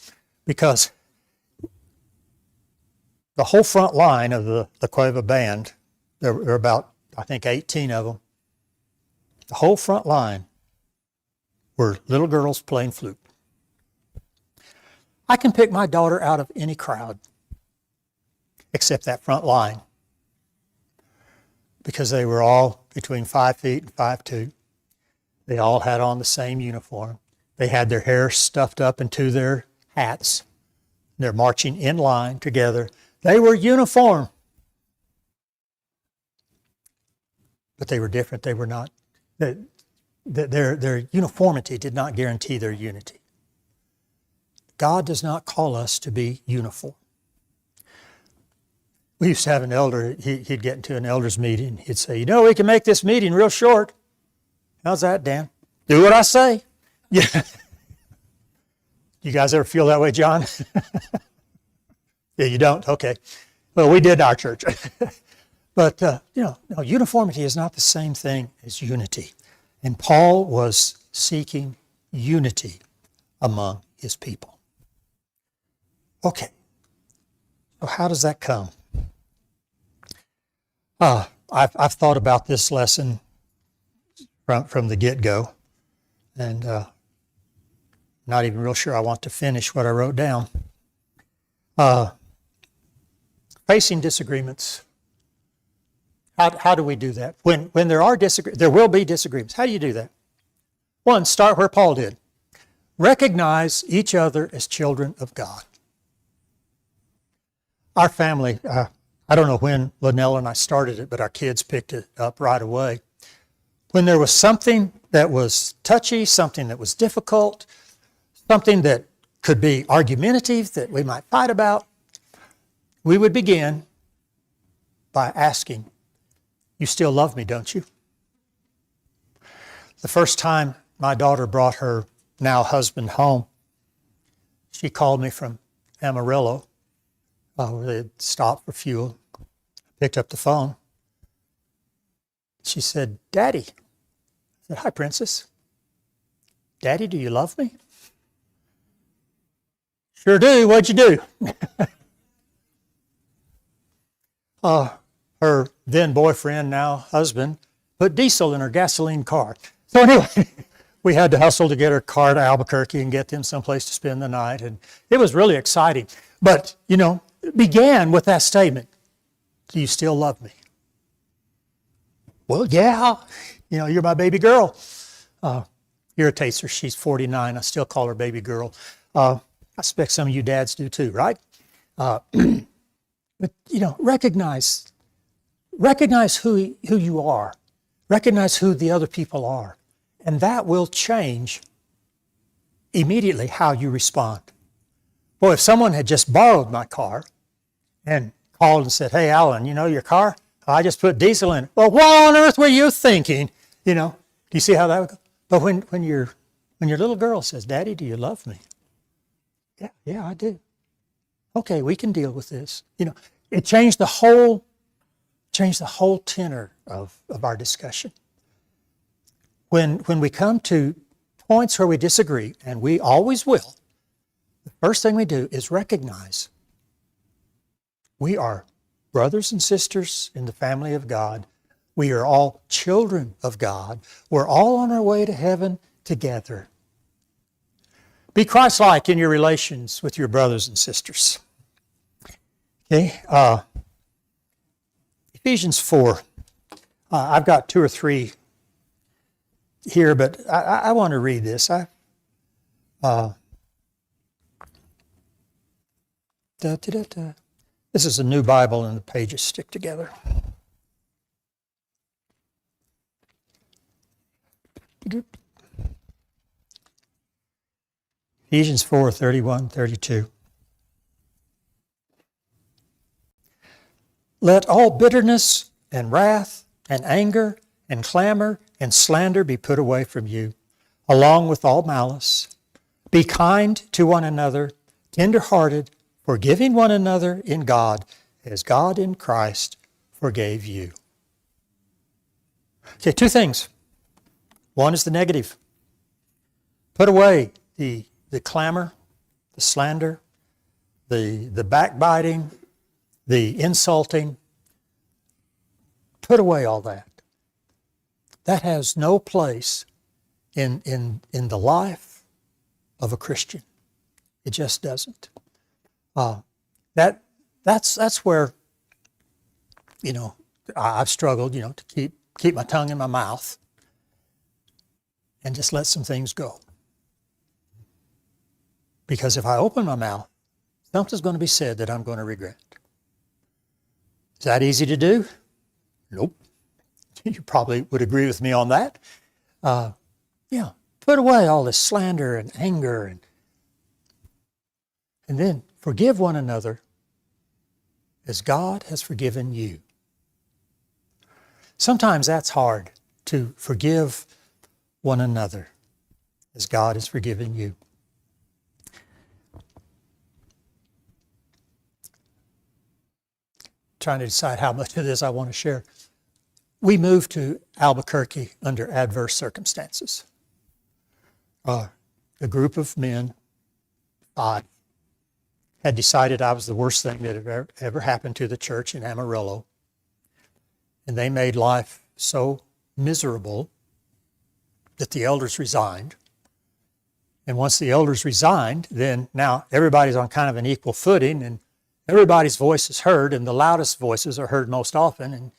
because the whole front line of the La Cueva band, there were about, I think, 18 of them, the whole front line were little girls playing flute. I can pick my daughter out of any crowd except that front line because they were all between 5 feet and 5'2". They all had on the same uniform. They had their hair stuffed up into their hats. They're marching in line together. They were uniform. But they were different. They were not. Their uniformity did not guarantee their unity. God does not call us to be uniform. We used to have an elder, he'd get into an elders meeting. He'd say, we can make this meeting real short. How's that, Dan? Do what I say. Yeah. You guys ever feel that way, John? Yeah, you don't? Okay. Well, we did in our church. But, no, uniformity is not the same thing as unity. And Paul was seeking unity among his people. Okay. So how does that come? I've thought about this lesson from the get-go, and not even real sure I want to finish what I wrote down. Facing disagreements. How do we do that? When there are there will be disagreements. How do you do that? One, start where Paul did. Recognize each other as children of God. Our family, I don't know when Linnell and I started it, but our kids picked it up right away. When there was something that was touchy, something that was difficult, something that could be argumentative that we might fight about, we would begin by asking, "You still love me, don't you?" The first time my daughter brought her now husband home, she called me from Amarillo, where they had stopped for fuel, picked up the phone. She said, "Daddy." I said, "Hi, Princess. Daddy, do you love me?" "Sure do. What'd you do?" Her then boyfriend, now husband, put diesel in her gasoline car. So anyway, we had to hustle to get her car to Albuquerque and get them someplace to spend the night. And it was really exciting. But, it began with that statement, "Do you still love me?" "Well, yeah. You're my baby girl." Irritates her. She's 49. I still call her baby girl. I expect some of you dads do too, right? But, recognize who you are. Recognize who the other people are. And that will change immediately how you respond. Boy, if someone had just borrowed my car and called and said, "Hey, Alan, your car? I just put diesel in it." "Well, what on earth were you thinking?" Do you see how that would go? But when your little girl says, "Daddy, do you love me?" Yeah, I do. Okay, we can deal with this. It changed the whole tenor of our discussion. When we come to points where we disagree, and we always will, the first thing we do is recognize we are brothers and sisters in the family of God. We are all children of God. We're all on our way to heaven together. Be Christ-like in your relations with your brothers and sisters. Okay, Ephesians 4. I've got 2 or 3 here, but I want to read this. Da, da, da, da. This is a new Bible and the pages stick together. Ephesians 4:31-32. Let all bitterness and wrath and anger and clamor and slander be put away from you, along with all malice. Be kind to one another, tender-hearted, forgiving one another in God, as God in Christ forgave you. Okay, two things. One is the negative. Put away the clamor, the slander, the backbiting, the insulting. Put away all that. That has no place in the life of a Christian. It just doesn't. That's where, I've struggled, to keep my tongue in my mouth and just let some things go. Because if I open my mouth, something's going to be said that I'm going to regret. Is that easy to do? Nope. You probably would agree with me on that. Put away all this slander and anger and then forgive one another as God has forgiven you. Sometimes that's hard, to forgive one another as God has forgiven you. Trying to decide how much of this I want to share. We moved to Albuquerque under adverse circumstances. A group of men, 5, had decided I was the worst thing that had ever happened to the church in Amarillo. And they made life so miserable that the elders resigned. And once the elders resigned, then now everybody's on kind of an equal footing, and everybody's voice is heard, and the loudest voices are heard most often, and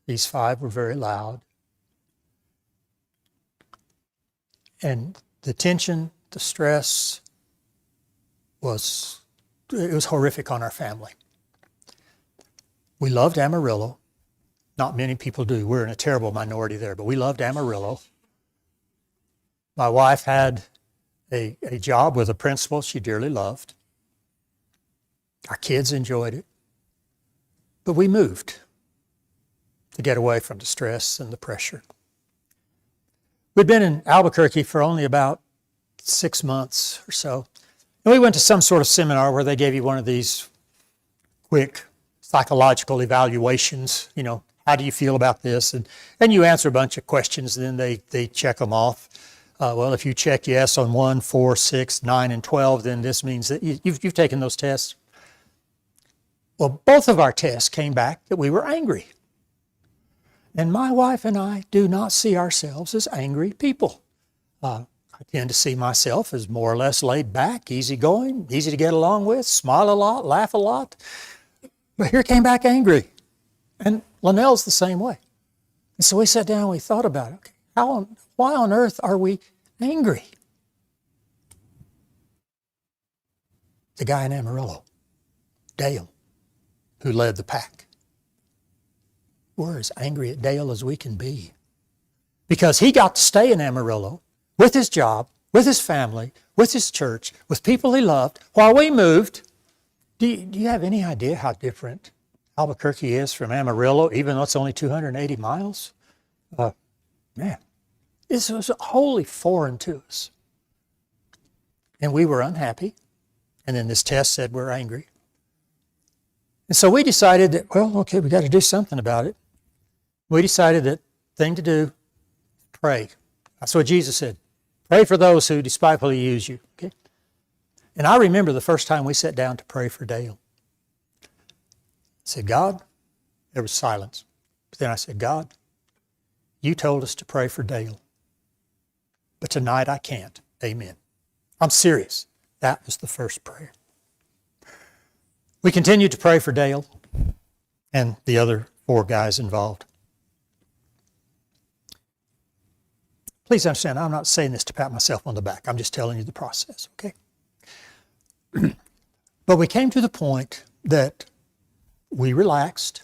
these 5 were very loud. And the tension, the stress was horrific on our family. We loved Amarillo. Not many people do. We're in a terrible minority there, but we loved Amarillo. My wife had a job with a principal she dearly loved. Our kids enjoyed it. But we moved to get away from the stress and the pressure. We'd been in Albuquerque for only about 6 months or so. And we went to some sort of seminar where they gave you one of these quick psychological evaluations. How do you feel about this? And you answer a bunch of questions, and then they check them off. Well, if you check yes on 1, 4, 6, 9, and 12, then this means that you've taken those tests. Well, both of our tests came back that we were angry. And my wife and I do not see ourselves as angry people. I tend to see myself as more or less laid back, easygoing, easy to get along with, smile a lot, laugh a lot. But here came back angry. And Linnell's the same way. And so we sat down and we thought about it. Okay, why on earth are we angry? The guy in Amarillo, Dale, who led the pack. We're as angry at Dale as we can be. Because he got to stay in Amarillo with his job, with his family, with his church, with people he loved, while we moved. Do you have any idea how different Albuquerque is from Amarillo, even though it's only 280 miles? Man, this was wholly foreign to us. And we were unhappy. And then this test said we're angry. And so we decided that, we got to do something about it. We decided that thing to do, pray. That's what Jesus said. Pray for those who despitefully use you. Okay? And I remember the first time we sat down to pray for Dale. I said, God, there was silence. But then I said, God, you told us to pray for Dale. But tonight I can't. Amen. I'm serious. That was the first prayer. We continued to pray for Dale and the other 4 guys involved. Please understand, I'm not saying this to pat myself on the back. I'm just telling you the process, okay? But we came to the point that we relaxed.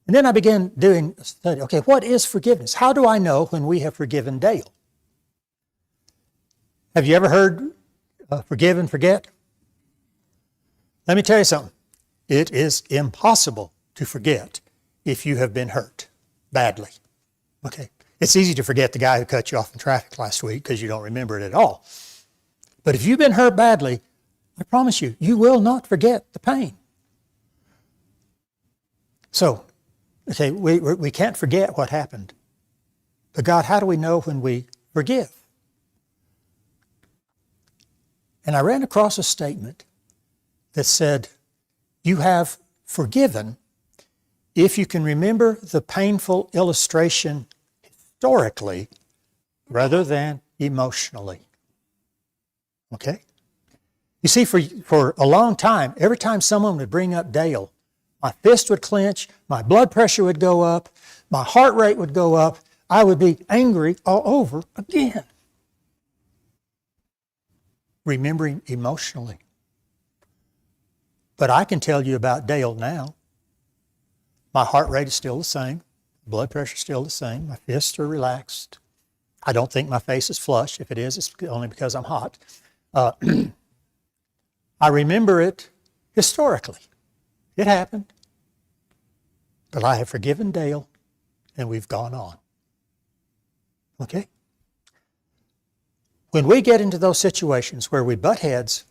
And then I began doing a study. Okay, what is forgiveness? How do I know when we have forgiven Dale? Have you ever heard forgive and forget? Let me tell you something. It is impossible to forget if you have been hurt badly. Okay? It's easy to forget the guy who cut you off in traffic last week because you don't remember it at all. But if you've been hurt badly, I promise you, you will not forget the pain. So, okay, we can't forget what happened. But God, how do we know when we forgive? And I ran across a statement that said, you have forgiven if you can remember the painful illustration historically rather than emotionally. Okay? You see, for a long time, every time someone would bring up Dale, my fist would clench, my blood pressure would go up, my heart rate would go up, I would be angry all over again. Remembering emotionally. But I can tell you about Dale now. My heart rate is still the same. Blood pressure is still the same. My fists are relaxed. I don't think my face is flushed. If it is, it's only because I'm hot. I remember it historically. It happened. But I have forgiven Dale, and we've gone on. Okay? When we get into those situations where we butt heads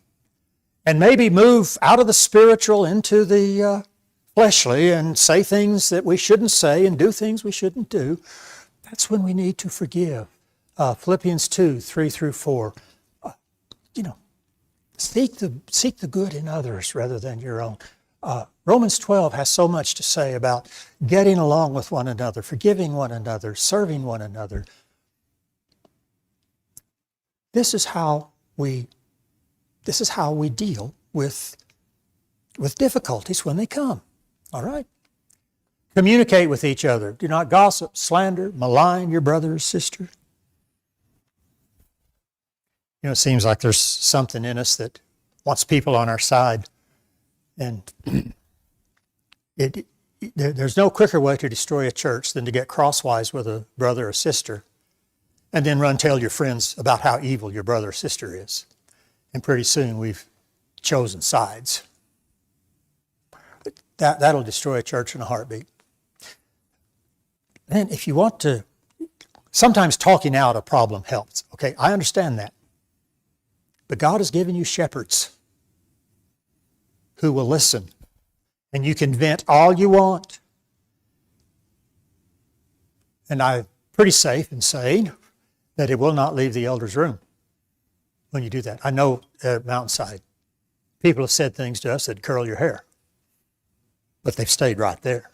and maybe move out of the spiritual into the fleshly and say things that we shouldn't say and do things we shouldn't do, that's when we need to forgive. Philippians 2, 3 through 4. Seek the good in others rather than your own. Romans 12 has so much to say about getting along with one another, forgiving one another, serving one another. This is how we deal with difficulties when they come. All right? Communicate with each other. Do not gossip, slander, malign your brother or sister. It seems like there's something in us that wants people on our side. And there's no quicker way to destroy a church than to get crosswise with a brother or sister and then run tell your friends about how evil your brother or sister is. And pretty soon we've chosen sides. That'll destroy a church in a heartbeat. And if you want to, sometimes talking out a problem helps. Okay, I understand that. But God has given you shepherds who will listen. And you can vent all you want. And I'm pretty safe in saying that it will not leave the elder's room when you do that. I know at Mountainside, people have said things to us that curl your hair. But they've stayed right there.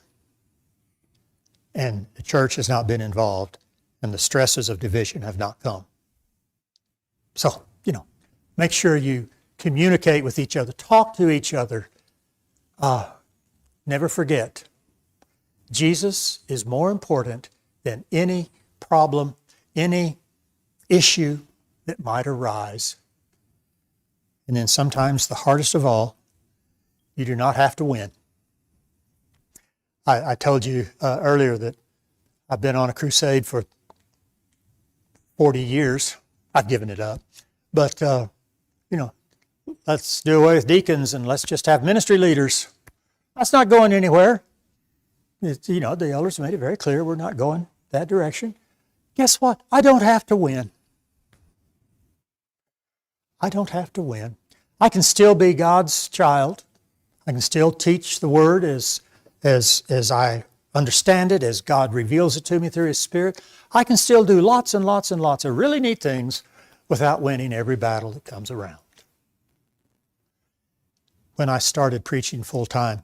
And the church has not been involved, and the stresses of division have not come. So, make sure you communicate with each other, talk to each other. Never forget, Jesus is more important than any problem, any issue that might arise. And then sometimes the hardest of all, you do not have to win. I told you earlier that I've been on a crusade for 40 years. I've given it up. But, let's do away with deacons and let's just have ministry leaders. That's not going anywhere. The elders made it very clear we're not going that direction. Guess what? I don't have to win. I don't have to win. I can still be God's child. I can still teach the Word as I understand it, as God reveals it to me through His Spirit. I can still do lots and lots and lots of really neat things without winning every battle that comes around. When I started preaching full-time,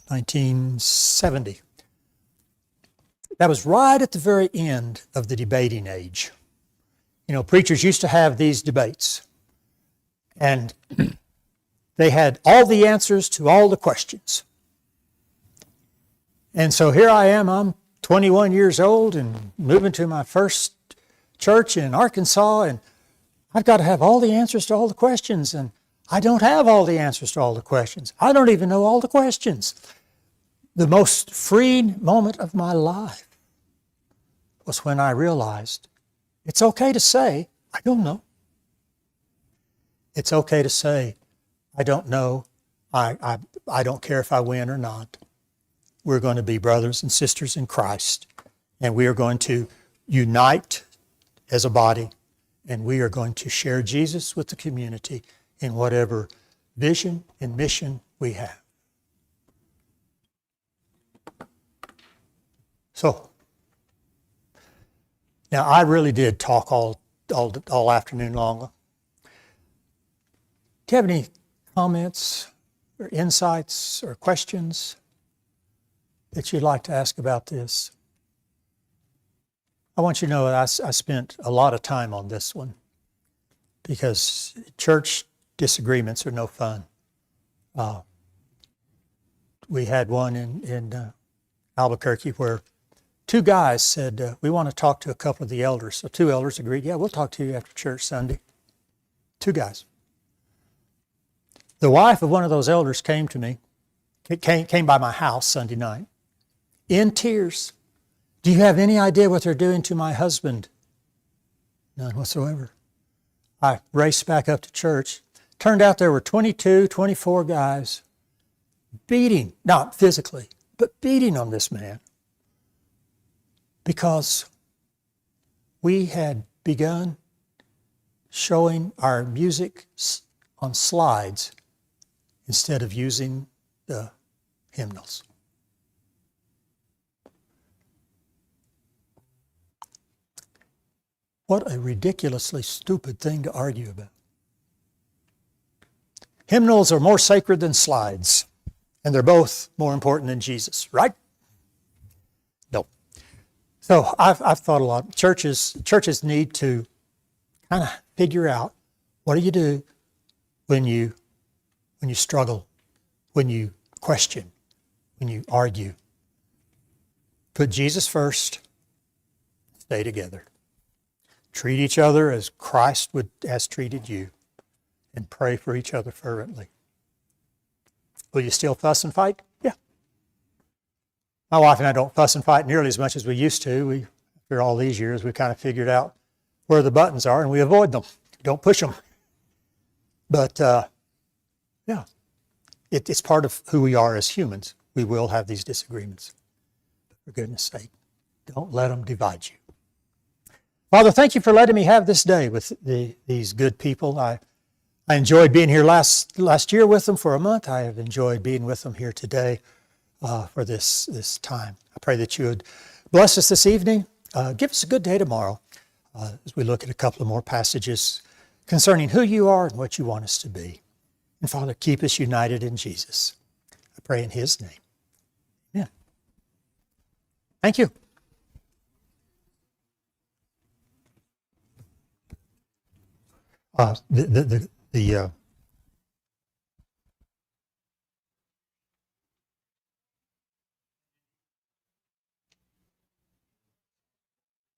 1970, that was right at the very end of the debating age. Preachers used to have these debates, and they had all the answers to all the questions. And so here I am, I'm 21 years old and moving to my first church in Arkansas, and I've got to have all the answers to all the questions. And I don't have all the answers to all the questions. I don't even know all the questions. The most freeing moment of my life was when I realized it's okay to say, I don't know. It's okay to say, I don't know. I don't care if I win or not. We're going to be brothers and sisters in Christ, and we are going to unite as a body, and we are going to share Jesus with the community in whatever vision and mission we have. So, now I really did talk all afternoon long. Do you have any comments or insights or questions that you'd like to ask about this? I want you to know that I spent a lot of time on this one because church disagreements are no fun. We had one in Albuquerque where two guys said, we want to talk to a couple of the elders. So two elders agreed, yeah, we'll talk to you after church Sunday. Two guys. The wife of one of those elders came to me, came by my house Sunday night, in tears. Do you have any idea what they're doing to my husband? None whatsoever. I raced back up to church. Turned out there were 22, 24 guys beating, not physically, but beating on this man because we had begun showing our music on slides instead of using the hymnals. What a ridiculously stupid thing to argue about. Hymnals are more sacred than slides, and they're both more important than Jesus, right? No. So I've thought a lot. Churches need to kind of figure out what do you do when you struggle, when you question, when you argue. Put Jesus first, stay together. Treat each other as Christ has treated you, and pray for each other fervently. Will you still fuss and fight? Yeah. My wife and I don't fuss and fight nearly as much as we used to. After all these years, we kind of figured out where the buttons are, and we avoid them. Don't push them. But, yeah, it's part of who we are as humans. We will have these disagreements. For goodness sake, don't let them divide you. Father, thank you for letting me have this day with these good people. I enjoyed being here last year with them for a month. I have enjoyed being with them here today for this time. I pray that you would bless us this evening. Give us a good day tomorrow as we look at a couple of more passages concerning who you are and what you want us to be. And Father, keep us united in Jesus. I pray in His name. Amen. Thank you. The